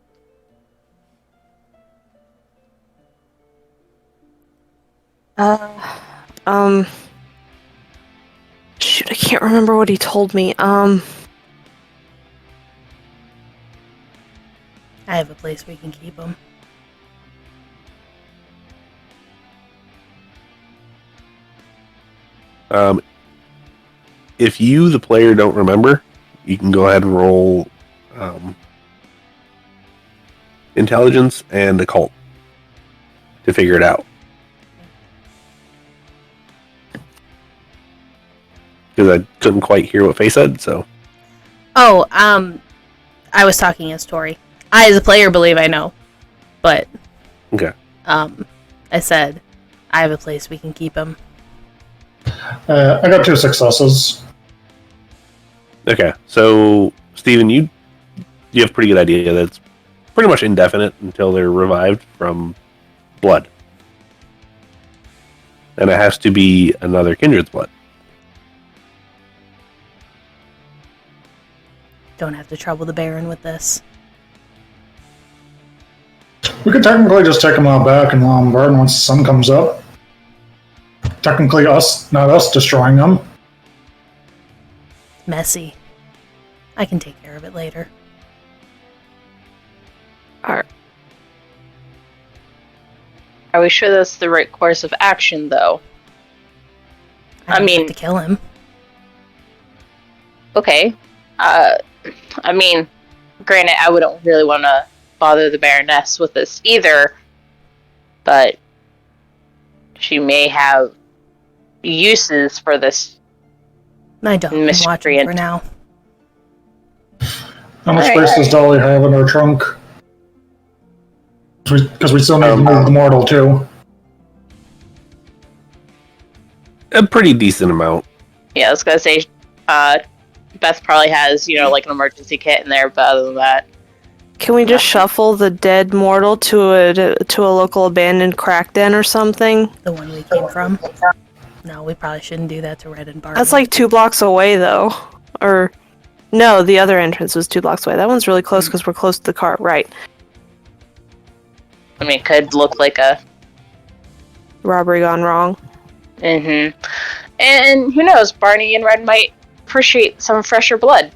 Shoot, I can't remember what he told me. I have a place we can keep them. If you, the player, don't remember, you can go ahead and roll intelligence and occult to figure it out. Because I couldn't quite hear what Faye said, so. Oh, I was talking as Tory. I, as a player, believe I know. But, Okay. I said, I have a place we can keep him. I got 2 successes. Okay, so, Steven, you have a pretty good idea that it's pretty much indefinite until they're revived from blood. And it has to be another kindred's blood. Don't have to trouble the Baron with this. We could technically just take them out back and let them burn once the sun comes up. Technically us, not us destroying them. Messy. I can take care of it later. Alright. Are we sure that's the right course of action, though? I mean- have to kill him. Okay. I mean, granted, I wouldn't really want to bother the Baroness with this either, but she may have uses for this. I don't. I'm watching Miscreant. for now. How much Alright. space does Dolly have in her trunk? Because we still need to move the mortal too. A pretty decent amount. Yeah, I was gonna say, Beth probably has, like an emergency kit in there, but other than that, Can we just shuffle the dead mortal to a local abandoned crack den or something? The one we came from. No, we probably shouldn't do that to Red and Barton. That's like 2 blocks away, though. Or, no, the other entrance was 2 blocks away. That one's really close because we're close to the car, right? I mean, it could look like a... Robbery gone wrong. Mm-hmm. And who knows, Barney and Red might appreciate some fresher blood.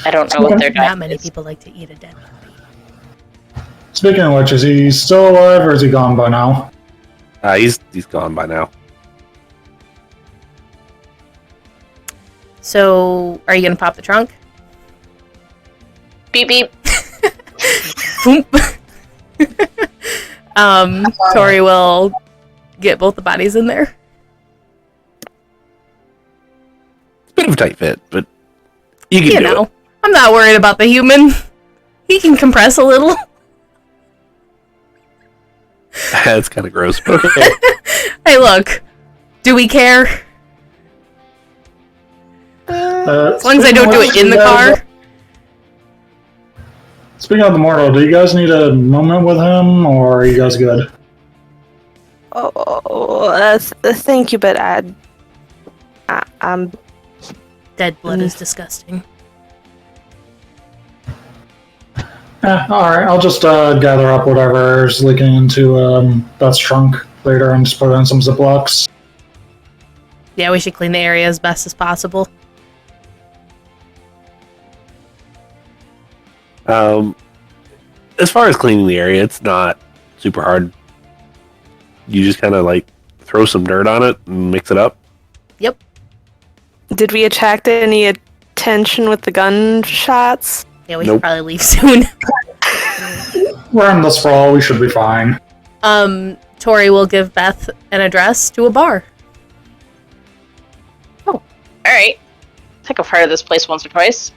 I don't know what their diet Not many is. people like to eat a dead body. Speaking of which, is he still alive or is he gone by now? He's gone by now. So, are you gonna pop the trunk? Beep beep. Boom. Tory will get both the bodies in there. It's a bit of a tight fit, but you can You do know, it. I'm not worried about the human. He can compress a little. That's kind of gross. But okay. Hey, look. Do we care? As As long as I don't do it in the car. Speaking of the mortal, do you guys need a moment with him, or are you guys good? Thank you, but I'm Dead blood is disgusting. Alright, I'll just gather up whatever's leaking into Beth's trunk later and just put it in some Ziplocs. Yeah, we should clean the area as best as possible. As far as cleaning the area, it's not super hard. You just kind of like throw some dirt on it and mix it up. Yep. Did we attract any attention with the gunshots? Yeah, we Nope. should probably leave soon. We're in this fall. We should be fine. Tory will give Beth an address to a bar. All right. I think I've heard of this place once or twice.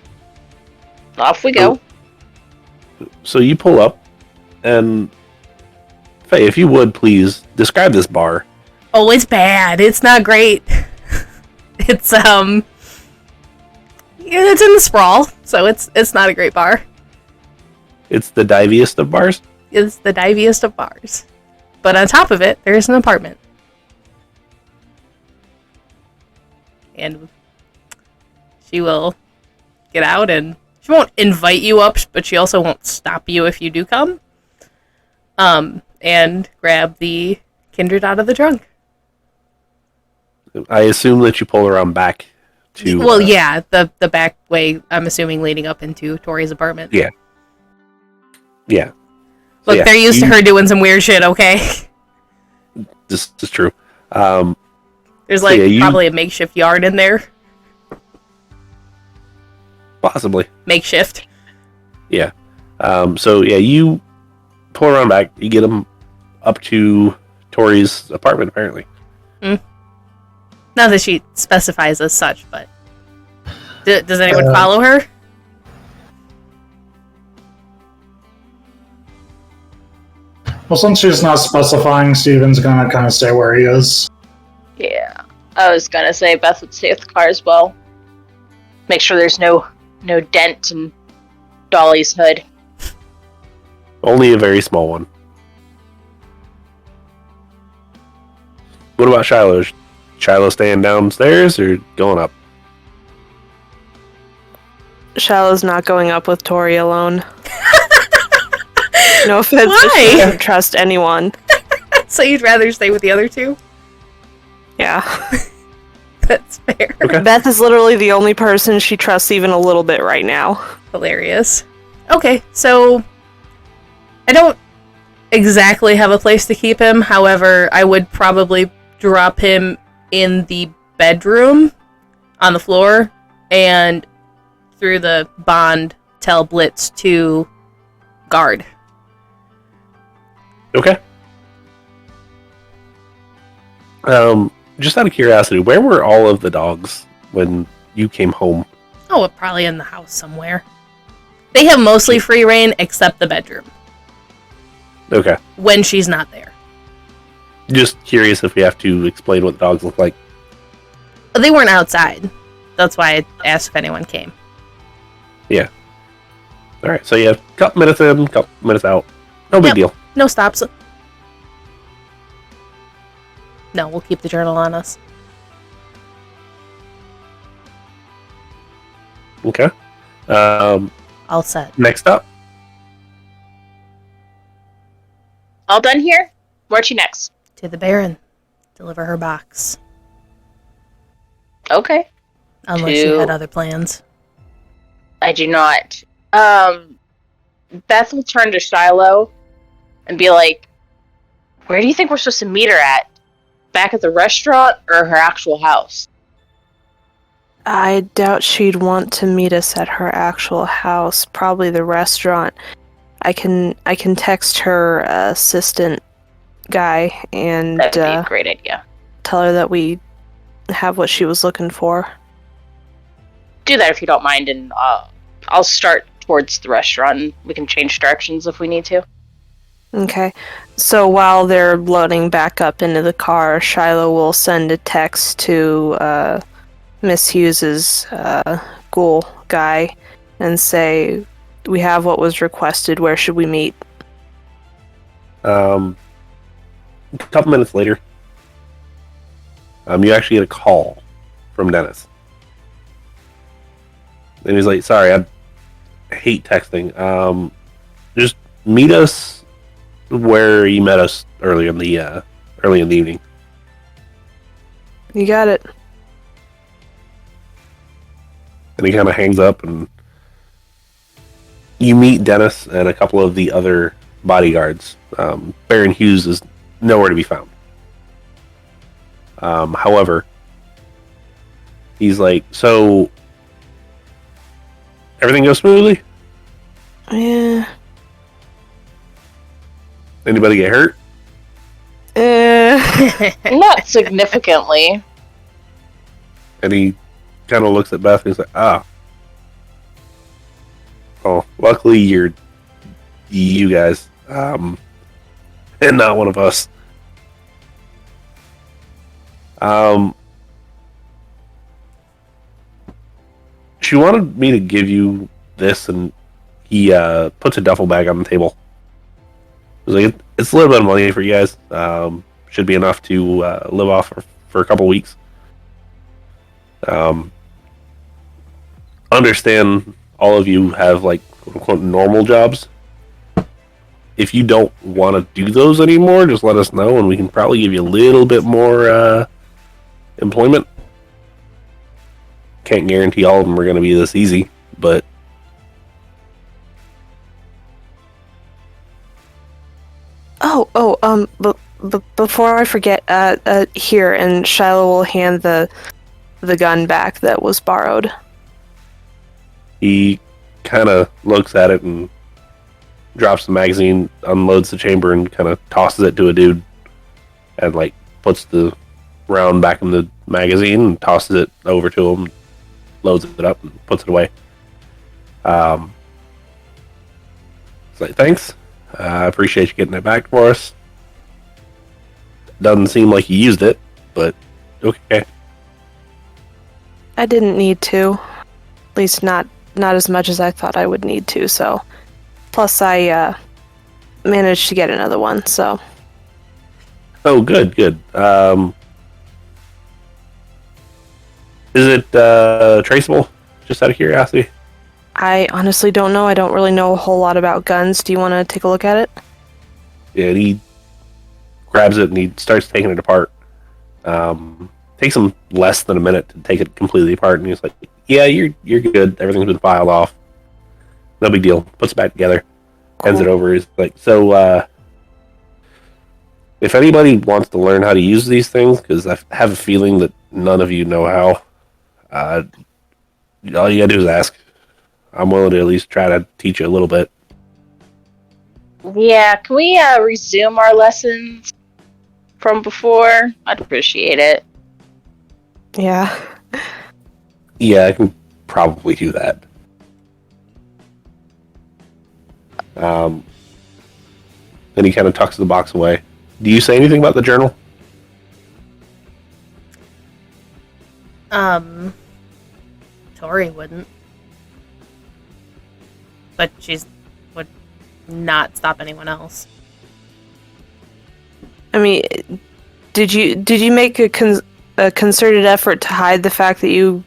Off we go. So you pull up, and Faye, if you would please describe this bar. Oh, it's bad. It's not great. It's it's in the sprawl, so it's not a great bar. It's the diviest of bars. It's the diviest of bars. But on top of it, there's an apartment. And she will get out, and she won't invite you up, but she also won't stop you if you do come. And grab the Kindred out of the trunk. I assume that you pull around back to. Well, yeah, the back way, I'm assuming, leading up into Tori's apartment. Yeah. Yeah. So, Look, yeah, they're used to her doing some weird shit, okay? This is true. There's So, like yeah, probably a makeshift yard in there. Possibly. Makeshift. Yeah. So yeah, you pull around back. You get them up to Tori's apartment. Apparently. Not that she specifies as such, but does anyone follow her? Well, since she's not specifying, Steven's gonna kind of stay where he is. Yeah. I was gonna say Beth would stay with the car as well. Make sure there's no dent in Dolly's hood. Only a very small one. What about Shiloh? Is Shiloh staying downstairs or going up? Shallow's not going up with Tory alone. No offense, but Why? she doesn't trust anyone. So you'd rather stay with the other two? Yeah. That's fair. Okay. Beth is literally the only person she trusts even a little bit right now. Hilarious. Okay, so I don't exactly have a place to keep him. However, I would probably drop him in the bedroom on the floor and through the bond tell Blitz to guard. Okay. Just out of curiosity, where were all of the dogs when you came home? Oh, probably in the house somewhere. They have mostly free reign except the bedroom Okay. when she's not there. Just curious if we have to explain what the dogs look like. They weren't outside. That's why I asked if anyone came. Yeah. All right. So you have a couple minutes in, couple minutes out. No big Yep. deal. No stops. No, we'll keep the journal on us. Okay. All set. Next up. All done here? Where to next? To the Baron. Deliver her box. Okay. Unless you had other plans. I do not. Beth will turn to Shiloh and be like, where do you think we're supposed to meet her at? Back at the restaurant or her actual house? I doubt she'd want to meet us at her actual house. Probably the restaurant. I can text her assistant guy and That would be a great idea. tell her that we have what she was looking for. Do that if you don't mind, and I'll start towards the restaurant, and we can change directions if we need to. Okay. So while they're loading back up into the car, Shiloh will send a text to Miss Hughes's ghoul guy and say, we have what was requested. Where should we meet? A couple minutes later, you actually get a call from Dennis. And he's like, sorry, I hate texting. Just meet us where you met us early in the evening. You got it. And he kind of hangs up and you meet Dennis and a couple of the other bodyguards. Baron Hughes is nowhere to be found. However, he's like, so everything goes smoothly? Yeah. Anybody get hurt? Not significantly. And he kind of looks at Beth and he's like, oh, luckily you're you guys, and not one of us. She wanted me to give you this, and he puts a duffel bag on the table. He was like, it's a little bit of money for you guys. Should be enough to live off for a couple weeks. Understand all of you have like quote unquote normal jobs. If you don't want to do those anymore, just let us know and we can probably give you a little bit more employment. Can't guarantee all of them are going to be this easy, but before I forget, here, and Shiloh will hand the gun back that was borrowed. he kind of looks at it and drops the magazine, unloads the chamber, and kind of tosses it to a dude, and like puts the round back in the magazine and tosses it over to him, loads it up, and puts it away. It's like, thanks. I appreciate you getting it back for us. Doesn't seem like you used it, but okay. I didn't need to. At least not as much as I thought I would need to, so. Plus I managed to get another one, so. Oh, good. Is it traceable? Just out of curiosity. I honestly don't know. I don't really know a whole lot about guns. Do you want to take a look at it? Yeah, and he grabs it and he starts taking it apart. Takes him less than a minute to take it completely apart, and he's like, "Yeah, you're good. Everything's been filed off. No big deal." Puts it back together, hands it over. He's like, "So, if anybody wants to learn how to use these things, because I have a feeling that none of you know how, all you gotta do is ask. I'm willing to at least try to teach you a little bit." Yeah, can we resume our lessons from before? I'd appreciate it. Yeah. Yeah, I can probably do that. Then he kind of tucks the box away. Do you say anything about the journal? Tory wouldn't. But would not stop anyone else. I mean, did you make a concerted effort to hide the fact that you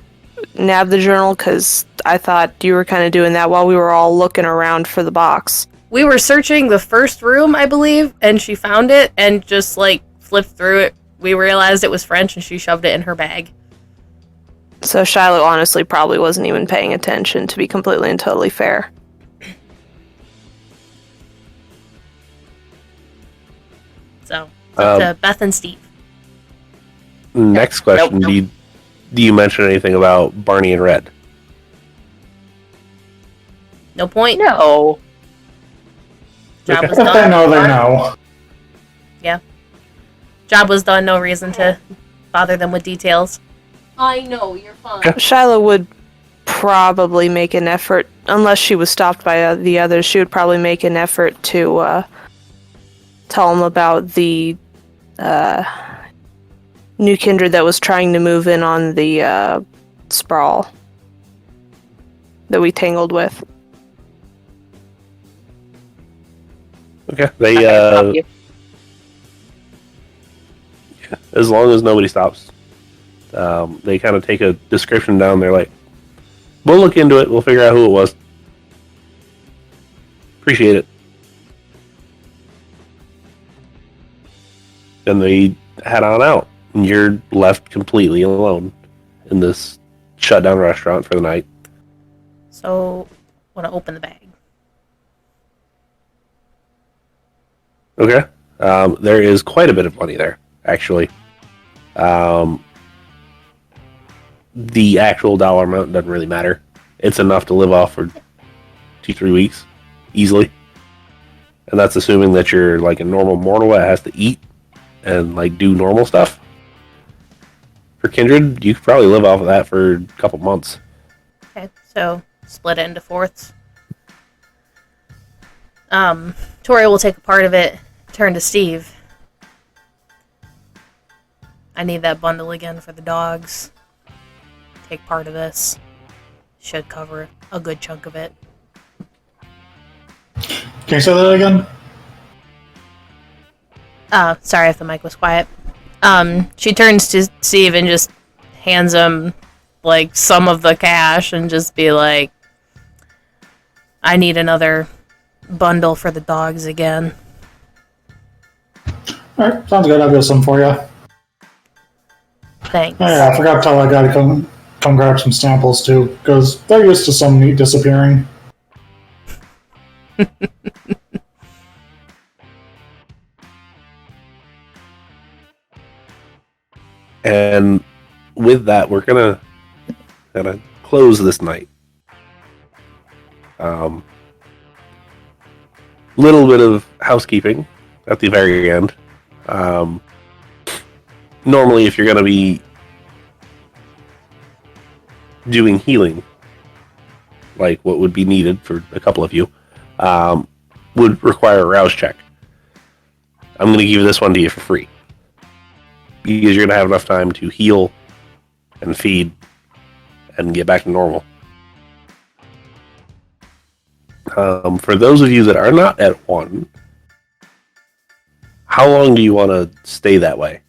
nabbed the journal? Because I thought you were kind of doing that while we were all looking around for the box. We were searching the first room, I believe, and she found it and just like flipped through it. We realized it was French and she shoved it in her bag. So Shiloh honestly probably wasn't even paying attention, to be completely and totally fair. So, it's up to Beth and Steve. Next question. Nope. Do you mention anything about Barney and Red? No point. No. Job was If they done. know, they know. Yeah. Job was done. No reason to bother them with details. I know, you're fine. Okay. Shiloh would probably make an effort, unless she was stopped by the others, she would probably make an effort to tell them about the new Kindred that was trying to move in on the sprawl that we tangled with. Okay. I'm not gonna stop you. As long as nobody stops. They kind of take a description down. They're like, we'll look into it. We'll figure out who it was. Appreciate it. Then they head on out. And you're left completely alone in this shut down restaurant for the night. So, want to open the bag. Okay. There is quite a bit of money there, actually. The actual dollar amount doesn't really matter. It's enough to live off for 2-3 weeks, easily. And that's assuming that you're like a normal mortal that has to eat and like do normal stuff. For Kindred, you could probably live off of that for a couple months. Okay, so split it into fourths. Tory will take a part of it, turn to Steve. I need that bundle again for the dogs. Take part of this. Should cover a good chunk of it. Can you say that again? Sorry if the mic was quiet. She turns to Steve and just hands him, like, some of the cash and just be like, I need another bundle for the dogs again. Alright, sounds good. I'll get some for you. Thanks. Oh, yeah, I forgot to tell that guy to come grab some samples too, because they're used to some meat disappearing. And with that, we're gonna close this night. Little bit of housekeeping at the very end. Normally, if you're gonna be doing healing, like what would be needed for a couple of you, would require a rouse check. I'm gonna give this one to you for free, because you're going to have enough time to heal and feed and get back to normal. For those of you that are not at 1, how long do you want to stay that way?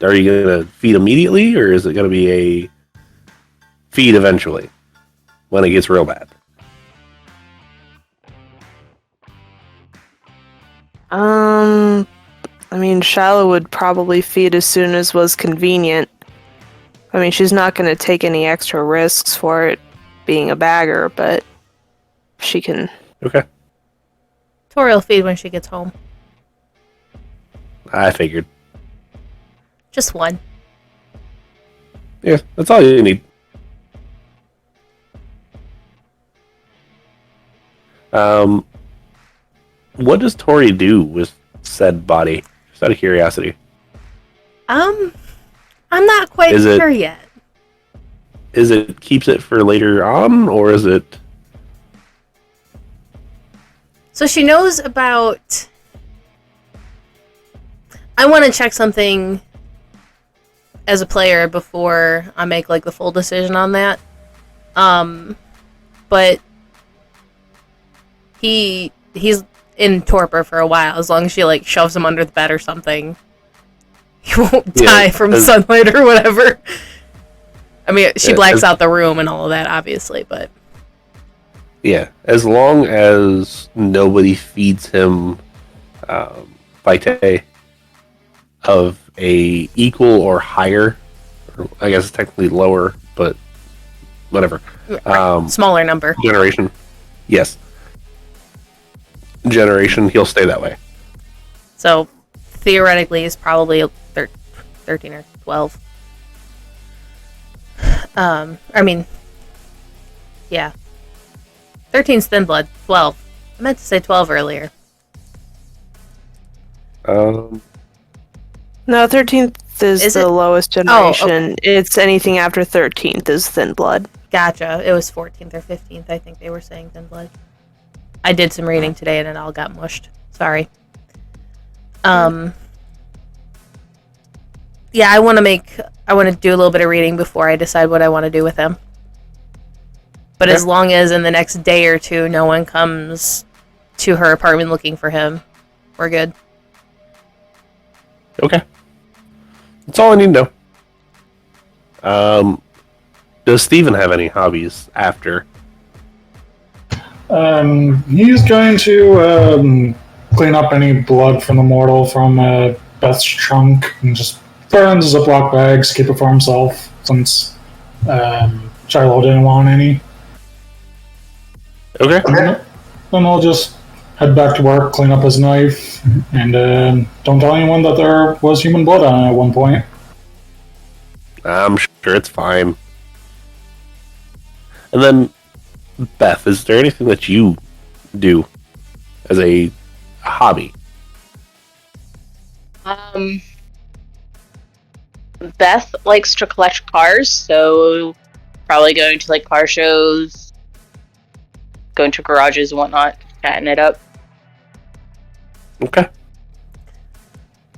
Are you going to feed immediately, or is it going to be a feed eventually when it gets real bad? I mean, Shiloh would probably feed as soon as was convenient. I mean, she's not going to take any extra risks for it being a bagger, but she can... Okay. Tory will feed when she gets home. I figured. Just one. Yeah, that's all you need. What does Tory do with said body? Just out of curiosity. I'm not quite sure yet. Is it keeps it for later on, or is it... So she knows about... I want to check something as a player before I make, like, the full decision on that. But he's in torpor for a while. As long as she, like, shoves him under the bed or something, he won't die from sunlight or whatever. I mean, she blacks out the room and all of that, obviously, but... Yeah, as long as nobody feeds him vitae of a equal or higher, or I guess it's technically lower, but whatever. Smaller number. Generation. Yes. Generation, he'll stay that way. So, theoretically, he's probably 13 or 12. I mean, yeah. 13's thin blood. 12. I meant to say 12 earlier. No, 13th is the it? lowest generation. Oh, okay. It's anything after 13th is thin blood. Gotcha. It was 14th or 15th, I think they were saying thin blood. I did some reading today and it all got mushed. Sorry. Yeah, I want to do a little bit of reading before I decide what I want to do with him. But as long as in the next day or two no one comes to her apartment looking for him, we're good. Okay. That's all I need to know. Does Steven have any hobbies after? He's going to clean up any blood from the mortal from Beth's trunk and just throw it in Ziploc bags, keep it for himself, since Shiloh didn't want any. Okay. Then I'll just head back to work, clean up his knife, and don't tell anyone that there was human blood on it at one point. I'm sure it's fine. And then, Beth, is there anything that you do as a hobby? Beth likes to collect cars, so probably going to like car shows, going to garages and whatnot, chatting it up. Okay.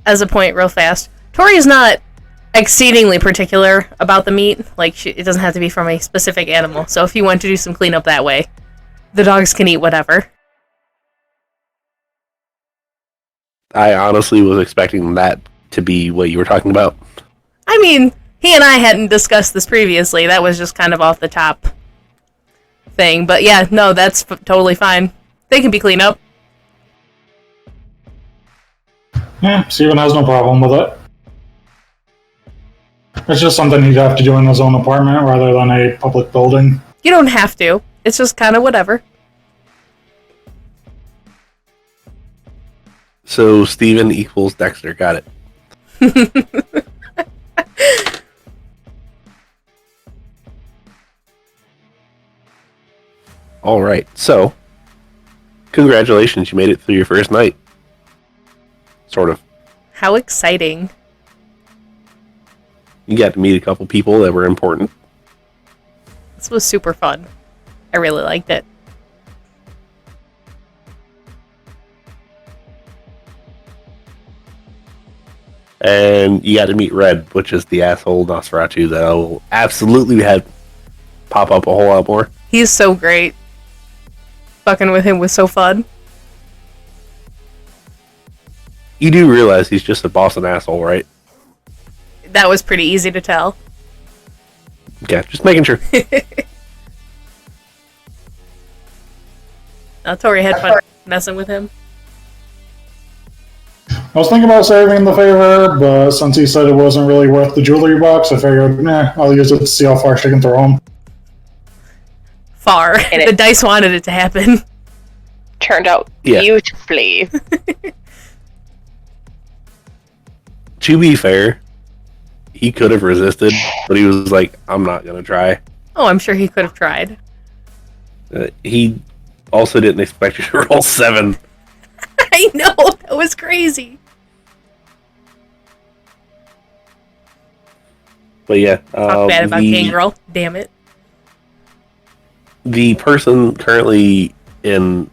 As a point, real fast, Tory is not exceedingly particular about the meat. Like, it doesn't have to be from a specific animal. So if you want to do some cleanup that way, the dogs can eat whatever. I honestly was expecting that to be what you were talking about. I mean, he and I hadn't discussed this previously. That was just kind of off the top thing. But yeah, no, that's totally fine. They can be cleaned up. Yeah, Steven has no problem with it. It's just something he'd have to do in his own apartment rather than a public building. You don't have to. It's just kind of whatever. So Steven equals Dexter. Got it. All right. So, congratulations. You made it through your first night. Sort of. How exciting. You got to meet a couple people that were important. This was super fun. I really liked it. And you got to meet Red, which is the asshole Nosferatu that I will absolutely have pop up a whole lot more. He's so great. Fucking with him was so fun. You do realize he's just a Boston asshole, right? That was pretty easy to tell. Okay, just making sure. Tory had fun messing with him. I was thinking about saving the favor, but since he said it wasn't really worth the jewelry box, I figured, I'll use it to see how far she can throw him. Far. The dice wanted it to happen. Turned out beautifully. To be fair, he could have resisted, but he was like, I'm not going to try. Oh, I'm sure he could have tried. He also didn't expect you to roll 7. I know, that was crazy. But yeah. Talk bad about Gangrel. Damn it. The person currently in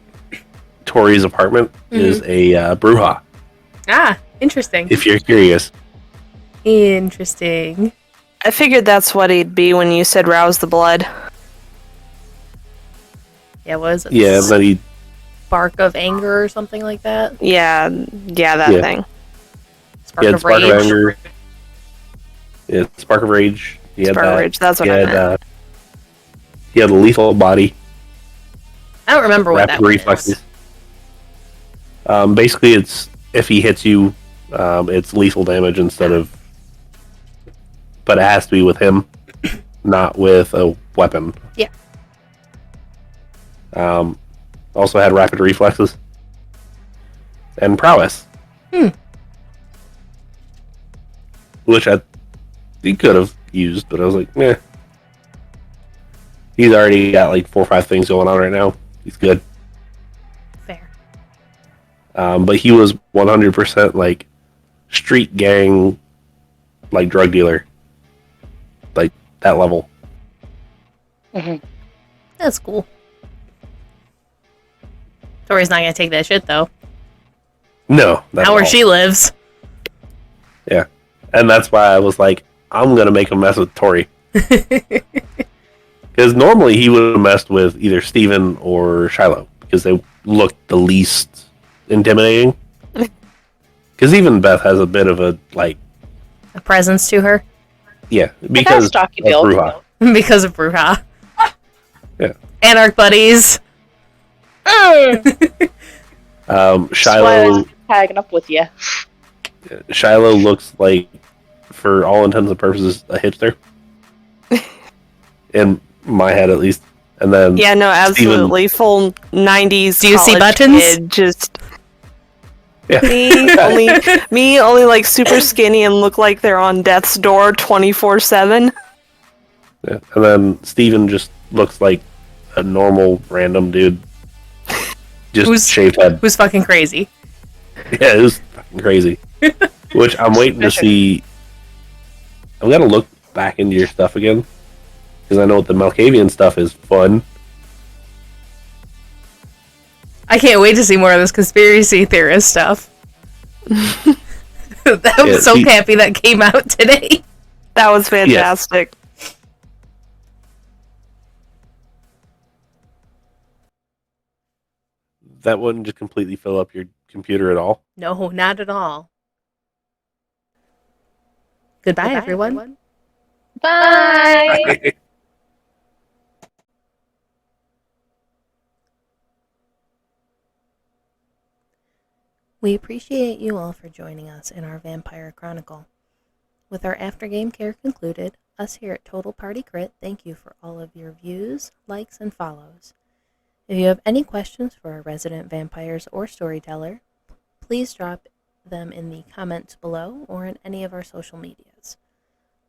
Tory's apartment is a Bruja. Ah, interesting. If you're curious. Interesting. I figured that's what he'd be when you said rouse the blood. Yeah, what is it? Yeah, and then he... Spark of anger or something like that? Yeah, that thing. Spark of rage. Of anger. Yeah, Spark of Rage. Spark of Rage, that's what I meant. He had a lethal body. I don't remember what that reflexes. Basically, it's if he hits you, it's lethal damage instead of... But it has to be with him, not with a weapon. Yeah. Also had rapid reflexes. And prowess. Which he could have used, but I was like, meh. He's already got like 4 or 5 things going on right now. He's good. Fair. But he was 100% like street gang, like drug dealer. Like that level. That's cool. Tory's not gonna take that shit though. No. Not where she lives. Yeah. And that's why I was like, I'm gonna make a mess with Tory. Because normally he would have messed with either Steven or Shiloh, because they looked the least intimidating. Because even Beth has a bit of a, like... A presence to her? Yeah, because of Bruja. Because of Bruja. Yeah. Anarch buddies. Shiloh... tagging up with you. Shiloh looks like, for all intents and purposes, a hipster. In my head, at least. And then Yeah, no, Steven- absolutely. Full 90s Do you see college buttons? kid, just Yeah. me only like super skinny and look like they're on death's door 24/7. Yeah. And then Steven just looks like a normal random dude. Just shaved head. Who's fucking crazy? Yeah, it was fucking crazy. Which I'm waiting to see. I'm gonna look back into your stuff again. Because I know the Malkavian stuff is fun. I can't wait to see more of this conspiracy theorist stuff. That was so happy that came out today. That was fantastic. Yes. That wouldn't just completely fill up your computer at all. No, not at all. Goodbye, everyone. Bye. We appreciate you all for joining us in our Vampire Chronicle. With our after-game care concluded, us here at Total Party Krit thank you for all of your views, likes, and follows. If you have any questions for our resident vampires or storyteller, please drop them in the comments below or in any of our social medias.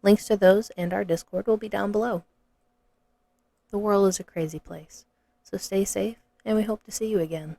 Links to those and our Discord will be down below. The world is a crazy place, so stay safe, and we hope to see you again.